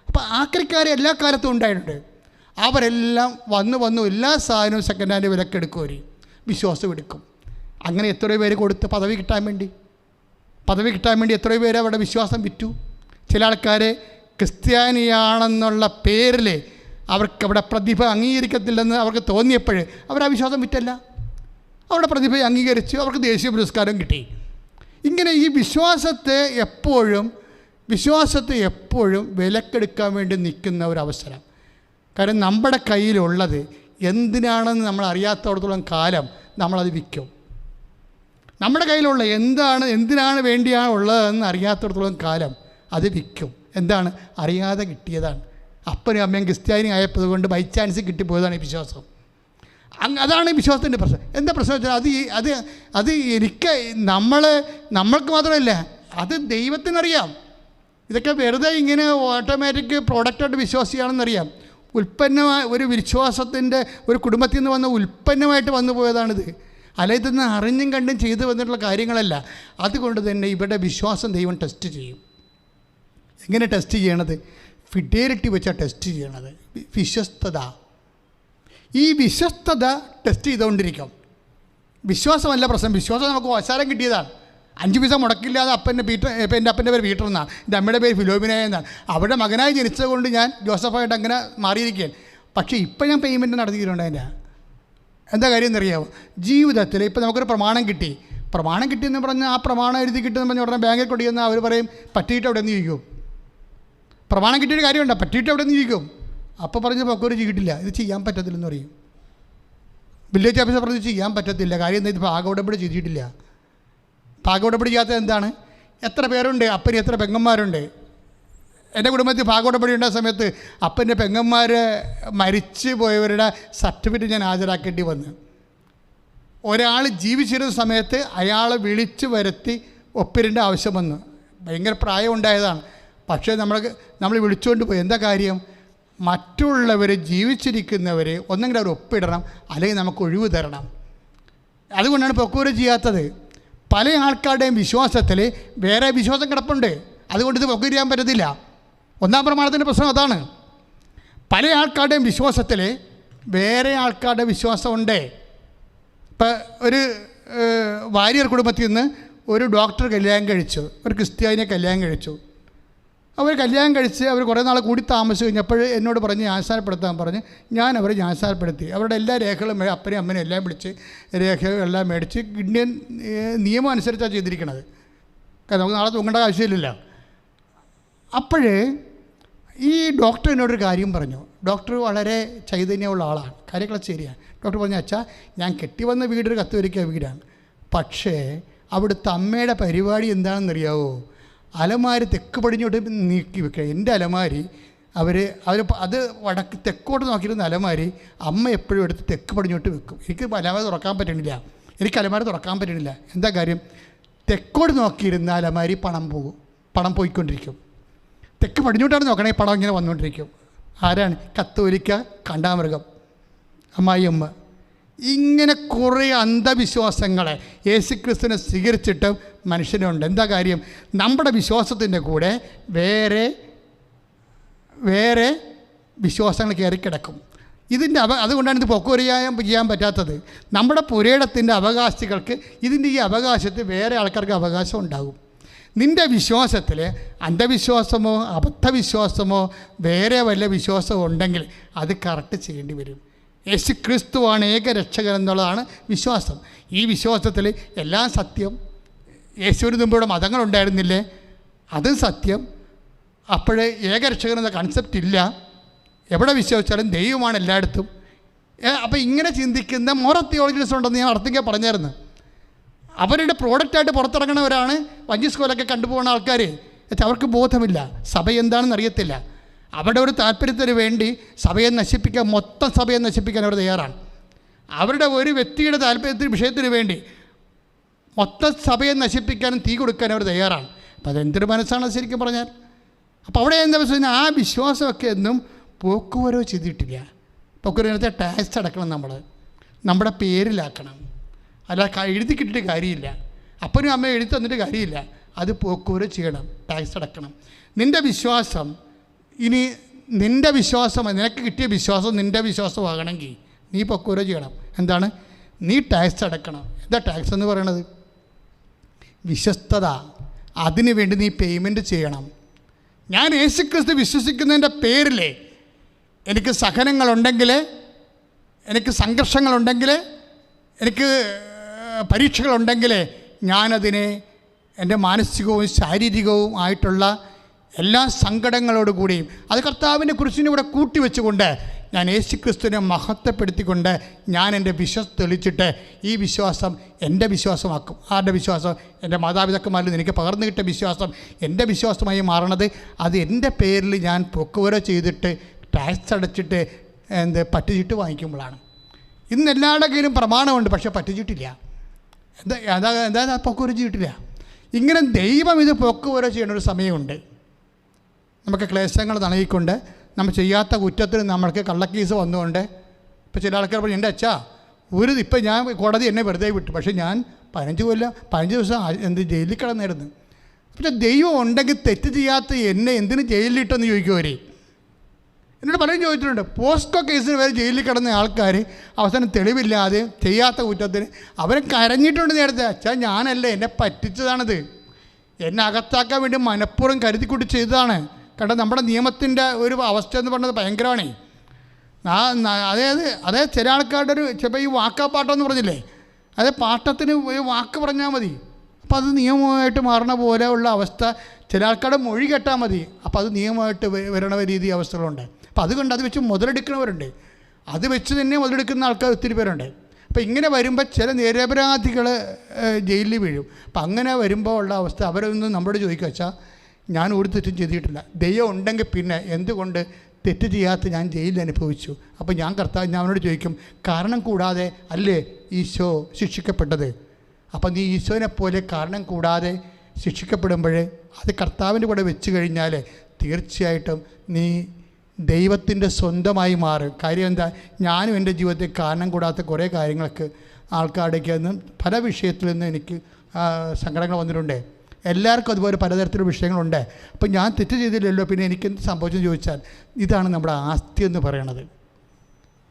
അപ്പോൾ ആക്രിക്കാർ എല്ലാ കാലത്തും ഉണ്ടായിട്ടുണ്ട്. അവരെല്ലാം വന്നു എല്ലാ സാധനവും സെക്കൻഡ് ഹാൻഡ് വിലക്കെടുക്കും. അവർ വിശ്വാസം എടുക്കും. അങ്ങനെ എത്രയോ പേര് കൊടുത്ത് പദവി കിട്ടാൻ വേണ്ടി. പദവി കിട്ടാൻ വേണ്ടി എത്രയോ പേര് അവിടെ വിശ്വാസം വിറ്റു. ചില ആൾക്കാർ ക്രിസ്ത്യാനിയാണെന്നുള്ള പേരിൽ അവർക്ക് അവിടെ പ്രതിഭ അംഗീകരിക്കത്തില്ലെന്ന് അവർക്ക് തോന്നിയപ്പോൾ അവർ ആ വിശ്വാസം വിറ്റല്ല, അവരുടെ പ്രതിഭയെ അംഗീകരിച്ചു, അവർക്ക് ദേശീയ പുരസ്കാരം കിട്ടി. ഇങ്ങനെ ഈ വിശ്വാസത്തെ എപ്പോഴും വിലക്കെടുക്കാൻ വേണ്ടി നിൽക്കുന്ന ഒരു കാരണം നമ്മുടെ കയ്യിലുള്ളത് എന്തിനാണെന്ന് നമ്മൾ അറിയാത്തടത്തോളം കാലം നമ്മളത് വിൽക്കും. നമ്മുടെ കയ്യിലുള്ള എന്തിനാണ് വേണ്ടിയാണ് ഉള്ളതെന്ന് അറിയാത്തടത്തോളം കാലം അത് വിൽക്കും. എന്താണ്? അറിയാതെ കിട്ടിയതാണ്. അപ്പനും അമ്മയും ക്രിസ്ത്യാനി ആയപ്പോൾ കൊണ്ട് ബൈ ചാൻസ് കിട്ടിപ്പോയതാണ് ഈ വിശ്വാസം. അതാണ് ഈ വിശ്വാസത്തിൻ്റെ പ്രശ്നം. എന്താ പ്രശ്നം വെച്ചാൽ അത് നമ്മൾക്ക് മാത്രമല്ല, അത് ദൈവത്തിനറിയാം. ഇതൊക്കെ വെറുതെ ഇങ്ങനെ ഓട്ടോമാറ്റിക് പ്രോഡക്റ്റായിട്ട് വിശ്വാസിയാണെന്നറിയാം. ഒരു വിശ്വാസത്തിൻ്റെ ഒരു കുടുംബത്തിൽ നിന്ന് വന്ന ഉൽപ്പന്നമായിട്ട് വന്നു പോയതാണിത്. അല്ല, ഇതൊന്ന് അറിഞ്ഞും കണ്ടും ചെയ്തു വന്നിട്ടുള്ള കാര്യങ്ങളല്ല. അതുകൊണ്ട് തന്നെ ഇവിടെ വിശ്വാസം ദൈവം ടെസ്റ്റ് ചെയ്യും. എങ്ങനെ ടെസ്റ്റ് ചെയ്യണത്? ഫിഡേലിറ്റി വെച്ചാണ് ടെസ്റ്റ് ചെയ്യണത്. വിശ്വസ്തത. ഈ വിശ്വസ്തത ടെസ്റ്റ് ചെയ്തുകൊണ്ടിരിക്കും. വിശ്വാസമല്ല പ്രശ്നം. വിശ്വാസം നമുക്ക് അവസരം കിട്ടിയതാണ്. 5 പൈസ മുടക്കില്ലാതെ എൻ്റെ അപ്പൻ്റെ പേര് പീറ്റർ എന്നാണ്, എൻ്റെ അമ്മയുടെ പേര് ഫിലോമിന എന്നാണ്. അവിടെ മകനായി ജനിച്ചതുകൊണ്ട് ഞാൻ ജോസഫായിട്ട് അങ്ങനെ മാറിയിരിക്കുകയാണ്. പക്ഷേ ഇപ്പം ഞാൻ പേയ്മെൻറ്റ് നടത്തിയിട്ടുണ്ട്. അതിൻ്റെ എന്താ കാര്യം എന്നറിയാമോ? ജീവിതത്തിൽ ഇപ്പം നമുക്കൊരു പ്രമാണം കിട്ടിയെന്ന് പറഞ്ഞാൽ ആ പ്രമാണം എഴുതി കിട്ടുമെന്ന് പറഞ്ഞാൽ ഉടനെ ബാങ്കിൽ കൊണ്ടുവന്നാൽ അവർ പറയും പറ്റിയിട്ട് അവിടെ നിന്ന് ഇരിക്കും. പ്രമാണം കിട്ടിയൊരു കാര്യമുണ്ടോ? പറ്റിയിട്ട് അവിടെ നിന്ന് ഇരിക്കും. അപ്പോൾ പറഞ്ഞ് പൊക്കോര് ചെയ്തിട്ടില്ല, ഇത് ചെയ്യാൻ പറ്റത്തില്ലെന്ന് പറയും. വില്ലേജ് ഓഫീസർ പറഞ്ഞ് ചെയ്യാൻ പറ്റത്തില്ല. കാര്യം എന്താ? ഇത് ഭാഗോടമ്പടി ചെയ്തിട്ടില്ല. ഭാഗോടമ്പടി ചെയ്യാത്തത് എന്താണ്? എത്ര പേരുണ്ട്? അപ്പന് എത്ര പെങ്ങന്മാരുണ്ട്? എൻ്റെ കുടുംബത്തിൽ ഭാഗോടമ്പടി ഉണ്ടായ സമയത്ത് അപ്പൻ്റെ പെങ്ങന്മാർ മരിച്ചു പോയവരുടെ സർട്ടിഫിക്കറ്റ് ഞാൻ ഹാജരാക്കേണ്ടി വന്നു. ഒരാൾ ജീവിച്ചിരുന്ന സമയത്ത് അയാളെ വിളിച്ചു വരുത്തി ഒപ്പിരേണ്ട ആവശ്യം വന്നു. ഭയങ്കര പ്രായം ഉണ്ടായതാണ്. പക്ഷേ നമ്മൾ വിളിച്ചുകൊണ്ട് പോയി. എന്താ കാര്യം? മറ്റുള്ളവർ ജീവിച്ചിരിക്കുന്നവർ ഒന്നെങ്കിലും അവർ ഒപ്പിടണം, അല്ലെങ്കിൽ നമുക്ക് ഒഴിവ് തരണം. അതുകൊണ്ടാണ് പൊക്കൂര് ചെയ്യാത്തത്. പല ആൾക്കാരുടെയും വിശ്വാസത്തിൽ വേറെ വിശ്വാസം കിടപ്പുണ്ട്. അതുകൊണ്ട് ഇത് പൊക്കൂര് ചെയ്യാൻ പറ്റത്തില്ല. 1-ാം പ്രമാണത്തിൻ്റെ പ്രശ്നം അതാണ്. പല ആൾക്കാരുടെയും വിശ്വാസത്തിൽ വേറെ ആൾക്കാരുടെ വിശ്വാസമുണ്ട്. ഇപ്പം ഒരു വാര്യർ കുടുംബത്തിൽ നിന്ന് ഒരു ഡോക്ടർ കല്യാണം കഴിച്ചു, ഒരു ക്രിസ്ത്യാനിയെ കല്യാണം കഴിച്ചു. അവർ കല്യാണം കഴിച്ച് അവർ കുറേ നാൾ കൂടി താമസിച്ച് കഴിഞ്ഞപ്പോൾ എന്നോട് പറഞ്ഞ് ജ്ഞാനസ്നാനപ്പെടുത്താൻ പറഞ്ഞ് ഞാൻ അവരെ ജ്ഞാനസ്നാനപ്പെടുത്തി. അവരുടെ എല്ലാ രേഖകളും അപ്പനെയും അമ്മനെയും എല്ലാം വിളിച്ച് രേഖകളെല്ലാം മേടിച്ച് ഇന്ത്യൻ നിയമം അനുസരിച്ചാണ് ചെയ്തിരിക്കുന്നത്. കാരണം നമുക്ക് നാളെ തൂങ്ങേണ്ട ആവശ്യമില്ലല്ലോ. അപ്പോഴേ ഈ ഡോക്ടർ എന്നോടൊരു കാര്യം പറഞ്ഞു. ഡോക്ടർ വളരെ ചൈതന്യമുള്ള ആളാണ്, കാര്യങ്ങളൊക്കെ ശരിയാണ്. ഡോക്ടർ പറഞ്ഞു, അച്ഛാ, ഞാൻ കെട്ടിവന്ന വീടൊരു കത്തോലിക്ക വീടാണ്. പക്ഷേ അവിടുത്തെ അമ്മയുടെ പരിപാടി എന്താണെന്നറിയാവോ? അലമാരി തെക്ക് പടിഞ്ഞോട്ട് നീക്കി വെക്കുക. എൻ്റെ അലമാരി അത് വടക്ക് തെക്കോട്ട് നോക്കിയിരുന്ന അലമാരി അമ്മ എപ്പോഴും എടുത്ത് തെക്ക് പടിഞ്ഞോട്ട് വെക്കും. എനിക്ക് അലമാരി തുറക്കാൻ പറ്റണില്ല. എന്താ കാര്യം? തെക്കോട്ട് നോക്കിയിരുന്ന അലമാരി പണം പോയിക്കൊണ്ടിരിക്കും. തെക്ക് പടിഞ്ഞോട്ടാണ് നോക്കണേ, പണം ഇങ്ങനെ വന്നുകൊണ്ടിരിക്കും. ആരാണ്? കത്തോലിക്ക കണ്ടാമൃഗം, അമ്മായിയമ്മ. ഇങ്ങനെ കുറേ അന്ധവിശ്വാസങ്ങളെ യേശുക്രിസ്തുവിനെ സ്വീകരിച്ചിട്ടും മനുഷ്യനുണ്ട്. എന്താ കാര്യം? നമ്മുടെ വിശ്വാസത്തിൻ്റെ കൂടെ വേറെ വിശ്വാസങ്ങൾ കയറിക്കിടക്കും. അതുകൊണ്ടാണ് ഇത് ചെയ്യാൻ പറ്റാത്തത്. നമ്മുടെ പുരയിടത്തിൻ്റെ അവകാശികൾക്ക് ഇതിൻ്റെ ഈ അവകാശത്തിൽ വേറെ ആൾക്കാർക്ക് അവകാശം ഉണ്ടാകും. നിൻ്റെ വിശ്വാസത്തിൽ അന്ധവിശ്വാസമോ അബദ്ധവിശ്വാസമോ വേറെ വല്ല വിശ്വാസമോ ഉണ്ടെങ്കിൽ അത് കറക്റ്റ് ചെയ്യേണ്ടി വരും. യേശു ക്രിസ്തുവാണ് ഏക രക്ഷകൻ എന്നുള്ളതാണ് വിശ്വാസം. ഈ വിശ്വാസത്തിൽ എല്ലാം സത്യം. യേശുവിന് മുമ്പിവിടെ മതങ്ങളുണ്ടായിരുന്നില്ലേ? അതും സത്യം. അപ്പോഴേ ഏകരക്ഷകൻ എന്ന കൺസെപ്റ്റ് ഇല്ല. എവിടെ വിശ്വസിച്ചാലും ദൈവമാണ് എല്ലായിടത്തും. അപ്പോൾ ഇങ്ങനെ ചിന്തിക്കുന്ന മോറൽ തിയോളജിസ്റ്റ് ഉണ്ടെന്ന് ഞാൻ അർത്ഥിക്കാൻ പറഞ്ഞായിരുന്നു. അവരുടെ പ്രോഡക്റ്റായിട്ട് പുറത്തിറങ്ങുന്നവരാണ് വഞ്ചി സ്കൂളൊക്കെ കണ്ടുപോകുന്ന ആൾക്കാർ. അവർക്ക് ബോധമില്ല, സഭ എന്താണെന്ന് അറിയത്തില്ല. അവരുടെ ഒരു താല്പര്യത്തിന് വേണ്ടി മൊത്തം സഭയെ നശിപ്പിക്കാൻ അവർ തയ്യാറാണ്. അവരുടെ ഒരു വ്യക്തിയുടെ വിഷയത്തിന് വേണ്ടി മൊത്തം സഭയെ നശിപ്പിക്കാനും തീ കൊടുക്കാനും അവർ തയ്യാറാണ്. അപ്പോൾ അതെന്തൊരു മനസ്സാണ് ശരിക്കും പറഞ്ഞാൽ. അപ്പോൾ അവിടെ എന്താ വെച്ചാൽ ആ വിശ്വാസമൊക്കെ ഒന്നും പോക്കുവരവ് ചെയ്തിട്ടില്ല. പോക്കുവരവിനകത്തെ ടാക്സ് അടക്കണം, നമ്മുടെ പേരിലാക്കണം. അല്ല എഴുതി കിട്ടിയിട്ട് കാര്യമില്ല. അപ്പനും അമ്മയും എഴുതി തന്നിട്ട് കാര്യമില്ല. അത് പോക്കുവരവ് ചെയ്യണം, ടാക്സ് അടക്കണം. നിൻ്റെ വിശ്വാസം നിനക്ക് കിട്ടിയ വിശ്വാസം നിൻ്റെ വിശ്വാസമാകണമെങ്കിൽ നീ പോക്കുവരവ് ചെയ്യണം. എന്താണ്? നീ ടാക്സ് അടക്കണം. എന്താ ടാക്സ് എന്ന് പറയണത്? വിശ്വസ്തത. അതിനു വേണ്ടി നീ പേയ്മെൻറ്റ് ചെയ്യണം. ഞാൻ യേശുക്രിസ്തു വിശ്വസിക്കുന്നതിൻ്റെ പേരിൽ എനിക്ക് സഹനങ്ങളുണ്ടെങ്കിൽ, എനിക്ക് സംഘർഷങ്ങളുണ്ടെങ്കിൽ, എനിക്ക് പരീക്ഷകളുണ്ടെങ്കിൽ ഞാനതിനെ എൻ്റെ മാനസികവും ശാരീരികവും ആയിട്ടുള്ള എല്ലാ സങ്കടങ്ങളോടുകൂടിയും അത് കർത്താവിൻ്റെ കുരിശിനെ കൂടെ കൂട്ടിവെച്ചുകൊണ്ട് ഞാൻ യേശുക്രിസ്തുവിനെ മഹത്വപ്പെടുത്തിക്കൊണ്ട് ഞാൻ എൻ്റെ വിശ്വാസം തെളിച്ചിട്ട് ഈ വിശ്വാസം എൻ്റെ വിശ്വാസമാക്കും. ആരുടെ വിശ്വാസം? എൻ്റെ മാതാപിതാക്കന്മാരിൽ നിന്ന് എനിക്ക് പകർന്നു കിട്ടിയ വിശ്വാസം എൻ്റെ വിശ്വാസമായി മാറണത് അത് എൻ്റെ പേരിൽ ഞാൻ പൊക്കുവര ചെയ്തിട്ട് ടാക്സ് അടച്ചിട്ട് പറ്റുചീട്ട് വാങ്ങിക്കുമ്പോഴാണ്. ഇന്ന് എല്ലാവരുടെ കയ്യിലും പ്രമാണമുണ്ട്, പക്ഷേ പറ്റുചീട്ടില്ല. എന്താ പൊക്കുവര ചെയ്തിട്ടില്ല. ഇങ്ങനെ ദൈവം ഇത് പൊക്കുവര ചെയ്യേണ്ട ഒരു സമയമുണ്ട്. നമുക്ക് ക്ലേശങ്ങൾ നൽകിക്കൊണ്ട് നമ്മൾ ചെയ്യാത്ത കുറ്റത്തിന് നമ്മൾക്ക് കള്ളക്കേസ് വന്നുകൊണ്ട് ഇപ്പോൾ ചില ആൾക്കാർ പറഞ്ഞു, എൻ്റെ അച്ഛാ ഇപ്പം ഞാൻ കോടതി എന്നെ വെറുതെ വിട്ടു, പക്ഷേ ഞാൻ 15 ദിവസം ജയിലിൽ കിടന്നായിരുന്നു. പക്ഷേ ദൈവം ഉണ്ടെങ്കിൽ തെറ്റ് ചെയ്യാത്ത എന്നെ എന്തിന് ജയിലിലിട്ടെന്ന് ചോദിക്കും അവർ. എന്നോട് പലരും ചോദിച്ചിട്ടുണ്ട്. പോസ്കോ കേസിന് വരെ ജയിലിൽ കിടന്ന ആൾക്കാർ അവസാനം തെളിവില്ലാതെ ചെയ്യാത്ത കുറ്റത്തിന് അവരെ കരഞ്ഞിട്ടുണ്ട്. നേരത്തെ അച്ഛാ ഞാനല്ല, എന്നെ പറ്റിച്ചതാണത്, എന്നെ അകത്താക്കാൻ വേണ്ടി മനഃപൂർവ്വം കരുതിക്കൂട്ടി ചെയ്തതാണ്. കാരണം നമ്മുടെ നിയമത്തിൻ്റെ ഒരു അവസ്ഥ എന്ന് പറയുന്നത് ഭയങ്കരമാണേ. അതായത് ചില ആൾക്കാരുടെ ഒരു ചിലപ്പോൾ ഈ വാക്കാപ്പാട്ടമെന്ന് പറഞ്ഞില്ലേ, അതായത് പാട്ടത്തിന് ഒരു വാക്ക് പറഞ്ഞാൽ മതി, അപ്പോൾ അത് നിയമമായിട്ട് മാറണ പോലെ ഉള്ള അവസ്ഥ. ചില ആൾക്കാരുടെ മൊഴി കേട്ടാൽ മതി, അപ്പോൾ അത് നിയമമായിട്ട് വരണ രീതി അവസ്ഥകളുണ്ട്. അപ്പോൾ അതുകൊണ്ട് അത് വെച്ച് മുതലെടുക്കുന്നവരുണ്ട്, അത് വെച്ച് തന്നെ മുതലെടുക്കുന്ന ആൾക്കാർ ഒത്തിരി പേരുണ്ട്. അപ്പോൾ ഇങ്ങനെ വരുമ്പോൾ ചില നിരപരാധികൾ ജയിലിൽ വീഴും. അപ്പം അങ്ങനെ വരുമ്പോൾ ഉള്ള അവസ്ഥ അവരൊന്നും നമ്മളോട് ചോദിക്കുക വെച്ചാൽ ഞാൻ ഒരു തെറ്റും ചെയ്തിട്ടില്ല, ദൈവം ഉണ്ടെങ്കിൽ പിന്നെ എന്തുകൊണ്ട് തെറ്റ് ചെയ്യാത്ത ഞാൻ ജയിലിൽ അനുഭവിച്ചു? അപ്പോൾ ഞാൻ അവനോട് ചോദിക്കും, കാരണം കൂടാതെ അല്ലേ ഈശോ ശിക്ഷിക്കപ്പെട്ടത്? അപ്പം നീ ഈശോനെ പോലെ കാരണം കൂടാതെ ശിക്ഷിക്കപ്പെടുമ്പോൾ അത് കർത്താവിൻ്റെ കൂടെ വെച്ച് കഴിഞ്ഞാൽ തീർച്ചയായിട്ടും നീ ദൈവത്തിൻ്റെ സ്വന്തമായി മാറും. കാര്യം എന്താ? ഞാനും എൻ്റെ ജീവിതത്തിൽ കാരണം കൂടാത്ത കുറേ കാര്യങ്ങൾക്ക് ആൾക്കാരുടെയൊക്കെ നിന്ന് പല വിഷയത്തിൽ നിന്ന് എനിക്ക് സങ്കടങ്ങൾ വന്നിട്ടുണ്ട്. എല്ലാവർക്കും അതുപോലെ പലതരത്തിലുള്ള വിഷയങ്ങളുണ്ട്. അപ്പം ഞാൻ തെറ്റ് ചെയ്തില്ലല്ലോ, പിന്നെ എനിക്കെന്ത് സംഭവിച്ചെന്ന് ചോദിച്ചാൽ ഇതാണ് നമ്മുടെ ആസ്തി എന്ന് പറയണത്.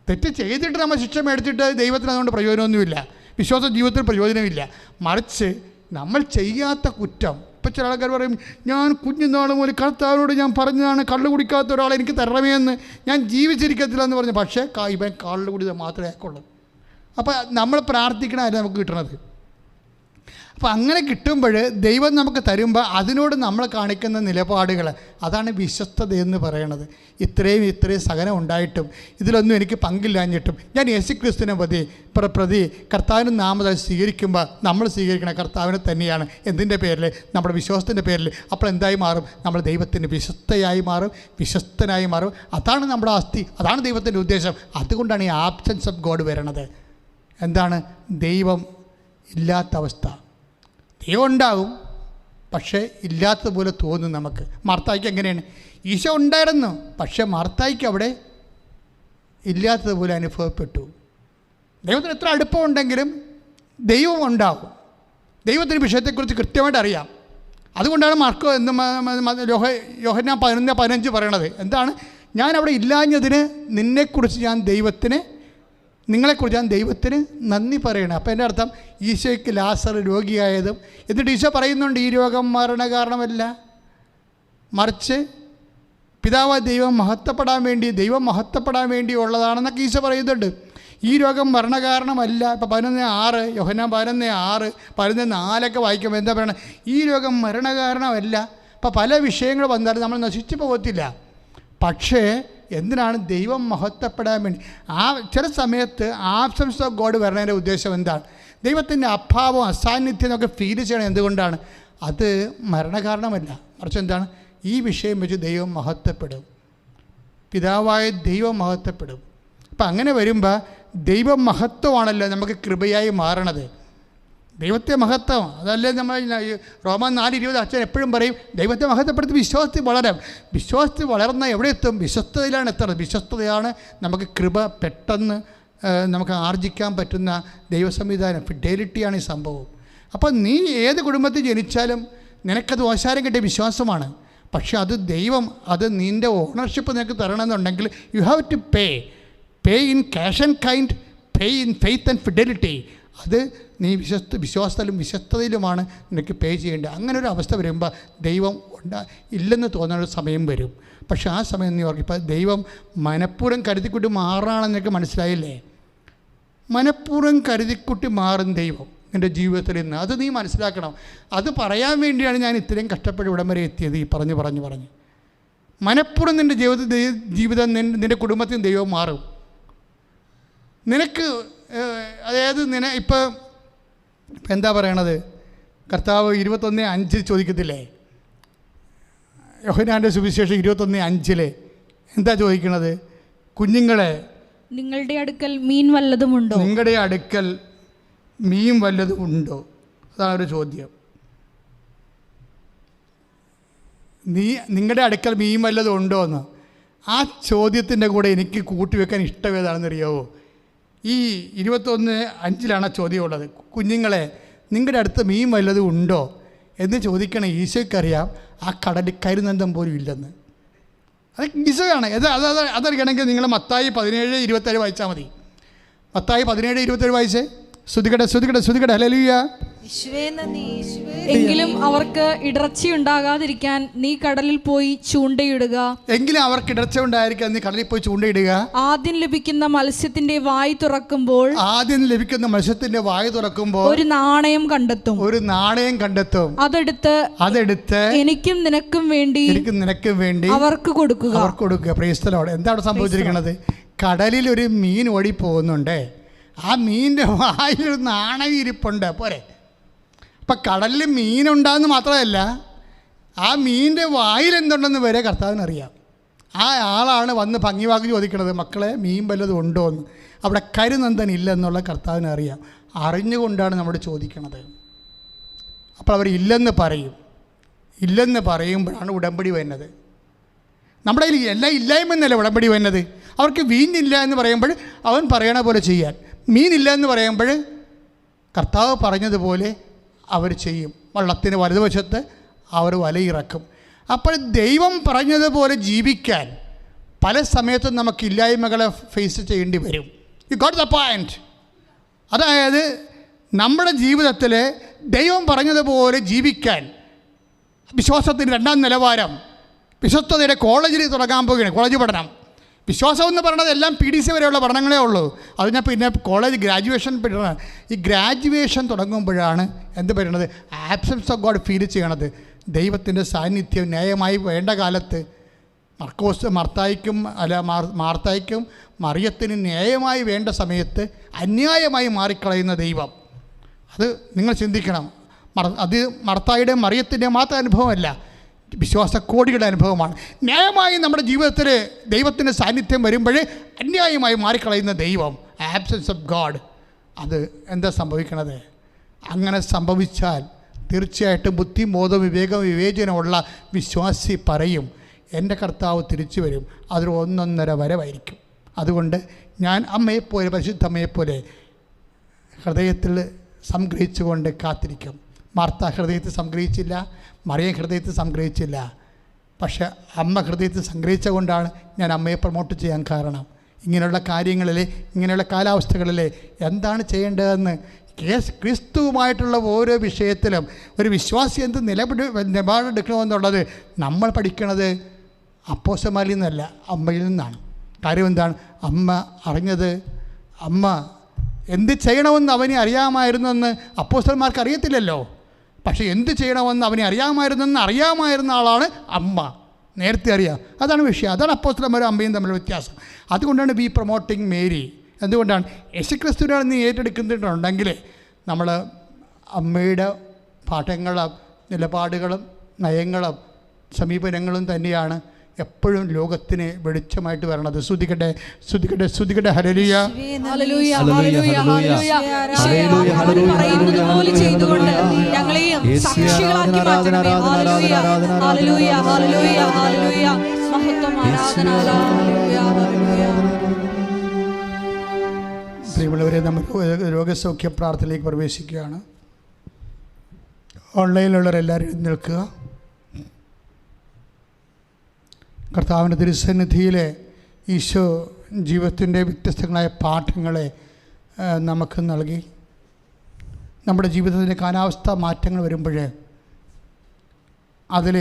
തെറ്റ് ചെയ്തിട്ട് നമ്മൾ ശിക്ഷ മേടിച്ചിട്ട് ദൈവത്തിന് അതുകൊണ്ട് പ്രയോജനമൊന്നുമില്ല, വിശ്വാസ ജീവിതത്തിൽ പ്രയോജനമില്ല. മറിച്ച് നമ്മൾ ചെയ്യാത്ത കുറ്റം, ഇപ്പം ചില ആൾക്കാർ പറയും, ഞാൻ കുഞ്ഞുനാൾ മുതൽ കർത്താവിനോട് ഞാൻ പറഞ്ഞതാണ് കള്ളു കുടിക്കാത്ത ഒരാളെ എനിക്ക് തരണമേ എന്ന്, ഞാൻ ജീവിച്ചിരിക്കത്തില്ല എന്ന് പറഞ്ഞു. പക്ഷേ ഇവൻ കള്ളു കുടിയത് മാത്രമേ ആക്കുള്ളൂ. അപ്പോൾ നമ്മൾ പ്രാർത്ഥിക്കണമല്ല നമുക്ക് കിട്ടണത്. അപ്പോൾ അങ്ങനെ കിട്ടുമ്പോൾ ദൈവം നമുക്ക് തരുമ്പോൾ അതിനോട് നമ്മൾ കാണിക്കുന്ന നിലപാടുകൾ, അതാണ് വിശ്വസ്തത എന്ന് പറയണത്. ഇത്രയും സഹനം ഉണ്ടായിട്ടും ഇതിലൊന്നും എനിക്ക് പങ്കില്ലാഞ്ഞിട്ടും ഞാൻ യേശുക്രിസ്തുവിനെ പ്രതി കർത്താവിൻ്റെ നാമത്തിൽ സ്വീകരിക്കുമ്പോൾ നമ്മൾ സ്വീകരിക്കണ കർത്താവിനെ തന്നെയാണ്. എന്തിൻ്റെ പേരിൽ? നമ്മുടെ വിശ്വാസത്തിൻ്റെ പേരിൽ. അപ്പോൾ എന്തായി മാറും? നമ്മൾ ദൈവത്തിൻ്റെ വിശ്വസ്തയായി മാറും, വിശ്വസ്തനായി മാറും. അതാണ് നമ്മുടെ ആസ്തി, അതാണ് ദൈവത്തിൻ്റെ ഉദ്ദേശം. അതുകൊണ്ടാണ് ഈ ആബ്സെൻസ് ഓഫ് ഗോഡ് വരണത്. എന്താണ്? ദൈവം ഇല്ലാത്ത അവസ്ഥ. ദൈവം ഉണ്ടാകും, പക്ഷേ ഇല്ലാത്തതുപോലെ തോന്നും നമുക്ക്. മാർത്തായിക്ക് എങ്ങനെയാണ്? ഈശോ ഉണ്ടായിരുന്നു, പക്ഷേ മാർത്തായിക്ക് അവിടെ ഇല്ലാത്തതുപോലെ അനുഭവപ്പെട്ടു. ദൈവത്തിന് എത്ര അടുപ്പമുണ്ടെങ്കിലും ദൈവം ഉണ്ടാകും. ദൈവത്തിന് വിഷയത്തെക്കുറിച്ച് കൃത്യമായിട്ട് അറിയാം. അതുകൊണ്ടാണ് മാർക്കോ യോഹന്നാൻ 11:15 പറയണത്. എന്താണ്? ഞാൻ അവിടെ ഇല്ലാഞ്ഞതിന് നിങ്ങളെക്കുറിച്ച് ഞാൻ ദൈവത്തിന് നന്ദി പറയണം. അപ്പോൾ എൻ്റെ അർത്ഥം ഈശോയ്ക്ക് ലാസർ രോഗിയായതും, എന്നിട്ട് ഈശോ പറയുന്നുണ്ട് ഈ രോഗം മരണകാരണമല്ല, മറിച്ച് പിതാവ് ദൈവം മഹത്വപ്പെടാൻ വേണ്ടി ഉള്ളതാണെന്നൊക്കെ ഈശോ പറയുന്നുണ്ട്. ഈ രോഗം മരണകാരണമല്ല. ഇപ്പോൾ 11:6 യോഹന്നാൻ 11:6 11:4 വായിക്കുമ്പോൾ എന്താ പറയണത്? ഈ രോഗം മരണകാരണമല്ല. അപ്പോൾ പല വിഷയങ്ങൾ വന്നാലും നമ്മൾ നശിച്ചു പോകത്തില്ല. പക്ഷേ എന്തിനാണ്? ദൈവം മഹത്വപ്പെടാൻ വേണ്ടി. ചില സമയത്ത് ആബ്സെൻസ് ഓഫ് ഗോഡ് വരണതിൻ്റെ ഉദ്ദേശം എന്താണ്? ദൈവത്തിൻ്റെ അഭാവം, അസാന്നിധ്യം എന്നൊക്കെ ഫീൽ ചെയ്യണം. എന്തുകൊണ്ടാണ്? അത് മരണകാരണമല്ല, മറിച്ച് എന്താണ്? ഈ വിഷയം വെച്ച് ദൈവം മഹത്വപ്പെടും, പിതാവായ ദൈവം മഹത്വപ്പെടും. അപ്പം അങ്ങനെ വരുമ്പോൾ ദൈവം മഹത്വമാണല്ലോ നമുക്ക് കൃപയായി മാറണത്. ദൈവത്തെ മഹത്വം അതല്ലേ നമ്മൾ റോമൻ 4:20 അച്ഛൻ എപ്പോഴും പറയും, ദൈവത്തെ മഹത്വപ്പെടുത്തി വിശ്വാസത്തിൽ വളരാം. വിശ്വാസത്തിൽ വളർന്ന എവിടെ എത്തും? വിശ്വസ്തതയിലാണ് എത്തുന്നത്. വിശ്വസ്തതയാണ് നമുക്ക് കൃപ പെട്ടെന്ന് നമുക്ക് ആർജിക്കാൻ പറ്റുന്ന ദൈവസംവിധാനം. ഫിഡേലിറ്റിയാണ് ഈ സംഭവം. അപ്പോൾ നീ ഏത് കുടുംബത്തിൽ ജനിച്ചാലും നിനക്കത് ഓശാരം കിട്ടിയ വിശ്വാസമാണ്. പക്ഷെ അത് ദൈവം, അത് നിൻ്റെ ഓണർഷിപ്പ് നിനക്ക് തരണമെന്നുണ്ടെങ്കിൽ you have to pay in cash and kind, pay in faith and fidelity. അത് നീ വിശ്വാസത്തിലും വിശ്വസ്തയിലുമാണ് നിനക്ക് പേ ചെയ്യേണ്ടത്. അങ്ങനെ ഒരു അവസ്ഥ വരുമ്പോൾ ദൈവം ഇല്ലെന്ന് തോന്നുന്ന സമയം വരും. പക്ഷെ ആ സമയം നീ ഓർക്കും, ഇപ്പം ദൈവം മനഃപൂർവ്വം കരുതിക്കുട്ടി മാറാണെന്ന് നിനക്ക് മനസ്സിലായില്ലേ? മനഃപൂർവ്വം കരുതിക്കുട്ടി മാറും ദൈവം നിൻ്റെ ജീവിതത്തിൽ നിന്ന്. അത് നീ മനസ്സിലാക്കണം. അത് പറയാൻ വേണ്ടിയാണ് ഞാൻ ഇത്രയും കഷ്ടപ്പെട്ട് ഇവിടം വരെ എത്തിയത്. ഈ പറഞ്ഞു മനഃപൂർവ്വം നിൻ്റെ ജീവിതം നിൻ്റെ കുടുംബത്തിൽ ദൈവം മാറും. നിനക്ക് അതായത് ഇപ്പം എന്താ പറയണത്, കർത്താവ് 21:5 ചോദിക്കത്തില്ലേ? യോഹന്നാൻ്റെ സുവിശേഷം 21:5 എന്താ ചോദിക്കണത്? കുഞ്ഞുങ്ങളെ, നിങ്ങളുടെ അടുക്കൽ മീൻ വല്ലതുമുണ്ടോ? നിങ്ങളുടെ അടുക്കൽ മീൻ വല്ലതും ഉണ്ടോ? അതാണ് ഒരു ചോദ്യം. നിങ്ങളുടെ അടുക്കൽ മീൻ വല്ലതും ഉണ്ടോ എന്ന്. ആ ചോദ്യത്തിൻ്റെ കൂടെ എനിക്ക് കൂട്ടിവെക്കാൻ ഇഷ്ടമേതാണെന്നറിയാവോ? ഈ 21:5 ചോദ്യമുള്ളത്. കുഞ്ഞുങ്ങളെ, നിങ്ങളുടെ അടുത്ത് മീൻ വല്ലതും ഉണ്ടോ എന്ന് ചോദിക്കണ ഈശോയ്ക്കറിയാം ആ കടലിൽ കരുനന്തം പോലും ഇല്ലെന്ന്. അത് ഈശോയാണ്. അതറിയണമെങ്കിൽ നിങ്ങൾ മത്തായി 17:27 വായിച്ചാൽ മതി. മത്തായി 17:27 വായിച്ചേ. ശ്രുതികട ഹല്ലേലൂയ. എങ്കിലും അവർക്ക് ഇടർച്ച ഉണ്ടാകാതിരിക്കാൻ നീ കടലിൽ പോയി ചൂണ്ടയിടുക. ആദ്യം ലഭിക്കുന്ന മത്സ്യത്തിന്റെ വായ് തുറക്കുമ്പോൾ ഒരു നാണയം കണ്ടെത്തും. അതെടുത്ത് എനിക്കും നിനക്കും വേണ്ടി അവർക്ക് കൊടുക്കുക. Price the Lord. എന്താണ് സംഭവിച്ചിരിക്കുന്നത്? കടലിൽ ഒരു മീൻ ഓടി പോകുന്നുണ്ട്. ആ മീനിൻ്റെ വായിലൊരു നാണയം ഇരിപ്പുണ്ട്. പോരെ. അപ്പം കടലിൽ മീനുണ്ടാകുന്ന മാത്രമല്ല, ആ മീനിൻ്റെ വായിൽ എന്തുണ്ടെന്ന് വരെ കർത്താവിനറിയാം. ആ ആളാണ് വന്ന് ഭംഗിവാക്ക് ചോദിക്കണത്, മക്കളെ മീൻ വല്ലതും ഉണ്ടോ എന്ന്. അവിടെ കരുനന്ദൻ ഇല്ലെന്നുള്ള കർത്താവിനറിയാം. അറിഞ്ഞുകൊണ്ടാണ് നമ്മൾ ചോദിക്കണത്. അപ്പോൾ അവർ ഇല്ലെന്ന് പറയുമ്പോഴാണ് ഉടമ്പടി വരുന്നത്. നമ്മുടെ കയ്യിൽ എല്ലാം ഇല്ലായ്മന്നല്ല ഉടമ്പടി വരുന്നത്. അവർക്ക് മീനില്ല എന്ന് പറയുമ്പോൾ അവൻ പറയണ പോലെ ചെയ്യാൻ, മീനില്ല എന്ന് പറയുമ്പോൾ കർത്താവ് പറഞ്ഞതുപോലെ അവർ ചെയ്യും. വള്ളത്തിന് വലതുവശത്ത് അവർ വലയിറക്കും. അപ്പോൾ ദൈവം പറഞ്ഞതുപോലെ ജീവിക്കാൻ പല സമയത്തും നമുക്ക് ഇല്ലായ്മകളെ ഫേസ് ചെയ്യേണ്ടി വരും. You got the point. അതായത് നമ്മുടെ ജീവിതത്തിൽ ദൈവം പറഞ്ഞതുപോലെ ജീവിക്കാൻ വിശ്വാസത്തിൻ്റെ 2ാം നിലവാരം, വിശ്വസ്തതയുടെ കോളേജിൽ തുടങ്ങാൻ പോവുകയാണ്. കോളേജ് പഠനം. വിശ്വാസം എന്ന് പറയുന്നത് എല്ലാം PDC വരെയുള്ള പഠനങ്ങളേ ഉള്ളൂ. അത് ഞാൻ പിന്നെ കോളേജ് ഗ്രാജുവേഷൻ പഠനം. ഈ ഗ്രാജുവേഷൻ തുടങ്ങുമ്പോഴാണ് എന്ത് പറയുന്നത്, ആബ്സെൻസ് ഓഫ് ഗോഡ് ഫീൽ ചെയ്യണത്. ദൈവത്തിൻ്റെ സാന്നിധ്യം ന്യായമായി വേണ്ട കാലത്ത് മാർത്തായ്ക്കും മറിയത്തിന് ന്യായമായി വേണ്ട സമയത്ത് അന്യായമായി മാറിക്കളയുന്ന ദൈവം. അത് നിങ്ങൾ ചിന്തിക്കണം. അത് മർത്തായുടെ മറിയത്തിൻ്റെ മാത്രം അനുഭവമല്ല, വിശ്വാസ കോടികളുടെ അനുഭവമാണ്. ന്യായമായി നമ്മുടെ ജീവിതത്തിൽ ദൈവത്തിൻ്റെ സാന്നിധ്യം വരുമ്പോൾ അന്യായമായി മാറിക്കളയുന്ന ദൈവം, ആബ്സെൻസ് ഓഫ് ഗോഡ്. അത് എന്താ സംഭവിക്കണത്? അങ്ങനെ സംഭവിച്ചാൽ തീർച്ചയായിട്ടും ബുദ്ധി, ബോധം, വിവേചനമുള്ള വിശ്വാസി പറയും, എൻ്റെ കർത്താവ് തിരിച്ചു വരും. അതൊരു 1.5 വരവായിരിക്കും. അതുകൊണ്ട് ഞാൻ അമ്മയെപ്പോലെ, പരിശുദ്ധ അമ്മയെപ്പോലെ ഹൃദയത്തിൽ സംഗ്രഹിച്ചുകൊണ്ട് കാത്തിരിക്കും. മാർത്ത ഹൃദയത്തിൽ സംഗ്രഹിച്ചില്ല, മറിയം ഹൃദയത്തിൽ സംഗ്രഹിച്ചില്ല. പക്ഷെ അമ്മ ഹൃദയത്തിൽ സംഗ്രഹിച്ച കൊണ്ടാണ് ഞാൻ അമ്മയെ പ്രൊമോട്ട് ചെയ്യാൻ കാരണം. ഇങ്ങനെയുള്ള കാര്യങ്ങളിൽ, ഇങ്ങനെയുള്ള കാലാവസ്ഥകളിൽ എന്താണ് ചെയ്യേണ്ടതെന്ന് ക്രിസ്തുവുമായിട്ടുള്ള ഓരോ വിഷയത്തിലും ഒരു വിശ്വാസി എന്ത് നിലപാടെടുക്കണമെന്നുള്ളത് നമ്മൾ പഠിക്കുന്നത് അപ്പോസ്തലന്മാരിൽ നിന്നല്ല, അമ്മയിൽ നിന്നാണ്. കാര്യം എന്താണ്? അമ്മ അറിഞ്ഞത്, അമ്മ എന്ത് ചെയ്യണമെന്ന് അവനെ അറിയാമായിരുന്നെന്ന് അപ്പോസ്തലന്മാർക്ക് അറിയത്തില്ലല്ലോ. പക്ഷേ എന്ത് ചെയ്യണമെന്ന് അവനെ അറിയാമായിരുന്ന ആളാണ് അമ്മ. നേരത്തെ അറിയാം. അതാണ് വിഷയം. അതാണ് അപ്പോസ്തലന്മാരും അമ്മയും തമ്മിലുള്ള വ്യത്യാസം. അതുകൊണ്ടാണ് വി പ്രൊമോട്ടിങ് മേരി. എന്തുകൊണ്ടാണ്? യേശുക്രിസ്തുവിനാണ് നീ ഏറ്റെടുക്കുന്നുണ്ടെങ്കിൽ നമ്മൾ അമ്മയുടെ പാഠങ്ങളും നിലപാടുകളും നയങ്ങളും സമീപനങ്ങളും തന്നെയാണ് എപ്പോഴും ലോകത്തിന് വെളിച്ചമായിട്ട് വരണത്. സ്തുതിക്കട്ടെ, സ്തുതിക്കട്ടെ, സ്തുതിക്കട്ടെ. ഹല്ലേലൂയ, ഹല്ലേലൂയ, ഹല്ലേലൂയ, ഹല്ലേലൂയ. പറയുന്നതുപോലെ ചെയ്തുകൊണ്ട് ഞങ്ങളെയും സാക്ഷികളാക്കി മാറ്റണമേ. ഹല്ലേലൂയ, ഹല്ലേലൂയ, ഹല്ലേലൂയ, ഹല്ലേലൂയ. മഹത്വം, ആരാധന. ഹല്ലേലൂയ, ഹല്ലേലൂയ. പ്രിയമുള്ളവരെ, നമുക്ക് രോഗസൗഖ്യ പ്രാർത്ഥനയിലേക്ക് പ്രവേശിക്കുകയാണ്. ഓൺലൈനിലുള്ളവരെല്ലാവരും നിൽക്കുക. കർത്താവിൻ്റെ തിരുസന്നിധിയിലെ ഈശോ ജീവിതത്തിൻ്റെ വ്യത്യസ്തങ്ങളായ പാഠങ്ങളെ നമുക്ക് നൽകി. നമ്മുടെ ജീവിതത്തിൻ്റെ കാലാവസ്ഥ മാറ്റങ്ങൾ വരുമ്പോൾ അതിൽ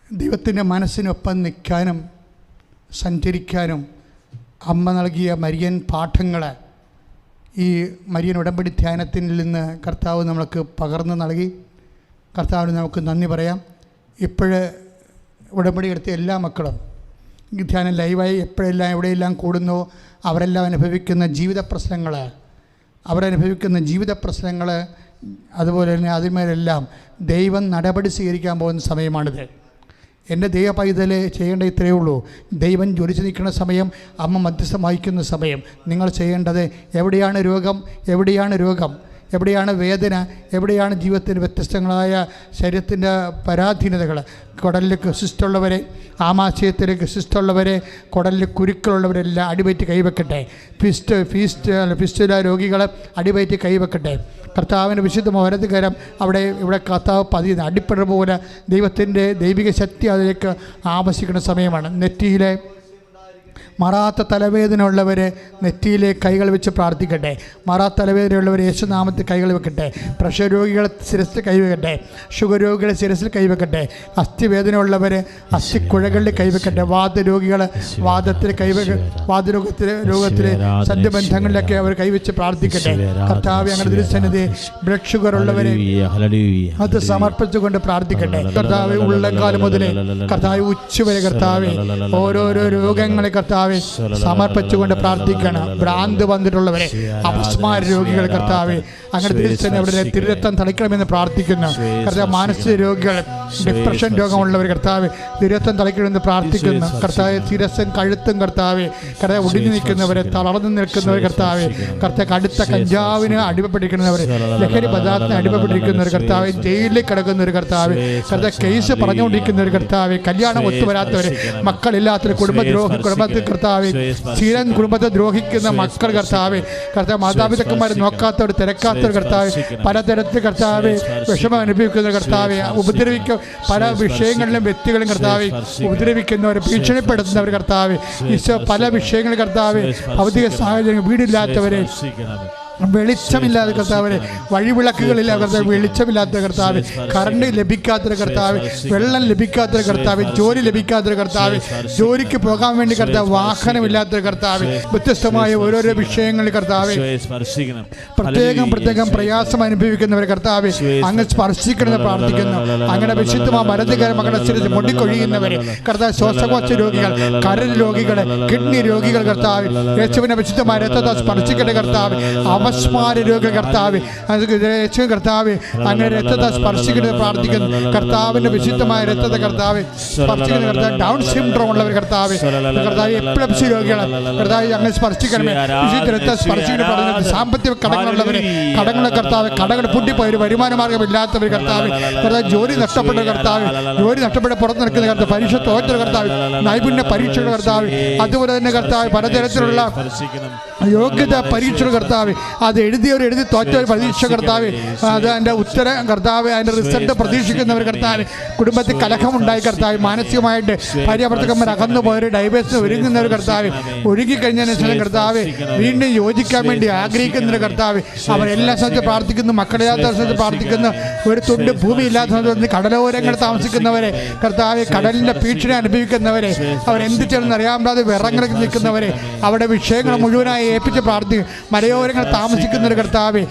ദൈവത്തിൻ്റെ മനസ്സിനൊപ്പം നിൽക്കാനും സഞ്ചരിക്കാനും അമ്മ നൽകിയ മരിയൻ പാഠങ്ങൾ, ഈ മരിയൻ ഉടമ്പടി ധ്യാനത്തിൽ നിന്ന് കർത്താവ് നമ്മൾക്ക് പകർന്നു നൽകി. കർത്താവിന് നമുക്ക് നന്ദി പറയാം. ഇപ്പോഴ് ഉടമ്പടി എടുത്ത എല്ലാ മക്കളും ഈ ധ്യാനം ലൈവായി എപ്പോഴെല്ലാം എവിടെയെല്ലാം കൂടുന്നോ അവരെല്ലാം അനുഭവിക്കുന്ന ജീവിത പ്രശ്നങ്ങൾ അതുപോലെ തന്നെ അതിന്മേലെല്ലാം ദൈവം നടപടി സ്വീകരിക്കാൻ പോകുന്ന സമയമാണിത്. എൻ്റെ ദൈവ പൈതൽ ചെയ്യേണ്ട ഇത്രയേ ഉള്ളൂ. ദൈവം ജ്വലിച്ച് നിൽക്കുന്ന സമയം, അമ്മ മധ്യസ്ഥം വഹിക്കുന്ന സമയം. നിങ്ങൾ ചെയ്യേണ്ടത് എവിടെയാണ് രോഗം, എവിടെയാണ് വേദന, എവിടെയാണ് ജീവിതത്തിൻ്റെ വ്യത്യസ്തങ്ങളായ ശരീരത്തിൻ്റെ പരാധീനതകൾ, കുടലിൽ സിസ്റ്റുള്ളവരെ, ആമാശയത്തിലേക്ക് സിസ്റ്റുള്ളവരെ, കുടലിൽ കുരുക്കളുള്ളവരെല്ലാം അടിവയറ്റി കൈവെക്കട്ടെ. ഫിസ്റ്റുല രോഗികൾ അടിവയറ്റി കൈവെക്കട്ടെ. കർത്താവിൻ്റെ വിശുദ്ധ വലതുകരം ഇവിടെ കർത്താവ് പതിയുന്ന അടിപ്പഴ പോലെ ദൈവത്തിൻ്റെ ദൈവിക ശക്തി അതിലേക്ക് ആവശ്യിക്കുന്ന സമയമാണ്. നെറ്റിയിലെ മറാത്ത തലവേദന ഉള്ളവർ നെറ്റിയിലേക്ക് കൈകൾ വെച്ച് പ്രാർത്ഥിക്കട്ടെ. മറാത്ത തലവേദനയുള്ളവർ യേശുനാമത്തിൽ കൈകൾ വെക്കട്ടെ. പ്രഷർ രോഗികളെ ശിരസിൽ കൈവെക്കട്ടെ. ഷുഗർ രോഗികളെ ശിരസിൽ കൈവെക്കട്ടെ. അസ്ഥിവേദന ഉള്ളവർ അസ്ഥിക്കുഴകളിൽ കൈവെക്കട്ടെ. വാദരോഗികൾ വാദത്തിൽ രോഗത്തിൽ സന്ധിബന്ധങ്ങളിലൊക്കെ അവർ കൈവച്ച് പ്രാർത്ഥിക്കട്ടെ. കർത്താവ് അങ്ങനെ തിരുസന്നിധി ബ്ലഡ് ഷുഗർ ഉള്ളവരെ അത് സമർപ്പിച്ചുകൊണ്ട് പ്രാർത്ഥിക്കട്ടെ. കർത്താവ് ഉള്ളക്കാലം മുതൽ കർത്താവ് ഉച്ചവരെ കർത്താവ് ഓരോരോ രോഗങ്ങളെ കർത്താവ് സമർപ്പിച്ചുകൊണ്ട് പ്രാർത്ഥിക്കണം. ഭ്രാന്ത് വന്നിട്ടുള്ളവരെ, അപസ്മാര രോഗികൾ കർത്താവ് അങ്ങനെ തിരിച്ചന്നെ അവരുടെ തിരുരക്തം തളിക്കണമെന്ന് പ്രാർത്ഥിക്കുന്നു. കർത്താവ് മാനസിക രോഗികൾ, ഡിപ്രഷൻ രോഗമുള്ളവർ കർത്താവ് തിരുരക്തം തളിക്കണമെന്ന് പ്രാർത്ഥിക്കുന്നു. കർത്താവ് ശിരസ്സും കഴുത്തും കർത്താവ് ഒടിഞ്ഞു നിൽക്കുന്നവരെ, തളർന്നു നിൽക്കുന്നവർ കർത്താവ് കടുത്ത കഞ്ചാവിന് അടിമപ്പെട്ടിരിക്കുന്നവർ, ലഹരി പദാർത്ഥത്തിന് അടിമപ്പെട്ടിരിക്കുന്നവർ കർത്താവ്, ജയിലിൽ കിടക്കുന്നവർ കർത്താവ് കേസ് പറഞ്ഞുകൊണ്ടിരിക്കുന്നവർ കർത്താവ്, കല്യാണം ഒത്തുവരാത്തവർ, മക്കളില്ലാത്തവർ, കുടുംബത്തിൽ കർത്താവ് സ്ഥിരം കുടുംബത്തെ ദ്രോഹിക്കുന്ന മക്കൾ കർത്താവ് മാതാപിതാക്കന്മാരെ നോക്കാത്തവർ, തിരക്കാത്തവർ കർത്താവ്, പലതരത്തിൽ കർത്താവ് വിഷമം അനുഭവിക്കുന്ന കർത്താവ്, പല വിഷയങ്ങളിലും വ്യക്തികളും കർത്താവ് ഉപദ്രവിക്കുന്നവർ, ഭീഷണിപ്പെടുത്തുന്നവർ കർത്താവ്, ഈശോ പല വിഷയങ്ങളും കർത്താവ്, ഭൗതിക സാഹചര്യം, വീടില്ലാത്തവരെ, വെളിച്ചമില്ലാത്ത കർത്താവിന്, വഴിവിളക്കുകളില്ല കർത്താവ്, വെളിച്ചമില്ലാത്ത കർത്താവ്, കറണ്ട് ലഭിക്കാത്തൊരു കർത്താവ്, വെള്ളം ലഭിക്കാത്തൊരു കർത്താവ്, ജോലി ലഭിക്കാത്തൊരു കർത്താവ്, ജോലിക്ക് പോകാൻ വേണ്ടി കർത്താവ് വാഹനമില്ലാത്തൊരു കർത്താവ്, വ്യത്യസ്തമായ ഓരോരോ വിഷയങ്ങളിൽ കർത്താവ് പ്രത്യേകം പ്രയാസം അനുഭവിക്കുന്നവർ കർത്താവ് അങ്ങ് സ്പർശിക്കണമെന്ന് പ്രാർത്ഥിക്കുന്നു. അങ്ങനെ വിശുദ്ധമായ മരുന്നുകാര മകളനുസരിച്ച് മുടിക്കൊഴിയുന്നവർ കർത്താവ്, ശ്വാസകോശ രോഗികൾ, കരൾ രോഗികൾ, കിഡ്നി രോഗികൾ കർത്താവ് യേശുവിനെ വിശുദ്ധമായ രക്തത്തെ സ്പർശിക്കേണ്ട കർത്താവ്, അപസ്മാര രോഗ കർത്താവ് കർത്താവ് അങ്ങനെ രക്തത്തെ സ്പർശിക്കുന്നത് പ്രാർത്ഥിക്കുന്നു. കർത്താവിന്റെ വിശുദ്ധമായ രക്തത്തെ കർത്താവ് സ്പർശിക്കുന്ന കർത്താവ്, ഡൗൺ സിൻഡ്രോം ഉള്ളവർ കർത്താവ്, എപ്പിലെപ്സി രോഗികൾ കർത്താവ് അങ്ങനെ സ്പർശിക്കണമേ. വിശുദ്ധ രക്തത്തെ സ്പർശിക്കുന്ന പറയുന്നത് സാമ്പത്തിക കടങ്ങളുള്ളവർ, കടങ്ങളെ കർത്താവ്, കടകൾ പൂട്ടിപ്പോയവർ, വരുമാന മാർഗമില്ലാത്തവർ കർത്താവ്, ജോലി നഷ്ടപ്പെട്ട കർത്താവ്, ജോലി നഷ്ടപ്പെട്ട് പുറത്ത് നിൽക്കുന്ന കർത്താവ്, പരീക്ഷ തോറ്റ കർത്താവ്, നൈപുണ്യ പരീക്ഷയുടെ കർത്താവ്, അതുപോലെ തന്നെ കർത്താവ് പലതരത്തിലുള്ള യോഗ്യത പരീക്ഷയുടെ കർത്താവ്, അത് എഴുതി തോറ്റവർ പരീക്ഷ കർത്താവ്, അത് അതിൻ്റെ ഉത്തരം കർത്താവ്, അതിൻ്റെ റിസൾട്ട് പ്രതീക്ഷിക്കുന്നവർ കർത്താവ്, കുടുംബത്തിൽ കലഹമുണ്ടായി കർത്താവ്, മാനസികമായിട്ട് ഭാര്യാഭർത്തക്കന്മാർ അകന്നു പോയവർ, ഡൈവേഴ്സിന് ഒരുങ്ങുന്നവർ കർത്താവ്, ഒരുങ്ങിക്കഴിഞ്ഞതിന് ശേഷം കർത്താവ് വീണ്ടും യോജിക്കാൻ വേണ്ടി ആഗ്രഹിക്കുന്നവർ കർത്താവ്, അവരെല്ലാ സ്ഥലത്തും പ്രാർത്ഥിക്കുന്നു. മക്കളില്ലാത്ത സ്ഥലത്ത് പ്രാർത്ഥിക്കുന്നു. ഒരു തുണ്ട് ഭൂമി ഇല്ലാത്ത സ്ഥലത്ത് കടലോരങ്ങൾ താമസിക്കുന്നവരെ കർത്താവ്, കടലിൻ്റെ ഭീഷണി അനുഭവിക്കുന്നവരെ, അവരെന്ത് ചെയ്യണമെന്ന് അറിയാൻ പാടാതെ വിറങ്ങളിൽ നിൽക്കുന്നവരെ, അവിടെ വിഷയങ്ങൾ മുഴുവനായി ഏൽപ്പിച്ച് പ്രാർത്ഥിക്കും. മലയോരങ്ങൾ താമസിക്കുന്ന കർത്താവ്,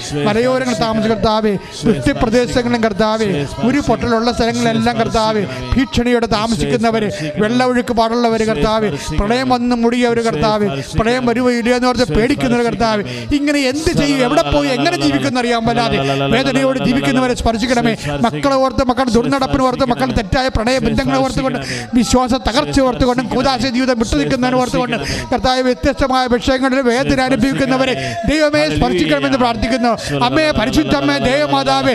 കർത്താവ്, വൃഷ്ടിപ്രദേശങ്ങളും കർത്താവ്, ഉരുപൊട്ടലുള്ള സ്ഥലങ്ങളെല്ലാം കർത്താവ്, ഭീഷണിയോടെ താമസിക്കുന്നവര്, വെള്ളമൊഴുക്ക് പാടുള്ളവർ കർത്താവ്, പ്രളയം വന്ന് മുടിയവർ കർത്താവ്, പ്രളയം വരുവോ ഇല്ലയെന്ന് പറഞ്ഞ് പേടിക്കുന്നവർ കർത്താവ്, ഇങ്ങനെ എന്ത് ചെയ്യും, എവിടെ പോയി എങ്ങനെ ജീവിക്കുന്ന അറിയാൻ പറ്റാതെ വേദനയോട് ജീവിക്കുന്നവരെ സ്പർശിക്കണമേ. മക്കളെ ഓർത്ത്, മക്കളുടെ ദുർനടപ്പിന് ഓർത്ത്, മക്കളുടെ തെറ്റായ പ്രണയ ബന്ധങ്ങളെ ഓർത്തുകൊണ്ട്, വിശ്വാസ തകർച്ച ഓർത്തുകൊണ്ടും, കൂദാശ ജീവിതം വിട്ടു നിൽക്കുന്നതിന് ഓർത്തുകൊണ്ട് കർത്താവ്, വ്യത്യസ്തമായ വിഷയങ്ങളിൽ വേദന അനുഭവിക്കുന്നവരെ ദൈവമേ സ്പർശിക്കണമെന്ന് പ്രാർത്ഥിക്കുന്നു. അമ്മേ, പരിശുദ്ധമ്മേ, ദേവമാതാവേ,